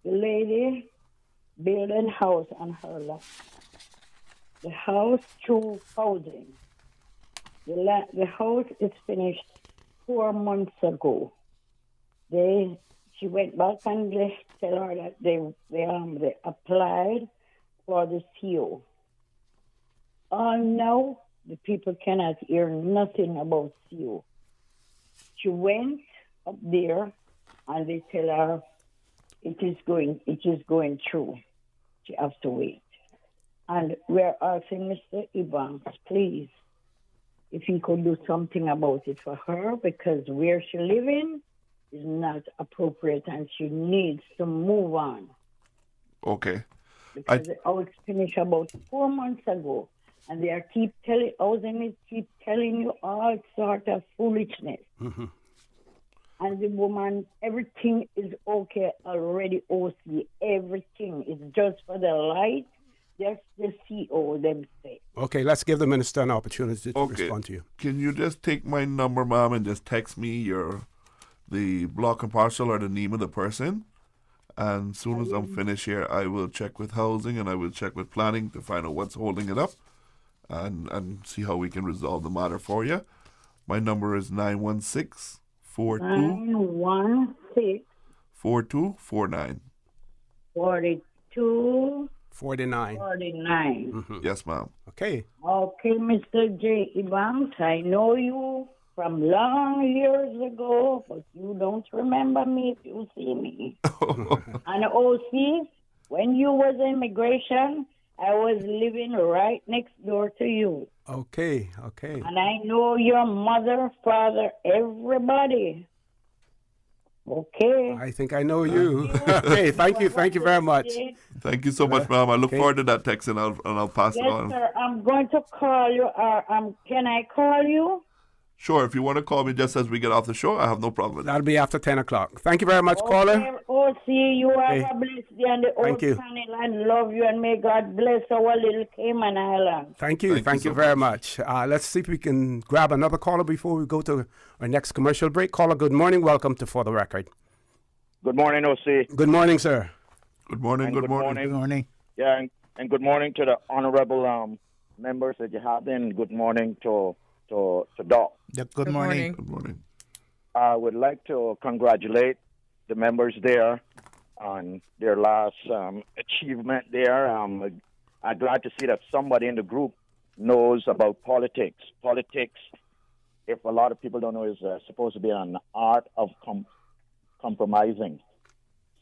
lady building house on her land. The house through housing. The house is finished 4 months ago. She went back and they tell her that they applied for the CO. Now the people cannot hear nothing about CO. She went up there and they tell her it is going through. She has to wait. And we're asking Mr. Evans, please, if he could do something about it for her, because where she's living is not appropriate and she needs to move on. Okay. Because the house finished about 4 months ago, and they are keep telling you all sort of foolishness. Mm-hmm. And the woman, everything is okay already, OC. Everything is just for the light. That's the CO them say. Okay, let's give the minister an opportunity to respond to you. Can you just take my number, ma'am, and just text me the block and parcel or the name of the person? And as soon as I'm finished here, I will check with housing and I will check with planning to find out what's holding it up and see how we can resolve the matter for you. My number is 916 916 4249. 42 49. 49. Mm-hmm. Yes, ma'am. Okay. Okay, Mr. J. Evans, I know you from long years ago, but you don't remember me if you see me. And OC, when you was immigration, I was living right next door to you. Okay. And I know your mother, father, everybody. Okay. I think I know you. Okay, thank you very much. Thank you so much, ma'am. I look forward to that text and I'll pass it on. Yes, sir. I'm going to call you. Can I call you? Sure, if you want to call me just as we get off the show, I have no problem with that. That'll be after 10 o'clock. Thank you very much, caller. Oh, see, you have a blessed day and the Thank old you. channel and love you, and may God bless our little Cayman Island. Thank you so very much. Let's see if we can grab another caller before we go to our next commercial break. Caller, good morning. Welcome to For the Record. Good morning, OC. Good morning, sir. Good morning. Good morning. Yeah, and good morning to the honorable members that you have in. Good morning to Doc. Good morning. Good morning. I would like to congratulate the members there on their last achievement there. I'm glad to see that somebody in the group knows about politics. Politics, if a lot of people don't know, is supposed to be an art of compromising.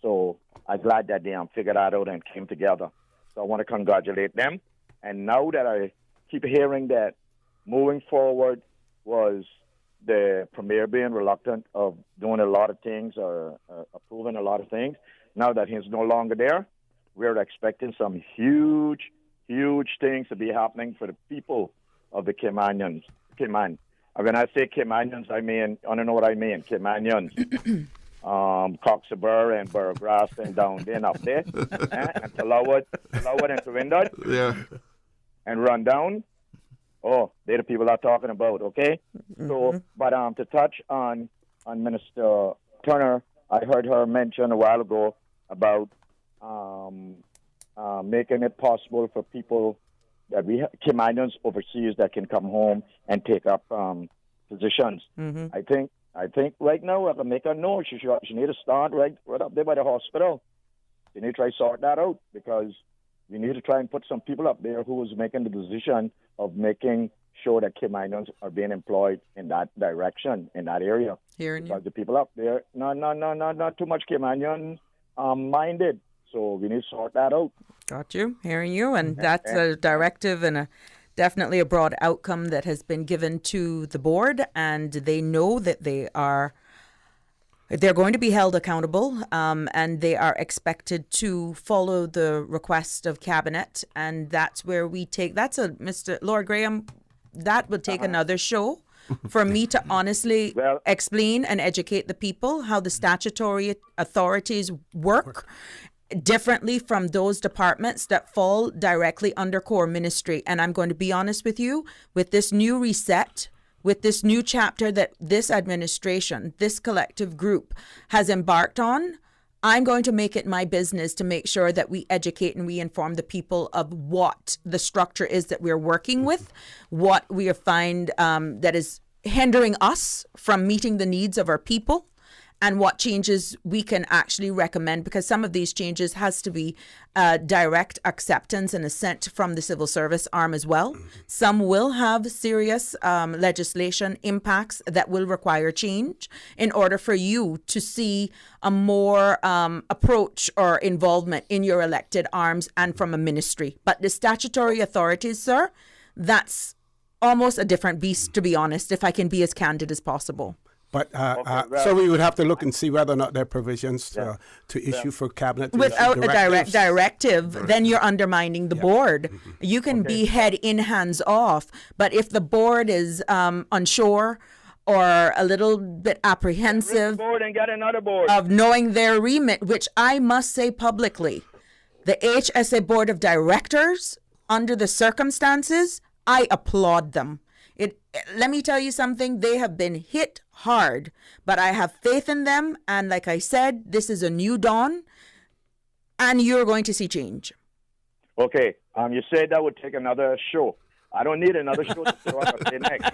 So I'm glad that they figured that out and came together. So I want to congratulate them. And now that I keep hearing that moving forward was the premier being reluctant of doing a lot of things or approving a lot of things, now that he's no longer there, we're expecting some huge things to be happening for the people of the Caymanians. Cayman. And when I say Caymanians, I don't know what I mean. Caymanians. Coxabar and Burgrass and down there and up there. And Talawad and Tawindad. Yeah. And run down. Oh, they're the people I'm talking about, okay? Mm-hmm. So, but to touch on Minister Turner, I heard her mention a while ago about making it possible for people that we Caymanians overseas that can come home and take up positions. Mm-hmm. I think right now I can make her know she need to start right up there by the hospital. You need to try to sort that out, because we need to try and put some people up there who is making the decision of making sure that Caymanians are being employed in that direction, in that area. Because the people up there, not too much Caymanian minded. So we need to sort that out. Got you. Hearing you. And that's a directive and definitely a broad outcome that has been given to the board, and they know that they're going to be held accountable, and they are expected to follow the request of cabinet. And that's where we take, Mr. Lord Graham, that would take another show for me to honestly explain and educate the people how the statutory authorities work differently from those departments that fall directly under core ministry. And I'm going to be honest with you, with this new reset, with this new chapter that this administration, this collective group has embarked on, I'm going to make it my business to make sure that we educate and we inform the people of what the structure is that we're working with, what we find that is hindering us from meeting the needs of our people, and what changes we can actually recommend, because some of these changes has to be direct acceptance and assent from the civil service arm as well. Some will have serious legislation impacts that will require change in order for you to see a more approach or involvement in your elected arms and from a ministry. But the statutory authorities, sir, that's almost a different beast, to be honest, if I can be as candid as possible. But so we would have to look and see whether or not there are provisions to issue for cabinet. Without a direct directive, then you're undermining the board. You can be head in, hands off, but if the board is unsure or a little bit apprehensive board and get another board. of knowing their remit, which I must say publicly, the HSA Board of Directors, under the circumstances, I applaud them. Let me tell you something, they have been hit hard, but I have faith in them, and like I said, this is a new dawn, and you're going to see change. Okay, you said that would take another show. I don't need another show to say what I say next.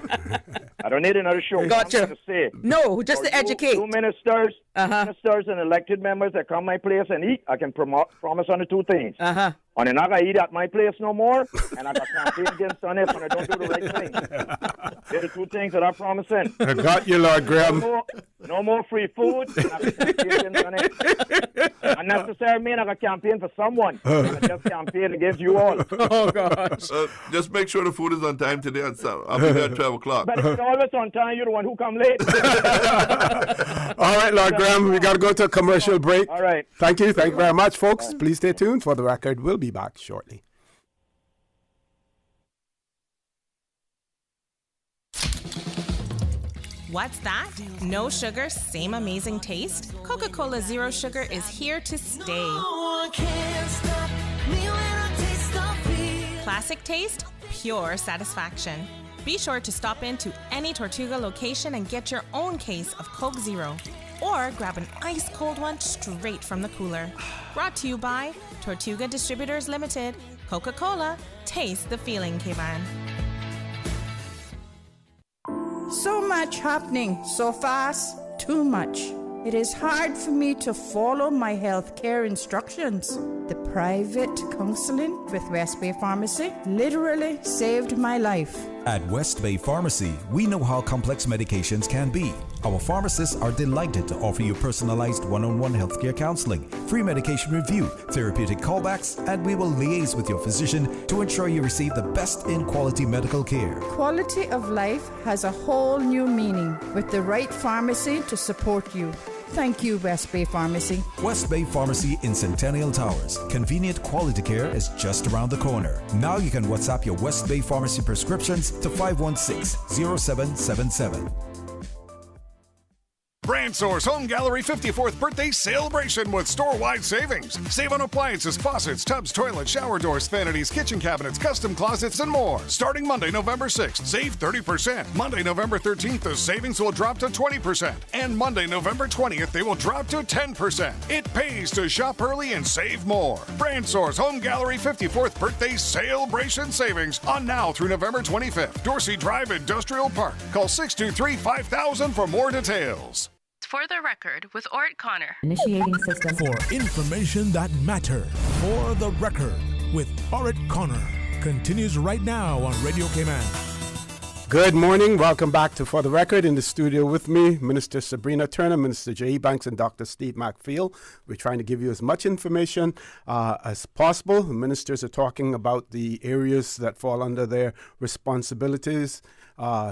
I don't need another show. Gotcha. To say. No, just to educate. Two ministers, ministers and elected members that come my place and eat, I can promise on the two things. And I'm not going to eat at my place no more, and I got campaign against on it when I don't do the right thing. They're the two things that I'm promising. I got you, Lord Graham. No more free food, and I got campaign against on it. Unnecessary mean I got campaign for someone. I just campaign against you all. Oh, gosh. Just make sure the food is on time today. I'll be there at 12 o'clock. But if it's always on time, you're the one who come late. All right, Lord Graham, we got to go to a commercial break. All right. Thank you. Thank you very much, folks. Please stay tuned. For the record, we'll be back shortly. What's that? No sugar, same amazing taste? Coca-Cola Zero Sugar is here to stay. Classic taste, pure satisfaction. Be sure to stop into any Tortuga location and get your own case of Coke Zero. Or grab an ice cold one straight from the cooler. Brought to you by Tortuga Distributors Limited. Coca-Cola, taste the feeling, Cayman. So much happening, so fast, too much. It is hard for me to follow my healthcare instructions. The private counseling with West Bay Pharmacy literally saved my life. At West Bay Pharmacy, we know how complex medications can be. Our pharmacists are delighted to offer you personalized one-on-one healthcare counseling, free medication review, therapeutic callbacks, and we will liaise with your physician to ensure you receive the best in quality medical care. Quality of life has a whole new meaning with the right pharmacy to support you. Thank you, West Bay Pharmacy. West Bay Pharmacy in Centennial Towers. Convenient quality care is just around the corner. Now you can WhatsApp your West Bay Pharmacy prescriptions to 516-0777. Brand Source Home Gallery 54th birthday celebration with store-wide savings. Save on appliances, faucets, tubs, toilets, shower doors, vanities, kitchen cabinets, custom closets, and more. Starting Monday, November 6th, save 30%. Monday, November 13th, the savings will drop to 20%. And Monday, November 20th, they will drop to 10%. It pays to shop early and save more. Brand Source Home Gallery 54th birthday celebration savings on now through November 25th. Dorsey Drive Industrial Park. Call 623-5000 for more details. For the record, with Orrett Connor. Initiating system. For information that matter. For the record, with Orrett Connor. Continues right now on Radio Cayman. Good morning. Welcome back to For the Record. In the studio with me, Minister Sabrina Turner, Minister J.E. Banks, and Dr. Steve McField. We're trying to give you as much information as possible. The ministers are talking about the areas that fall under their responsibilities,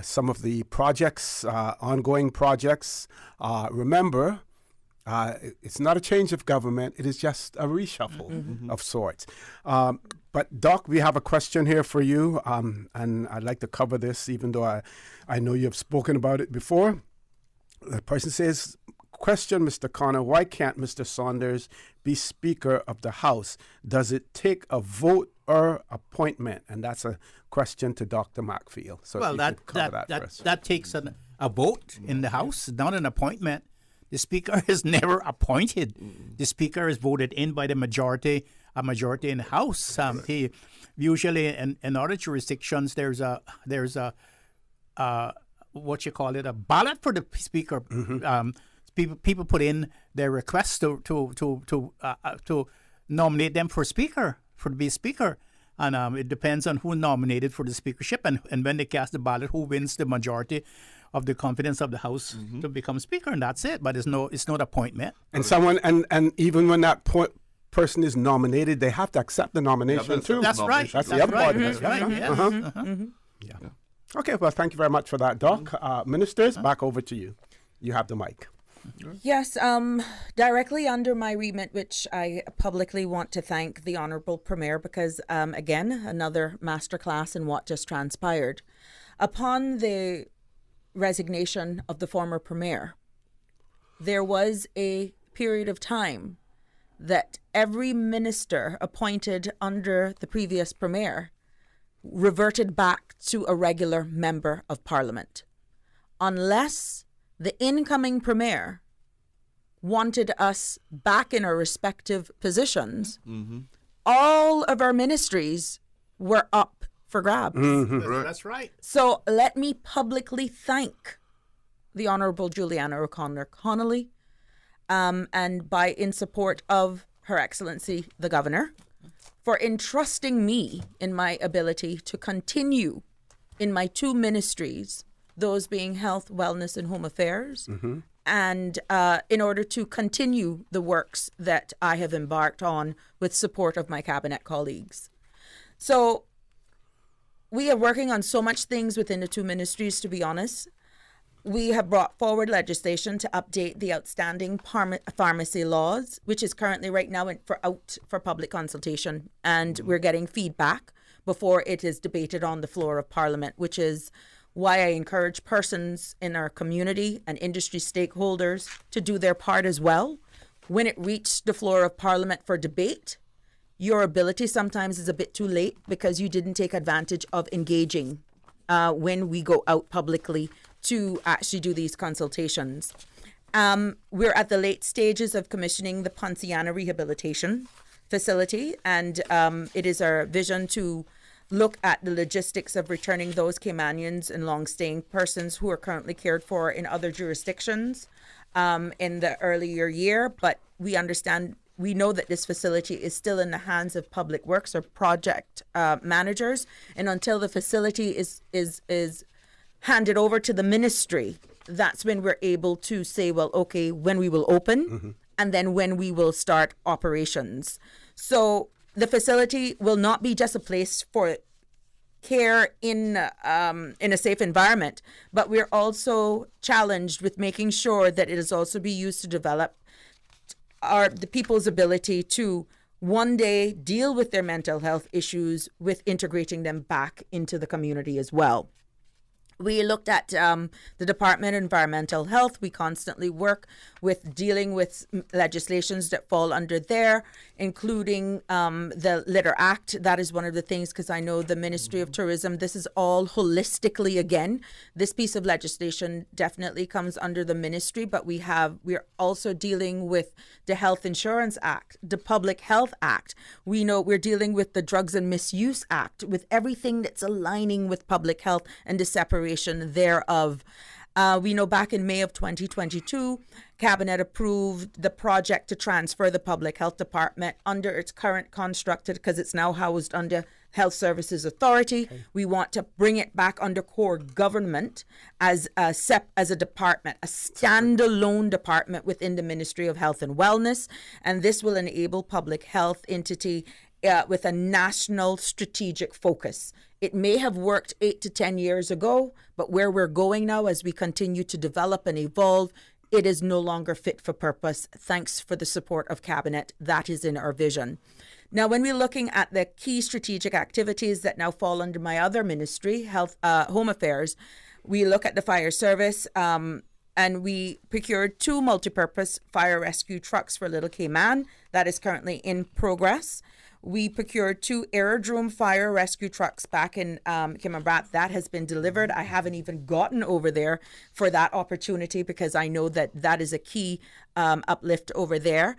some of the projects, ongoing projects. Remember, it's not a change of government. It is just a reshuffle of sorts. But, Doc, we have a question here for you, and I'd like to cover this, even though I know you've spoken about it before. The person says, question, Mr. Connor, why can't Mr. Saunders be Speaker of the House? Does it take a vote or appointment? And that's a question to Dr. McField. So well, that takes a vote in the House, not an appointment. The Speaker is never appointed. The Speaker is voted in by the majority, a majority in the House. He usually in other jurisdictions there's a what you call it, a ballot for the Speaker. people put in their requests to nominate them for speaker, to be speaker. And it depends on who nominated for the speakership, and when they cast the ballot, who wins the majority of the confidence of the House to become speaker, and that's it. But it's not appointment. And someone and even when that person is nominated, they have to accept the nomination too. That's right. That's the other part of it. Right. Yeah. Okay. Well, thank you very much for that, Doc. Ministers, back over to you. You have the mic. Yes, directly under my remit, which I publicly want to thank the Honourable Premier because, again, another masterclass in what just transpired. Upon the resignation of the former Premier, there was a period of time that every minister appointed under the previous Premier reverted back to a regular member of Parliament. Unless the incoming Premier wanted us back in our respective positions, all of our ministries were up for grabs. That's right. So let me publicly thank the Honourable Juliana O'Connor Connolly, and in support of Her Excellency the Governor, for entrusting me in my ability to continue in my two ministries, those being Health, Wellness, and Home Affairs, and in order to continue the works that I have embarked on with support of my cabinet colleagues. So we are working on so much things within the two ministries, to be honest. We have brought forward legislation to update the outstanding pharmacy laws, which is currently right now out for public consultation, and we're getting feedback before it is debated on the floor of Parliament, which is why I encourage persons in our community and industry stakeholders to do their part as well. When it reached the floor of Parliament for debate, your ability sometimes is a bit too late because you didn't take advantage of engaging when we go out publicly to actually do these consultations. We're at the late stages of commissioning the Ponciana Rehabilitation Facility, and it is our vision to look at the logistics of returning those Caymanians and long-staying persons who are currently cared for in other jurisdictions in the earlier year. But we know that this facility is still in the hands of public works or project managers, and until the facility is handed over to the ministry, that's when we're able to say, well, okay, when we will open and then when we will start operations. So the facility will not be just a place for care in a safe environment, but we're also challenged with making sure that it is also be used to develop the people's ability to one day deal with their mental health issues with integrating them back into the community as well. We looked at the Department of Environmental Health. We constantly work with dealing with legislations that fall under there, including the Litter Act. That is one of the things, because I know the Ministry of Tourism, this is all holistically, again, this piece of legislation definitely comes under the ministry, but we're also dealing with the Health Insurance Act, the Public Health Act. We know we're dealing with the Drugs and Misuse Act, with everything that's aligning with public health and the separation thereof. We know back in May of 2022, Cabinet approved the project to transfer the Public Health Department under its current construct, because it's now housed under Health Services Authority. Okay. We want to bring it back under core government as a department, a standalone department within the Ministry of Health and Wellness, and this will enable public health entity with a national strategic focus. It may have worked 8 to 10 years ago, but where we're going now as we continue to develop and evolve, it is no longer fit for purpose. Thanks for the support of Cabinet. That is in our vision. Now, when we're looking at the key strategic activities that now fall under my other ministry, Health, Home Affairs, we look at the fire service, and we procured 2 multipurpose fire rescue trucks for Little Cayman. That is currently in progress. We procured 2 aerodrome fire rescue trucks back in Cayman. That has been delivered. I haven't even gotten over there for that opportunity because I know that is a key uplift over there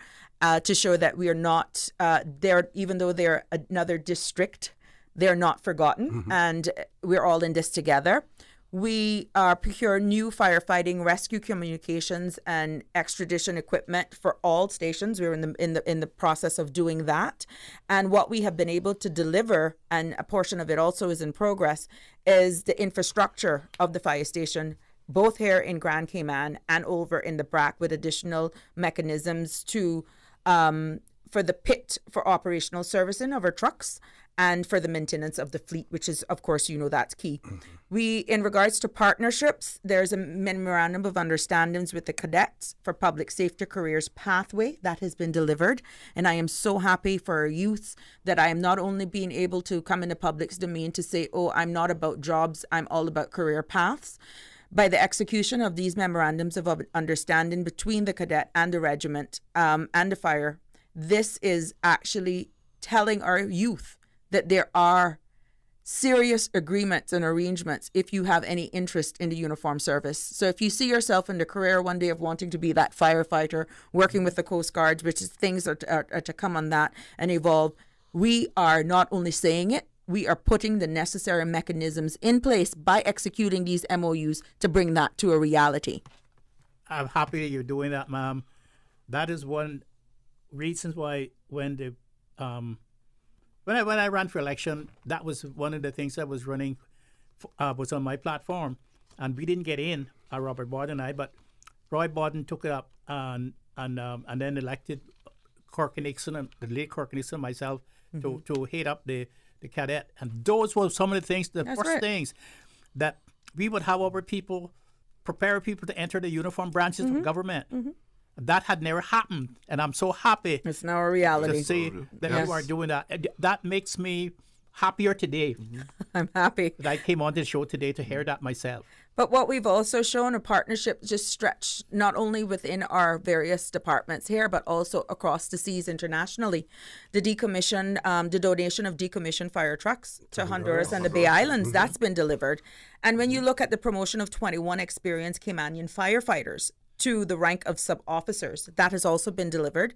to show that we are not there, even though they're another district, they're not forgotten, and we're all in this together. We procure new firefighting, rescue communications, and extradition equipment for all stations. We're in the process of doing that, and what we have been able to deliver, and a portion of it also is in progress, is the infrastructure of the fire station, both here in Grand Cayman and over in the BRAC, with additional mechanisms to for the pit for operational servicing of our trucks and for the maintenance of the fleet, which is, of course, that's key. We, in regards to partnerships, there's a memorandum of understandings with the cadets for public safety careers pathway that has been delivered. And I am so happy for our youth that I am not only being able to come in the public's domain to say, oh, I'm not about jobs, I'm all about career paths. By the execution of these memorandums of understanding between the cadet and the regiment and the fire, this is actually telling our youth that there are serious agreements and arrangements if you have any interest in the uniform service. So if you see yourself in the career one day of wanting to be that firefighter, working with the Coast Guards, which is things are to come on that and evolve, we are not only saying it, we are putting the necessary mechanisms in place by executing these MOUs to bring that to a reality. I'm happy that you're doing that, ma'am. That is one reasons why when I ran for election, that was one of the things I was running, was on my platform, and we didn't get in, Robert Borden and I, but Roy Borden took it up and then elected Corky Nixon and the late Corky Nixon and myself to head up the cadet, and those were some of the things, things that we would have our people prepare people to enter the uniform branches of government. That had never happened, and I'm so happy. It's now a reality. To see that you are doing that. That makes me happier today. I'm happy that I came on the show today to hear that myself. But what we've also shown, a partnership just stretched not only within our various departments here, but also across the seas internationally. The donation of decommissioned fire trucks to Honduras and the Bay Islands, that's been delivered. And when you look at the promotion of 21 experienced Caymanian firefighters to the rank of sub-officers, that has also been delivered.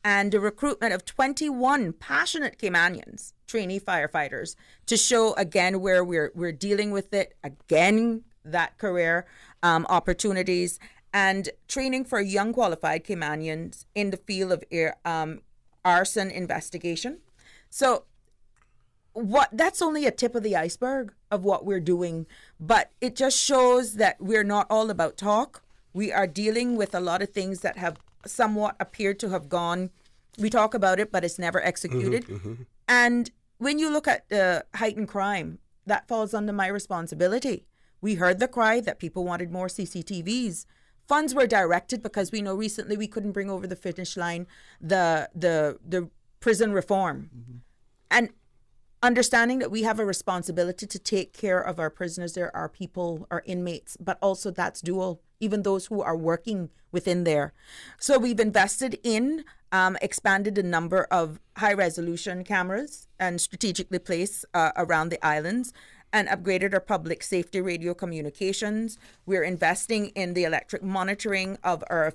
And the recruitment of 21 passionate Caymanians, trainee firefighters, to show again where we're dealing with it, again, that career opportunities, and training for young qualified Caymanians in the field of arson investigation. So that's only a tip of the iceberg of what we're doing, but it just shows that we're not all about talk. We are dealing with a lot of things that have somewhat appeared to have gone. We talk about it, but it's never executed. And when you look at heightened crime, that falls under my responsibility. We heard the cry that people wanted more CCTVs. Funds were directed because we know recently we couldn't bring over the finish line the prison reform. And understanding that we have a responsibility to take care of our prisoners, there are people, our inmates, but also that's dual, even those who are working within there. So we've invested in, expanded the number of high-resolution cameras and strategically placed around the islands, and upgraded our public safety radio communications. We're investing in the electric monitoring of our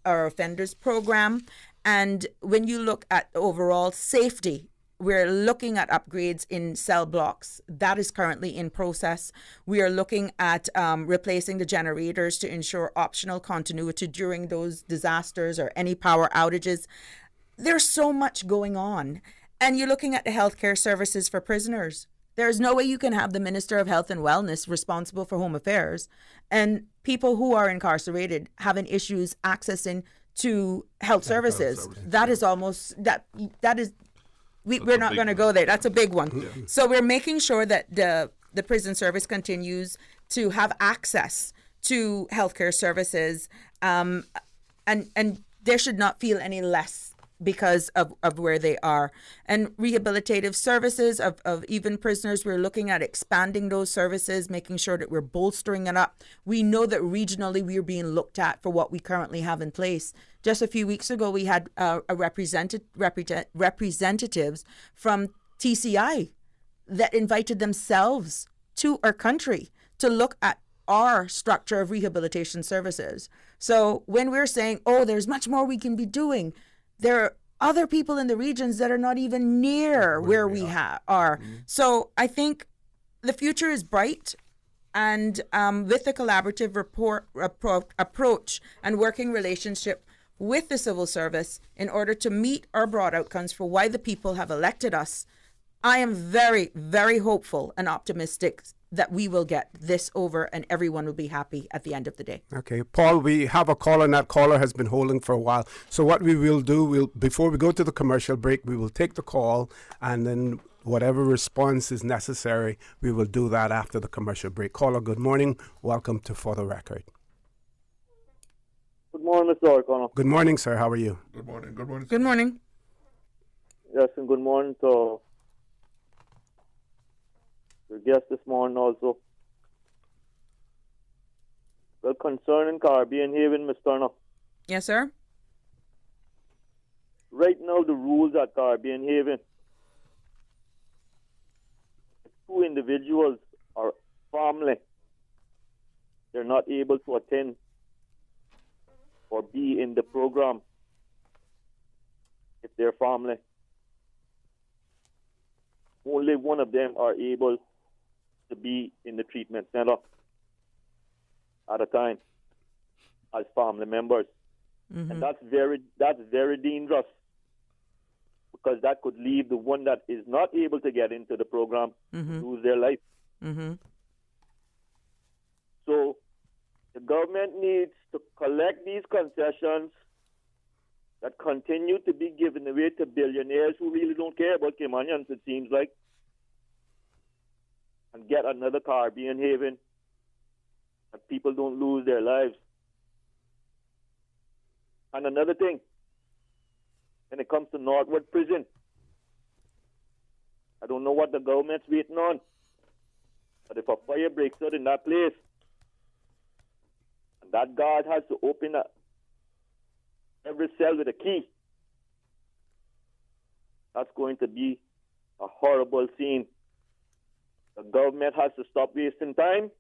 offenders program. And when you look at overall safety, we're looking at upgrades in cell blocks. That is currently in process. We are looking at replacing the generators to ensure optional continuity during those disasters or any power outages. There's so much going on. And you're looking at the healthcare services for prisoners. There's no way you can have the Minister of Health and Wellness responsible for home affairs and people who are incarcerated having issues accessing to health services. That is almost, that is, we're not going to go there. That's a big one. Yeah. So we're making sure that the prison service continues to have access to healthcare services, and they should not feel any less because of where they are. And rehabilitative services of even prisoners, we're looking at expanding those services, making sure that we're bolstering it up. We know that regionally we're being looked at for what we currently have in place. Just a few weeks ago, we had representatives from TCI that invited themselves to our country to look at our structure of rehabilitation services. So when we're saying, oh, there's much more we can be doing, there are other people in the regions that are not even near where we are. So I think the future is bright. and with a collaborative approach and working relationship with the civil service in order to meet our broad outcomes for why the people have elected us, I am very, very hopeful and optimistic that we will get this over and everyone will be happy at the end of the day. Okay, Paul, we have a caller and that caller has been holding for a while. So what we will do, before we go to the commercial break, we will take the call and then whatever response is necessary, we will do that after the commercial break. Caller, good morning. Welcome to For the Record. Good morning, Mr. O'Connor. Good morning, sir. How are you? Good morning. Good morning. Good morning. Yes, and good morning to your guest this morning also. Well, concerning Caribbean Haven, Mr. Turner. Yes, sir. Right now, the rules at Caribbean Haven, two individuals are family. They're not able to attend or be in the program if they're family. Only one of them are able to be in the treatment center at a time as family members. Mm-hmm. And that's very dangerous, because that could leave the one that is not able to get into the program lose their life. Mm-hmm. So the government needs to collect these concessions that continue to be given away to billionaires who really don't care about Caymanians, it seems like, and get another Caribbean Haven that people don't lose their lives. And another thing, when it comes to Northwood Prison, I don't know what the government's waiting on, but if a fire breaks out in that place, and that guard has to open up every cell with a key, that's going to be a horrible scene. The government has to stop wasting time,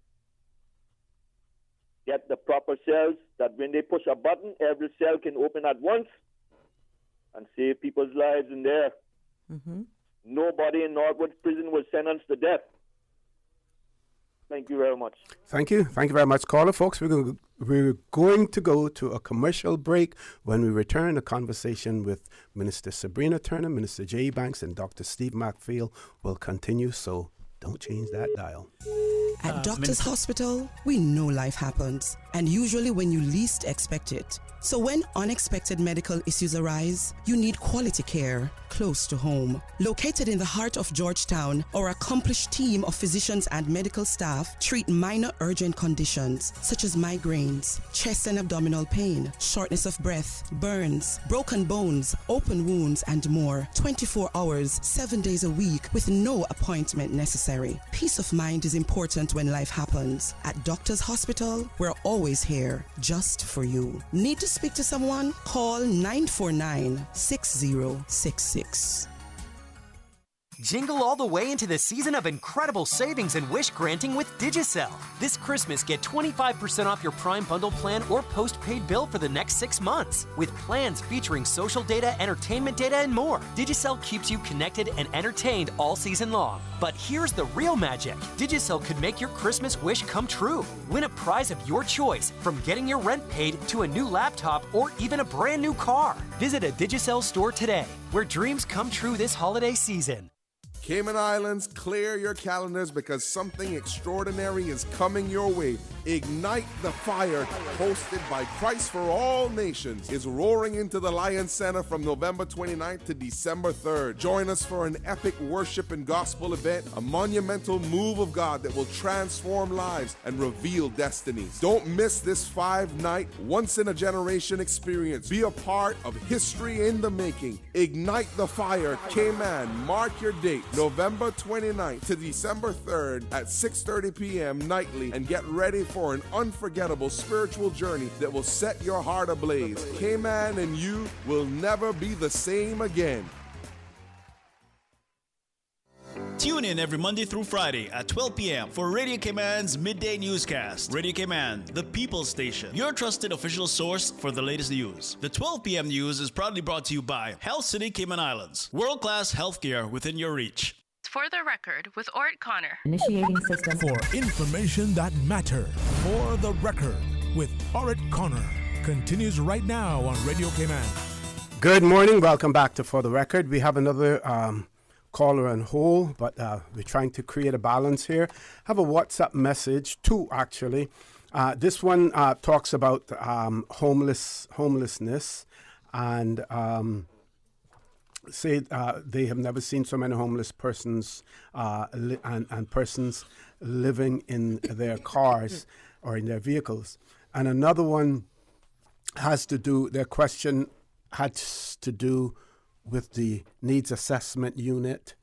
get the proper cells that when they push a button, every cell can open at once and save people's lives in there. Mm-hmm. Nobody in Northwood Prison was sentenced to death. Thank you very much. Thank you. Thank you very much, caller. Folks, we're going to go to a commercial break. When we return, the conversation with Minister Sabrina Turner, Minister J. Banks, and Dr. Steve McField will continue, so don't change that dial. At Doctor's Hospital, we know life happens, and usually when you least expect it. So when unexpected medical issues arise, you need quality care close to home. Located in the heart of Georgetown, our accomplished team of physicians and medical staff treat minor urgent conditions such as migraines, chest and abdominal pain, shortness of breath, burns, broken bones, open wounds, and more. 24 hours, 7 days a week with no appointment necessary. Peace of mind is important when life happens. At Doctor's Hospital, we're always here just for you. Need to speak to someone? Call 949-6066. Jingle all the way into the season of incredible savings and wish granting with Digicel. This Christmas, get 25% off your Prime Bundle plan or postpaid bill for the next 6 months. With plans featuring social data, entertainment data, and more, Digicel keeps you connected and entertained all season long. But here's the real magic. Digicel could make your Christmas wish come true. Win a prize of your choice, from getting your rent paid to a new laptop or even a brand new car. Visit a Digicel store today, where dreams come true this holiday season. Cayman Islands, clear your calendars because something extraordinary is coming your way. Ignite the Fire, hosted by Christ for All Nations, is roaring into the Lions Center from November 29th to December 3rd. Join us for an epic worship and gospel event, a monumental move of God that will transform lives and reveal destinies. Don't miss this 5-night, once-in-a-generation experience. Be a part of history in the making. Ignite the Fire, Cayman. Mark your date, November 29th to December 3rd at 6:30 p.m. nightly, and get ready for an unforgettable spiritual journey that will set your heart ablaze. Cayman and you will never be the same again. Tune in every Monday through Friday at 12 p.m. for Radio Cayman's Midday Newscast. Radio Cayman, the people's station, your trusted official source for the latest news. The 12 p.m. news is proudly brought to you by Health City Cayman Islands. World-class healthcare within your reach. For the Record with Orrett Connor. Initiating system. For information that matters. For the Record with Orrett Connor continues right now on Radio Cayman. Good morning. Welcome back to For the Record. We have another caller on hold, but we're trying to create a balance here. Have a WhatsApp message, two actually. This one talks about homelessness and say they have never seen so many homeless persons and persons living in their cars or in their vehicles. And another one has to do, their question has to do with the needs assessment unit,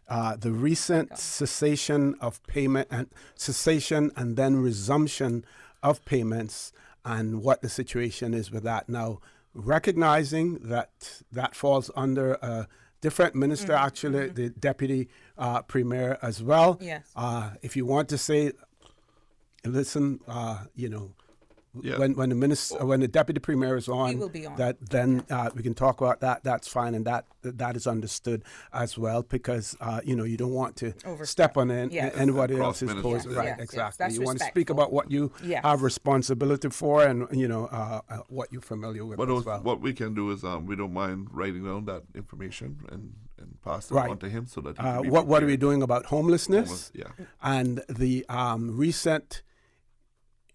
the recent cessation of payment and cessation and then resumption of payments and what the situation is with that. Now, recognizing that that falls under a different minister, actually, the deputy premier as well. Yes. If you want to say, listen, when the minister, when the deputy premier is on, he will be on. that then we can talk about that. That's fine, and that is understood as well, because you don't want to step on anybody else's toes. Right, exactly. You want to speak about what you have responsibility for, and what you're familiar with as well. What we can do is we don't mind writing down that information and pass it on to him so that he can be what are we doing about homelessness? And the recent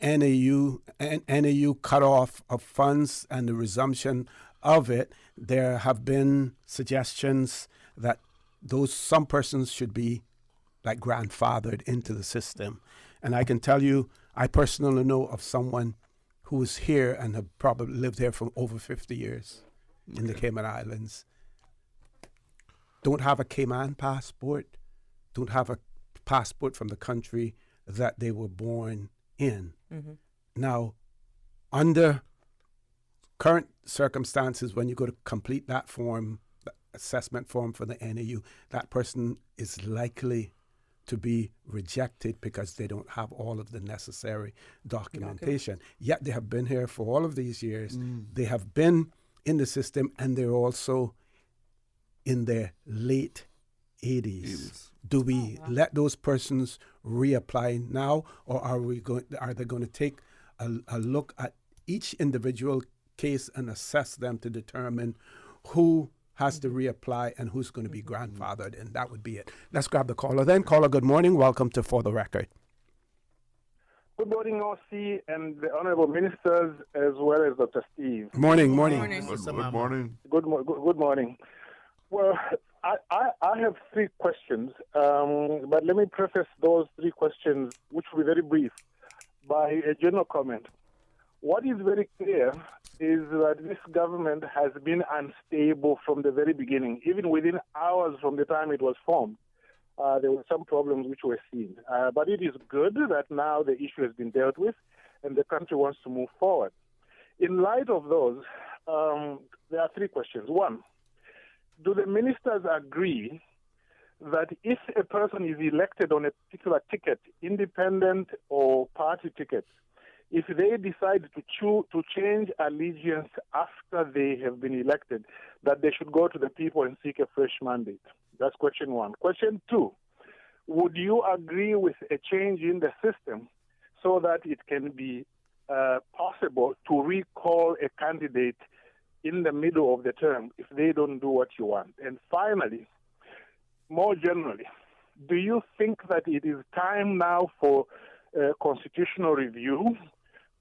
NAU cutoff of funds and the resumption of it. There have been suggestions that some persons should be like grandfathered into the system. And I can tell you, I personally know of someone who is here and have probably lived here for over 50 years in the Cayman Islands. Don't have a Cayman passport, don't have a passport from the country that they were born in. Mm-hmm. Now, under current circumstances, when you go to complete that form, the assessment form for the NAU, that person is likely to be rejected because they don't have all of the necessary documentation. Yet they have been here for all of these years. They have been in the system, and they're also in their late 80s. Do we let those persons reapply now, or are they going to take a look at each individual case and assess them to determine who has to reapply and who's going to be grandfathered? And that would be it. Let's grab the caller then. Caller, good morning. Welcome to For the Record. Good morning, OC, and the honorable ministers, as well as Dr. Steve. Morning. Good morning. Well, I have three questions, but let me preface those three questions, which will be very brief, by a general comment. What is very clear is that this government has been unstable from the very beginning. Even within hours from the time it was formed, there were some problems which were seen. But it is good that now the issue has been dealt with and the country wants to move forward. In light of those, there are three questions. One, do the ministers agree that if a person is elected on a particular ticket, independent or party ticket, if they decide to change allegiance after they have been elected, that they should go to the people and seek a fresh mandate? That's question one. Question two, would you agree with a change in the system so that it can be possible to recall a candidate in the middle of the term if they don't do what you want? And finally, more generally, do you think that it is time now for constitutional review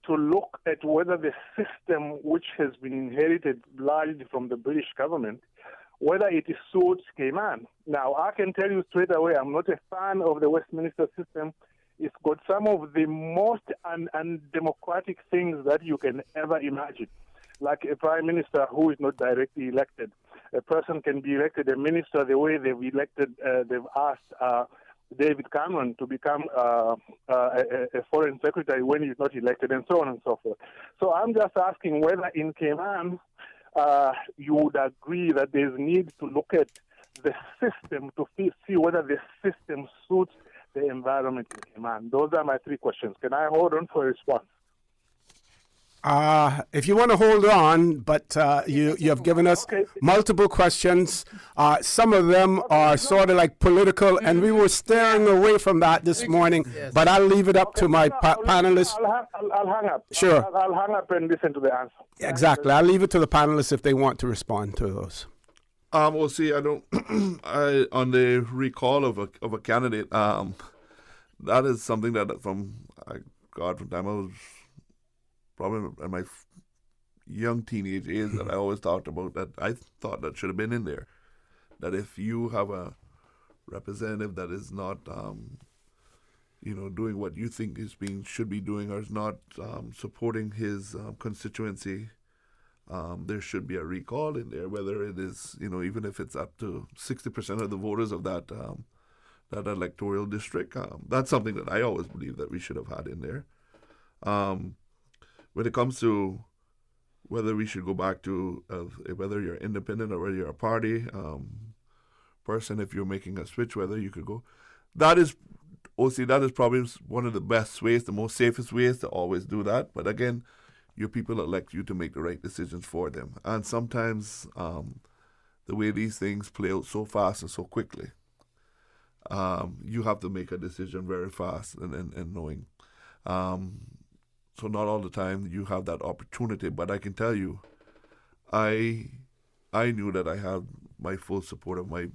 to look at whether the system which has been inherited largely from the British government, whether it suits Cayman? Now, I can tell you straight away, I'm not a fan of the Westminster system. It's got some of the most undemocratic things that you can ever imagine, like a prime minister who is not directly elected. A person can be elected a minister the way they've asked David Cameron to become a foreign secretary when he's not elected, and so on and so forth. So I'm just asking whether in Cayman you would agree that there's need to look at the system to see whether the system suits the environment in Cayman. Those are my three questions. Can I hold on for a response? If you want to hold on, but you have given us multiple questions. Some of them are sort of like political, and we were steering away from that this morning. Yes. But I'll leave it up to my panelists. I'll hang up. Sure. I'll hang up and listen to the answer. Exactly. I'll leave it to the panelists if they want to respond to those. Well, see, I don't. On the recall of a candidate, that is something that from time I was probably in my young teenage years that I always talked about, that I thought that should have been in there. That if you have a representative that is not, doing what you think should be doing, or is not supporting his constituency, there should be a recall in there. Whether it is, even if it's up to 60% of the voters of that electoral district, that's something that I always believe that we should have had in there. When it comes to whether we should go back to whether you're independent or whether you're a party person, if you're making a switch, whether you could go, that is probably one of the best ways, the most safest ways to always do that. But again, your people elect you to make the right decisions for them, and sometimes the way these things play out so fast and so quickly, you have to make a decision very fast and knowing. So not all the time you have that opportunity, but I can tell you, I knew that I had my full support of my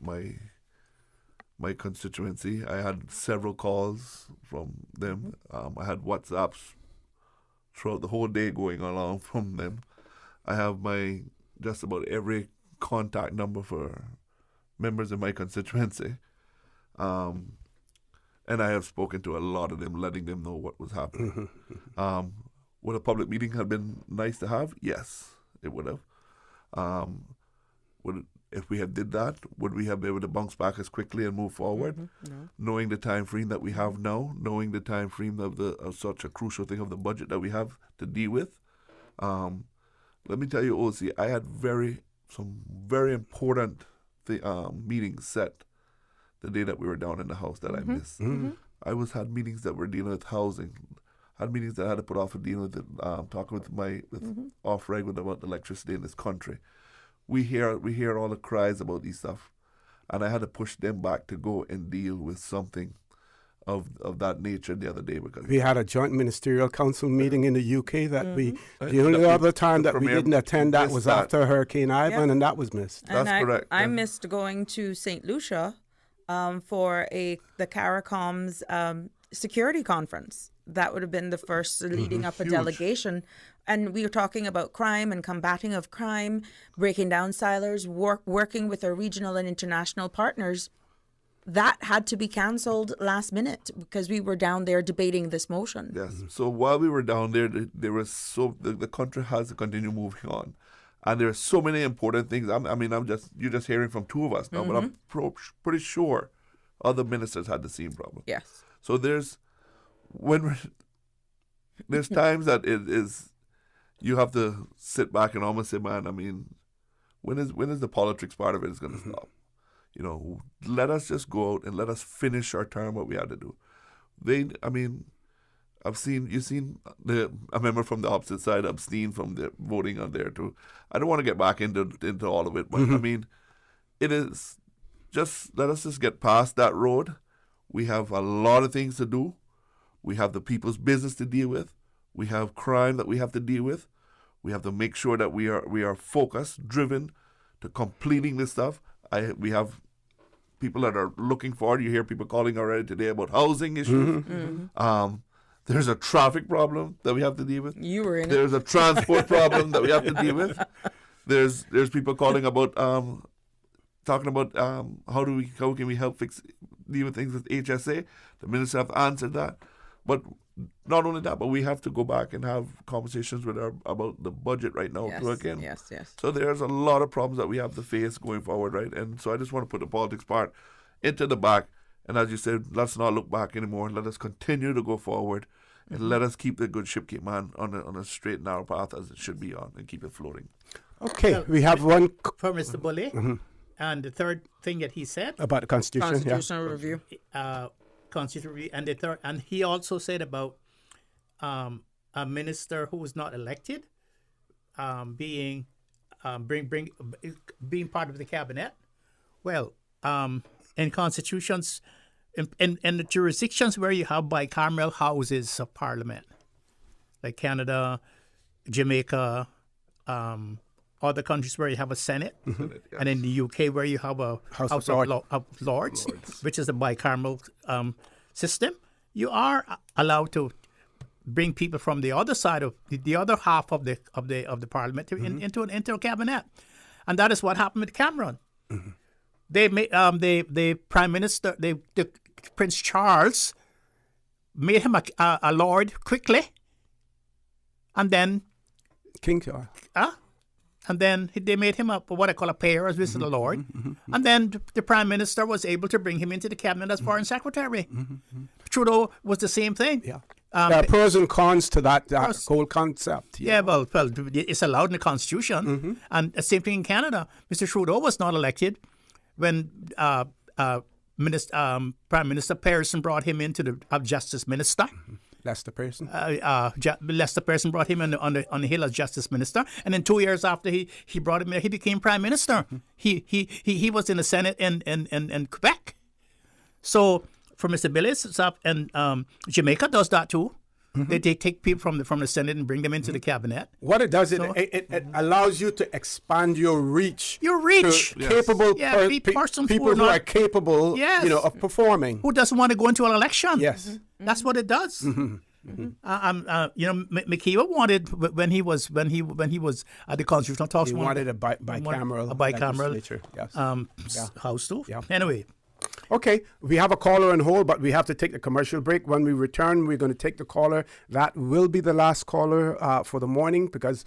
constituency. I had several calls from them. I had WhatsApps throughout the whole day going along from them. I have just about every contact number for members of my constituency. And I have spoken to a lot of them, letting them know what was happening. Would a public meeting have been nice to have? Yes, it would have. If we had did that, would we have been able to bounce back as quickly and move forward? No. Knowing the time frame that we have now, knowing the time frame of such a crucial thing of the budget that we have to deal with. Let me tell you, OC, I had some very important meetings set the day that we were down in the house that I missed. I had meetings that were dealing with housing. Had meetings that I had to put off of dealing with talking with off-reg about electricity in this country. We hear all the cries about these stuff, and I had to push them back to go and deal with something of that nature the other day. Because we had a joint ministerial council meeting in the UK that the only other time that we didn't attend that was after Hurricane Ivan, and that was missed. And That's correct. I missed going to St. Lucia for the CARICOM's security conference. That would have been the first leading up a delegation. And we were talking about crime and combating of crime, breaking down silos, working with our regional and international partners. That had to be cancelled last minute because we were down there debating this motion. Yes. So while we were down there, the country has to continue moving on. And there are so many important things. You're just hearing from two of us now, but I'm pretty sure other ministers had the same problem. Yes. So there's times that it is, you have to sit back and almost say, man, when is the politics part of it is going to stop? Let us just go out and let us finish our term, what we had to do. You've seen a member from the opposite side abstain from the voting on there too. I don't want to get back into all of it, but it is just, let us just get past that road. We have a lot of things to do. We have the people's business to deal with. We have crime that we have to deal with. We have to make sure that we are focused, driven to completing this stuff. We have people that are looking forward. You hear people calling already today about housing issues. There's a traffic problem that we have to deal with. You were in There's a transport problem that we have to deal with. There's people calling about talking about how can we help deal with things with HSA. The minister have answered that. But not only that, but we have to go back and have conversations with about the budget right now too again. Yes. So there's a lot of problems that we have to face going forward, right? And so I just want to put the politics part into the back. And as you said, let's not look back anymore. Let us continue to go forward, and let us keep the good ship Cayman on a straight, narrow path as it should be on, and keep it floating. Okay, we have one for Mr. Bully. And the third thing that he said about the constitutional review. Constitutional review, and the third, and he also said about a minister who is not elected being part of the cabinet? Well, in constitutions, in the jurisdictions where you have bicameral houses of parliament, like Canada, Jamaica, other countries where you have a Senate, and in the UK where you have a House of Lords, which is a bicameral system, you are allowed to bring people from the other side of the other half of the parliament into a cabinet, and that is what happened with Cameron. They made the Prime Minister, the Prince Charles, made him a lord quickly, and then King Charles. And then they made him what I call a payer, as the Lord. And then the Prime Minister was able to bring him into the cabinet as Foreign Secretary. Trudeau was the same thing. Yeah. There are pros and cons to that whole concept. Yeah, well, it's allowed in the Constitution. And the same thing in Canada. Mr. Trudeau was not elected when Prime Minister Pearson brought him into the Justice Minister. Lester Pearson. Lester Pearson brought him on the Hill as Justice Minister, and then 2 years after he brought him there, he became Prime Minister. He was in the Senate in Quebec. So for Mr. Billis, and Jamaica does that too. They take people from the Senate and bring them into the cabinet. What it does, it allows you to expand your reach. Your reach. To capable people who are capable, of performing. Who doesn't want to go into an election? Yes. That's what it does. McKeever wanted when he was at the Constitutional Talks. He wanted a bicameral legislature. Yes. House too. Yeah. Anyway. Okay, we have a caller on hold, but we have to take the commercial break. When we return, we're going to take the caller. That will be the last caller for the morning, because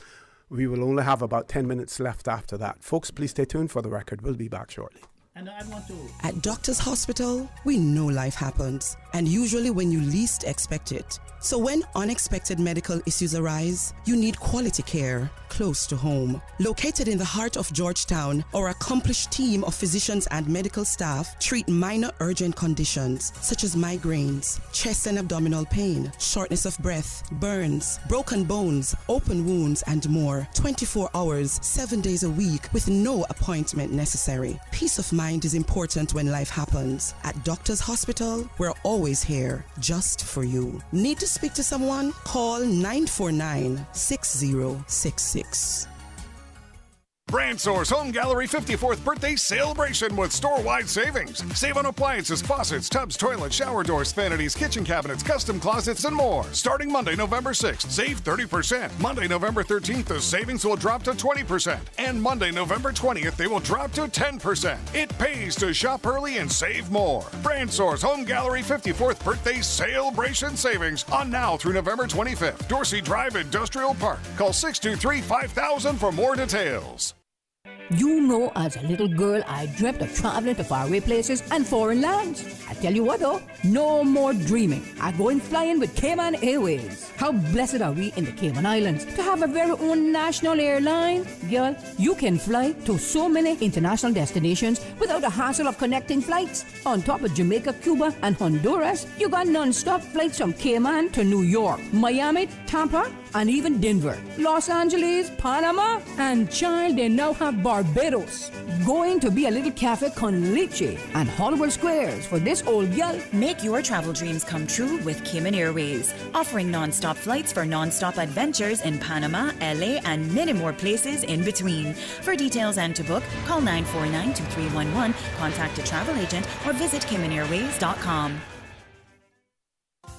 we will only have about 10 minutes left after that. Folks, please stay tuned for the record. We'll be back shortly. And I want to... At Doctor's Hospital, we know life happens, and usually when you least expect it. So when unexpected medical issues arise, you need quality care close to home. Located in the heart of Georgetown, our accomplished team of physicians and medical staff treat minor urgent conditions such as migraines, chest and abdominal pain, shortness of breath, burns, broken bones, open wounds, and more. 24 hours, 7 days a week with no appointment necessary. Peace of mind is important when life happens. At Doctor's Hospital, we're always here just for you. Need to speak to someone? Call 949-6066. Brand Source Home Gallery 54th birthday celebration with store-wide savings. Save on appliances, faucets, tubs, toilets, shower doors, vanities, kitchen cabinets, custom closets, and more. Starting Monday, November 6th, save 30%. Monday, November 13th, the savings will drop to 20%. And Monday, November 20th, they will drop to 10%. It pays to shop early and save more. Brand Source Home Gallery 54th birthday celebration savings on now through November 25th. Dorsey Drive Industrial Park. Call 623-5000 for more details. You know, as a little girl, I dreamt of traveling to faraway places and foreign lands. I tell you what though, no more dreaming. I'm going flying with Cayman Airways. How blessed are we in the Cayman Islands to have a very own national airline? Girl, you can fly to so many international destinations without the hassle of connecting flights. On top of Jamaica, Cuba, and Honduras, you got non-stop flights from Cayman to New York, Miami, Tampa, and even Denver, Los Angeles, Panama, and child, they now have Barbados. Going to be a little cafe con leche and Hollywood Squares for this old gal. Make your travel dreams come true with Cayman Airways, offering non-stop flights for non-stop adventures in Panama, LA, and many more places in between. For details and to book, call 949-2311, contact a travel agent, or visit CaymanAirways.com.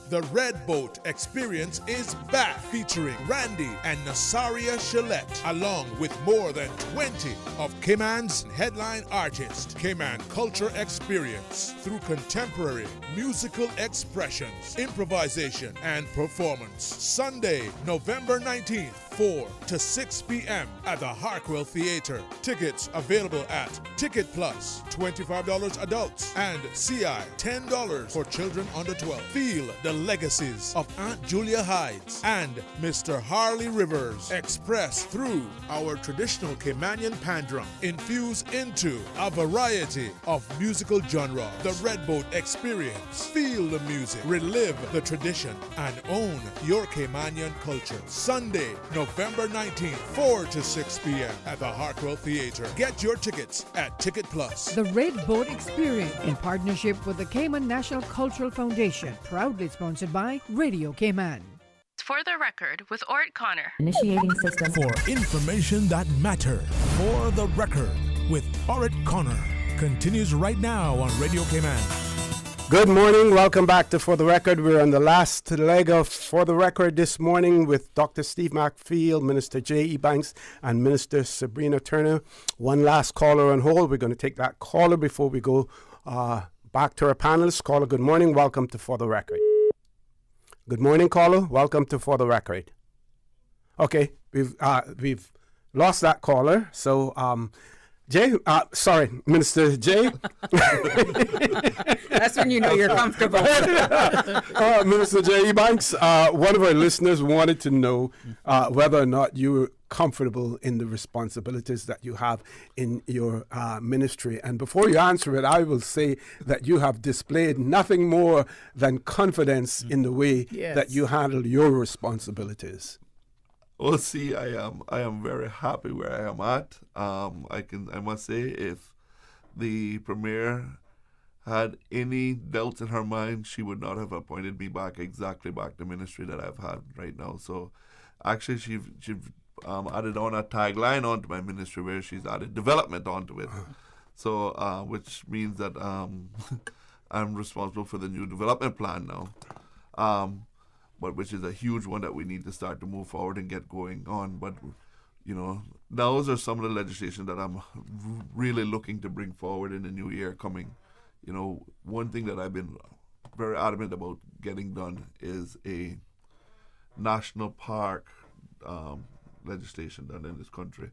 The Red Boat Experience is back, featuring Randy and Nasaria Shillette, along with more than 20 of Cayman's headline artists. Cayman Culture Experience, through contemporary musical expressions, improvisation, and performance. Sunday, November 19th, 4 to 6 p.m. at the Harkwell Theater. Tickets available at Ticket Plus, $25 adults, and CI, $10 for children under 12. Feel the legacies of Aunt Julia Hydes and Mr. Harley Rivers expressed through our traditional Caymanian pandrum, infused into a variety of musical genres. The Red Boat Experience. Feel the music, relive the tradition, and own your Caymanian culture. Sunday, November 19th, 4 to 6 p.m. at the Harkwell Theater. Get your tickets at Ticket Plus. The Red Boat Experience, in partnership with the Cayman National Cultural Foundation, proudly sponsored by Radio Cayman. For the record, with Orrett Connor. Initiating system. For information that matters. For the record, with Orrett Connor. Continues right now on Radio Cayman. Good morning. Welcome back to For the Record. We're on the last leg of For the Record this morning with Dr. Steve McField, Minister J.E. Banks, and Minister Sabrina Turner. One last caller on hold. We're going to take that caller before we go back to our panelists. Caller, good morning. Welcome to For the Record. Good morning, caller. Welcome to For the Record. Okay, we've lost that caller. So, Minister Jay. That's when you know you're comfortable. Minister J.E. Banks, one of our listeners wanted to know whether or not you were comfortable in the responsibilities that you have in your ministry. And before you answer it, I will say that you have displayed nothing more than confidence in the way that you handle your responsibilities. Well, see, I am very happy where I am at. I must say, if the Premier had any doubts in her mind, she would not have appointed me back the ministry that I've had right now. So, actually, she added on a tagline onto my ministry where she's added development onto it. So, which means that I'm responsible for the new development plan now. But which is a huge one that we need to start to move forward and get going on. But, you know, those are some of the legislation that I'm really looking to bring forward in the new year coming. You know, one thing that I've been very adamant about getting done is a national park legislation done in this country.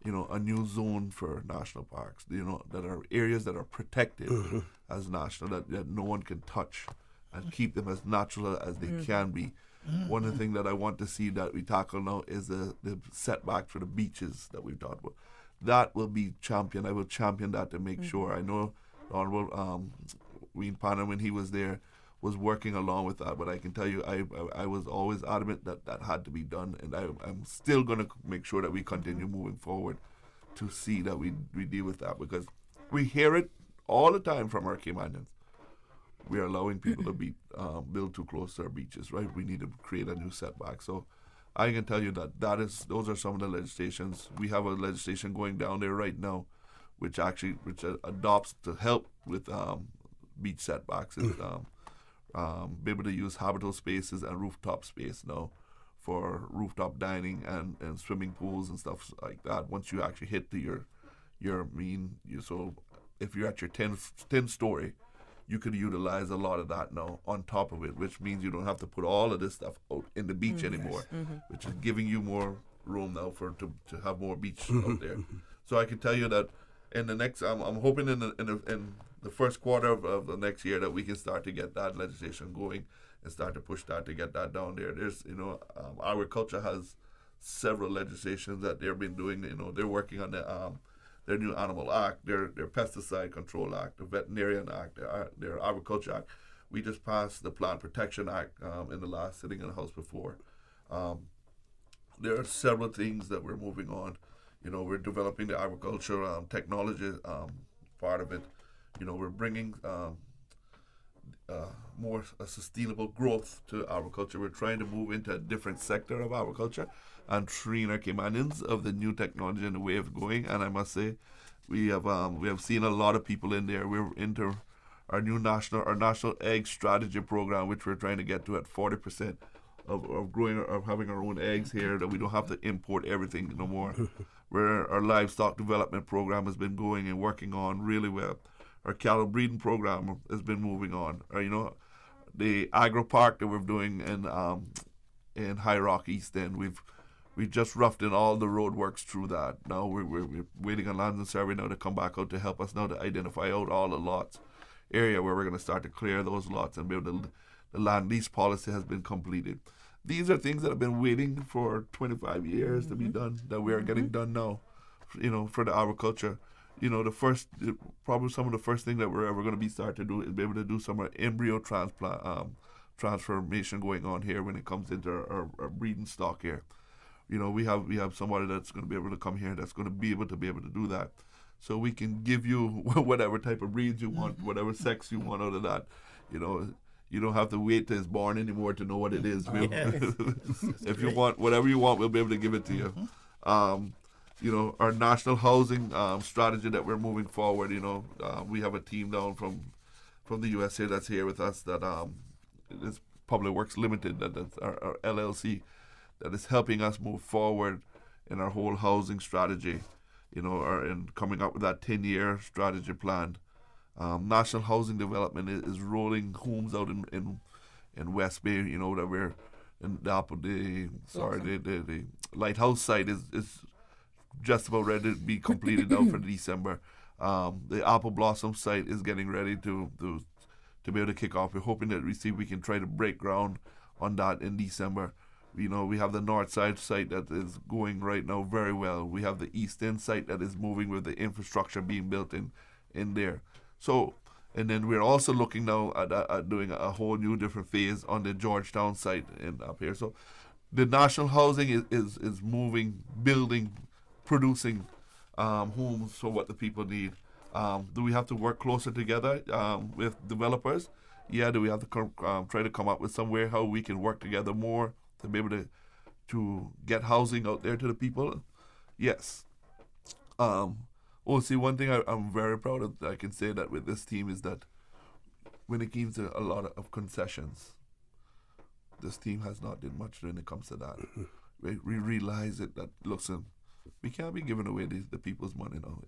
You know, a new zone for national parks, you know, that are areas that are protected as national, that no one can touch, and keep them as natural as they can be. One of the things that I want to see that we tackle now is the setback for the beaches that we've talked about. That will be championed. I will champion that to make sure. I know Honorable Wayne Panner, when he was there, was working along with that. But I can tell you, I was always adamant that had to be done. And I'm still going to make sure that we continue moving forward to see that we deal with that. Because we hear it all the time from our Caymanians. We are allowing people to build too close to our beaches, right? We need to create a new setback. So I can tell you those are some of the legislations. We have a legislation going down there right now, which adopts to help with beach setbacks and be able to use habitable spaces and rooftop space now for rooftop dining and swimming pools and stuff like that. Once you actually hit to your mean, so if you're at your 10th story, you could utilize a lot of that now on top of it, which means you don't have to put all of this stuff out in the beach anymore, which is giving you more room now to have more beach out there. So I can tell you that in the next, I'm hoping in the first quarter of the next year that we can start to get that legislation going and start to push that to get that down there. There's, agriculture has several legislations that they've been doing. You know, they're working on their new Animal Act, their Pesticide Control Act, the Veterinarian Act, their Agriculture Act. We just passed the Plant Protection Act in the last sitting in the House before. There are several things that we're moving on. You know, we're developing the agriculture technology part of it. You know, we're bringing more sustainable growth to agriculture. We're trying to move into a different sector of agriculture and train our Caymanians of the new technology and the way of going. And I must say, we have seen a lot of people in there. We're into our national egg strategy program, which we're trying to get to at 40% of having our own eggs here, that we don't have to import everything no more. Where our livestock development program has been going and working on really well. Our cattle breeding program has been moving on. The agro park that we're doing in High Rock East End, we've We just roughed in all the road works through that. Now we're waiting on Lands and Survey now to come back out to help us now to identify out all the lots, area where we're going to start to clear those lots and be able to, the land lease policy has been completed. These are things that have been waiting for 25 years to be done, that we are getting done now, for the agriculture. Probably some of the first thing that we're ever going to be start to do is be able to do some embryo transformation going on here when it comes into our breeding stock here. We have somebody that's going to be able to come here that's going to be able to do that. So we can give you whatever type of breeds you want, whatever sex you want out of that. You don't have to wait till it's born anymore to know what it is. If you want whatever you want, we'll be able to give it to you. Our national housing strategy that we're moving forward. We have a team down from the USA that's here with us that is Public Works Limited, that's our LLC, that is helping us move forward in our whole housing strategy, and coming up with that 10-year strategy plan. National Housing Development is rolling homes out in West Bay, that we're in the Lighthouse site is just about ready to be completed now for December. The Apple Blossom site is getting ready to be able to kick off. We're hoping that we can try to break ground on that in December. We have the north side site that is going right now very well. We have the east end site that is moving with the infrastructure being built in there. So, and then we're also looking now at doing a whole new different phase on the Georgetown site up here. So the national housing is moving, building, producing homes for what the people need. Do we have to work closer together with developers? Yeah. Do we have to try to come up with somewhere how we can work together more to be able to get housing out there to the people? Yes. See, one thing I'm very proud of, I can say that with this team, is that when it comes to a lot of concessions, this team has not done much when it comes to that. We realize that, listen, we can't be giving away the people's money now.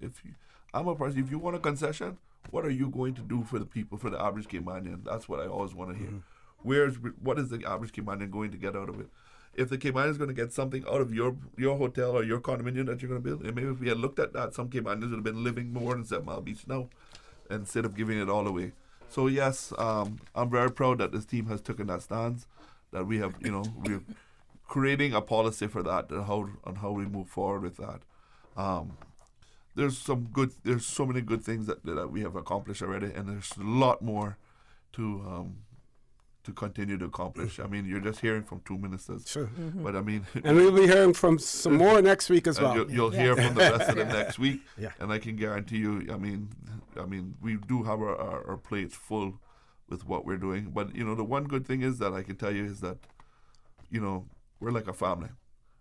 I'm a person, if you want a concession, what are you going to do for the people, for the average Caymanian? That's what I always want to hear. What is the average Caymanian going to get out of it? If the Caymanian is going to get something out of your hotel or your condominium that you're going to build, and maybe if we had looked at that, some Caymanians would have been living more in 7 Mile Beach now, instead of giving it all away. So yes, I'm very proud that this team has taken that stance, that we have, we're creating a policy for that, and how we move forward with that. There's so many good things that we have accomplished already, and there's a lot more to continue to accomplish. I mean, you're just hearing from 2 ministers. Sure. But I mean... and we'll be hearing from some more next week as well. You'll hear from the rest of them next week. Yeah. And I can guarantee you, I mean, we do have our plates full with what we're doing. But, the one good thing is that I can tell you is that, we're like a family.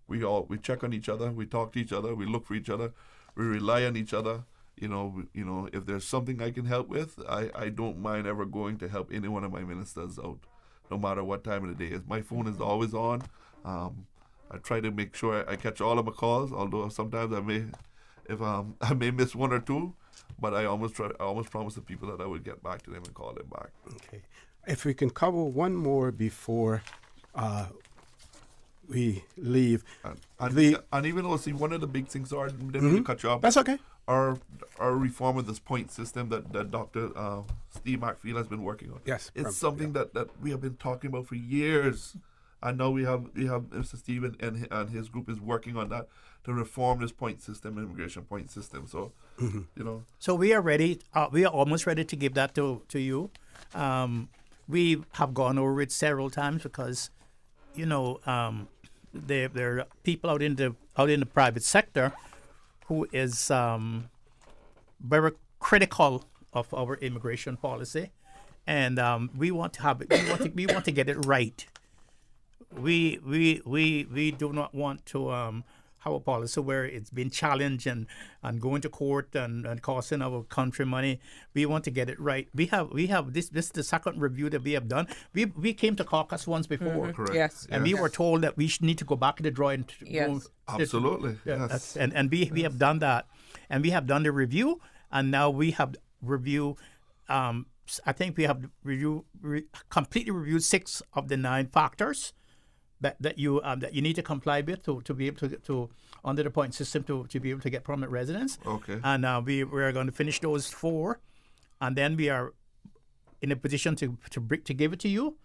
We check on each other, we talk to each other, we look for each other, we rely on each other. If there's something I can help with, I don't mind ever going to help any one of my ministers out, no matter what time of the day is. My phone is always on. I try to make sure I catch all of my calls, although sometimes I may miss one or two, but I almost promised the people that I would get back to them and call them back. Okay. If we can cover one more before we leave. And even though, see, one of the big things are, didn't really cut you off. That's okay. Our reform of this point system that Dr. Steve McField has been working on. Yes. It's something that we have been talking about for years. And now we have Mr. Steve and his group is working on that to reform this point system, immigration point system. So, So we are ready. We are almost ready to give that to you. We have gone over it several times because, there are people out in the private sector who is very critical of our immigration policy, and we want to get it right. We do not want to have a policy where it's been challenged and going to court and costing our country money. We want to get it right. We have this is the second review that we have done. We came to caucus once before. Correct. Yes. And we were told that we need to go back to the drawing. Yes. Absolutely. Yes. And we have done that, and we have done the review, and now we have review. I think we have completely reviewed 6 of the 9 factors that you need to comply with to be able to under the point system to be able to get permanent residence. Okay. And we're going to finish those 4, and then we are in a position to give it to you,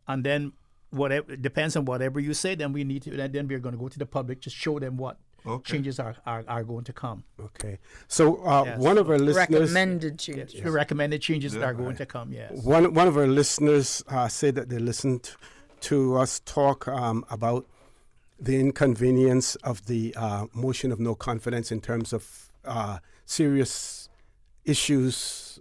and then whatever depends on whatever you say. Then we need to. Then we're going to go to the public to show them what changes are going to come. Okay. So one of our listeners recommended changes. Yes, recommended changes that are going to come. Yes. One of our listeners said that they listened to us talk about the inconvenience of the motion of no confidence in terms of serious issues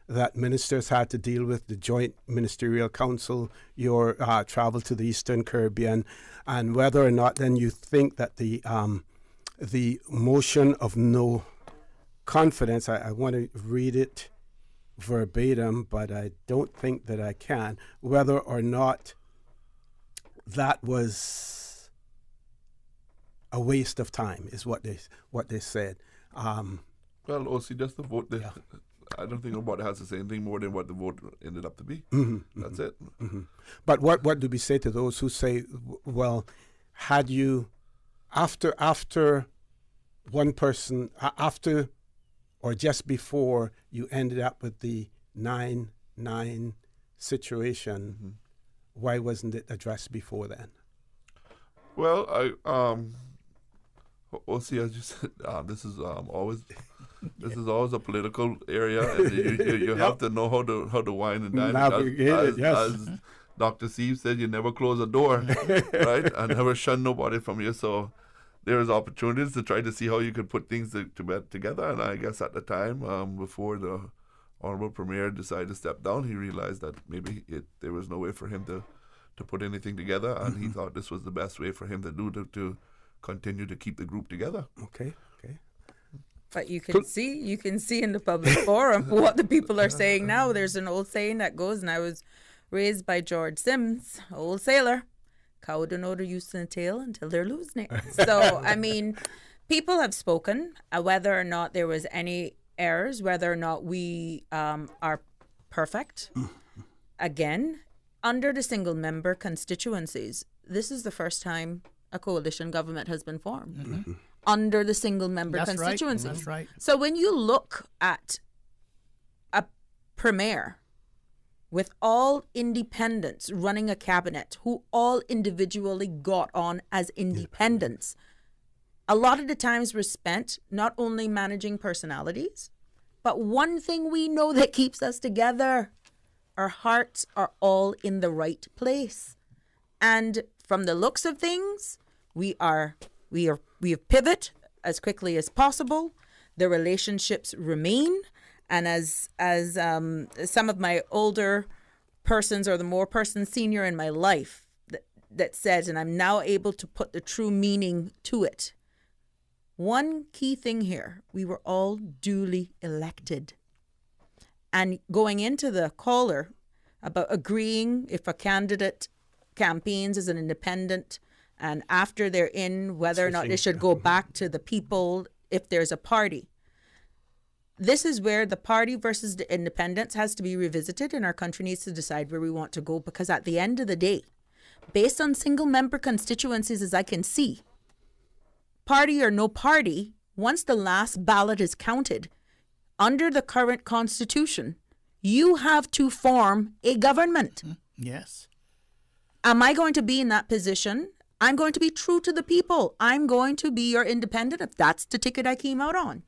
that ministers had to deal with, the Joint Ministerial Council, your travel to the Eastern Caribbean, and whether or not then you think that the motion of no confidence, I want to read it verbatim, but I don't think that I can, whether or not that was a waste of time is what they said. Well, OC, just the vote. I don't think nobody has to say anything more than what the vote ended up to be. That's it. But what do we say to those who say, well, had you, after one person, after or just before you ended up with the 9-9 situation, why wasn't it addressed before then? Well, OC, as you said, this is always a political area, and you have to know how to wine and dine. As Dr. Steve said, you never close a door, right? And never shun nobody from you. So there's opportunities to try to see how you could put things together. And I guess at the time, before the Honorable Premier decided to step down, he realized that maybe there was no way for him to put anything together, and he thought this was the best way for him to do to continue to keep the group together. Okay. But you can see in the public forum what the people are saying now. There's an old saying that goes, and I was raised by George Sims, old sailor. Cow don't know the use in the tail until they're losing it. So, I mean, people have spoken, whether or not there was any errors, whether or not we are perfect. Again, under the single-member constituencies, this is the first time a coalition government has been formed. Under the single-member constituencies. That's right. So when you look at a premier with all independents running a cabinet who all individually got on as independents, a lot of the times were spent not only managing personalities, but one thing we know that keeps us together, our hearts are all in the right place. And from the looks of things, we have pivot as quickly as possible. The relationships remain, and as some of my older persons or the more persons senior in my life that says, and I'm now able to put the true meaning to it. One key thing here: we were all duly elected, and going into the caller about agreeing if a candidate campaigns as an independent, and after they're in, whether or not they should go back to the people if there's a party. This is where the party versus the independents has to be revisited, and our country needs to decide where we want to go, because at the end of the day, based on single-member constituencies, as I can see, party or no party, once the last ballot is counted, under the current constitution, you have to form a government. Yes. Am I going to be in that position? I'm going to be true to the people. I'm going to be your independent if that's the ticket I came out on.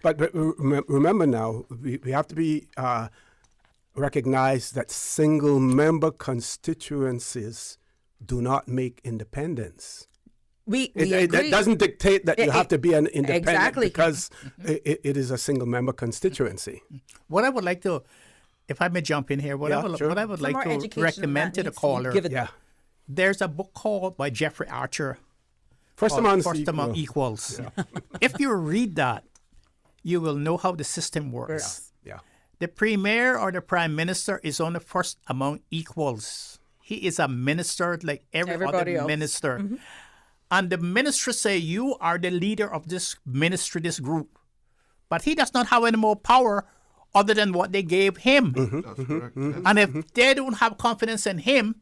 But remember now, we have to be recognize that single-member constituencies do not make independence. It doesn't dictate that you have to be an independent because it is a single-member constituency. What I would like to, if I may jump in here, what I would like to recommend to the caller, there's a book called by Jeffrey Archer, First Among Equals. Yeah. If you read that, you will know how the system works. Yeah. The premier or the prime minister is only first among equals. He is a minister like everybody other else. Minister. Mm-hmm. And the minister say, you are the leader of this ministry, this group. But he does not have any more power other than what they gave him. That's correct. And if they don't have confidence in him,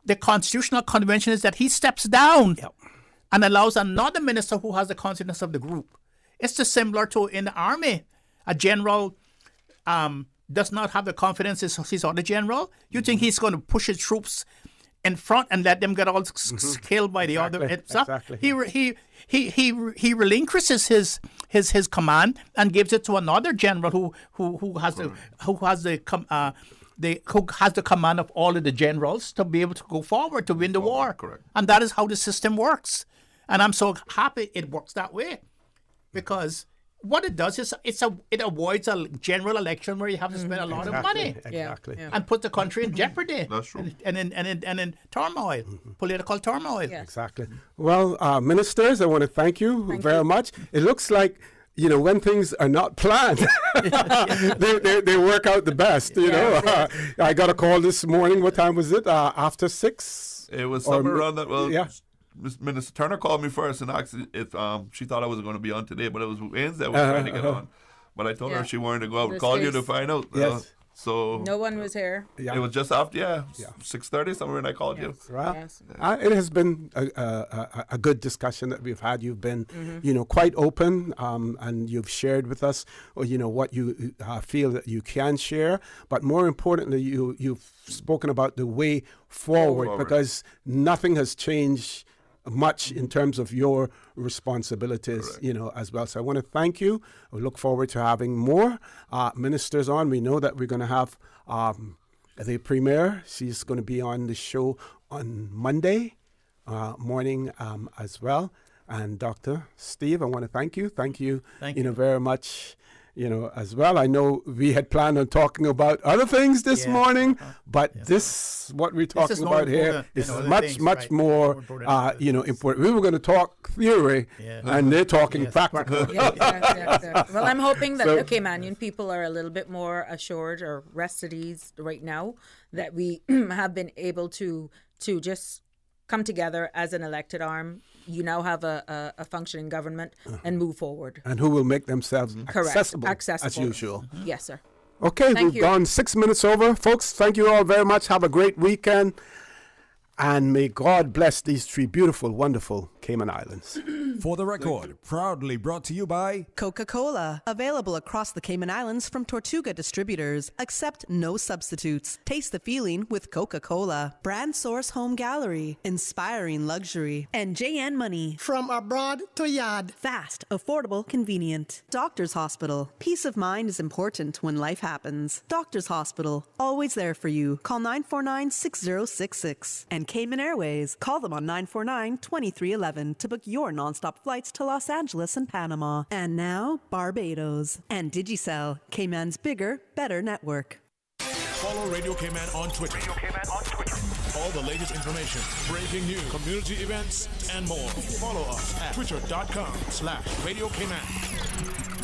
the Constitutional Convention is that he steps down and allows another minister who has the confidence of the group. It's just similar to in the army. A general does not have the confidence of his other general. You think he's going to push his troops in front and let them get all killed by the other? Exactly. He relinquishes his command and gives it to another general who has the command of all of the generals to be able to go forward to win the war. Correct. And that is how the system works. And I'm so happy it works that way, because what it does is it avoids a general election where you have to spend a lot of money and put the country in jeopardy. That's true. And in turmoil, political turmoil. Yes. Exactly. Well, ministers, I want to thank you very much. It looks like, you know, when things are not planned, they work out the best, you know. I got a call this morning. What time was it? After 6? It was somewhere around that. Well, Minister Turner called me first and asked if she thought I was going to be on today, but it was Wednesday I was trying to get on. But I told her she wanted to go out and call you to find out. Yes. So no one was here. It was just after 6:30 somewhere, and I called you. Well, it has been a good discussion that we've had. You've been, you know, quite open, and you've shared with us, you know, what you feel that you can share. But more importantly, you've spoken about the way forward, because nothing has changed much in terms of your responsibilities, you know, as well. So I want to thank you. We look forward to having more ministers on. We know that we're going to have the Premier. She's going to be on the show on Monday morning as well. And Dr. Steve, I want to thank you. Thank you, you know, very much, you know, as well. I know we had planned on talking about other things this morning, but this, what we're talking about here, is much more, you know, important. We were going to talk theory, and they're talking practical. Well, I'm hoping that the Caymanian people are a little bit more assured or rest at ease right now that we have been able to just come together as an elected arm. You now have a functioning government and move forward. And who will make themselves accessible as usual. Yes, sir. Okay, we've gone 6 minutes over. Folks, thank you all very much. Have a great weekend. And may God bless these 3 beautiful, wonderful Cayman Islands. For the record, proudly brought to you by Coca-Cola. Available across the Cayman Islands from Tortuga Distributors. Accept no substitutes. Taste the feeling with Coca-Cola. Brand Source Home Gallery. Inspiring luxury. And JN Money. From abroad to yard. Fast, affordable, convenient. Doctor's Hospital. Peace of mind is important when life happens. Doctor's Hospital. Always there for you. Call 949-6066. And Cayman Airways. Call them on 949-2311 to book your nonstop flights to Los Angeles and Panama. And now, Barbados. And Digicel, Cayman's bigger, better network. Follow Radio Cayman on Twitter. All the latest information, breaking news, community events, and more. Follow us at twitter.com/Radio Cayman.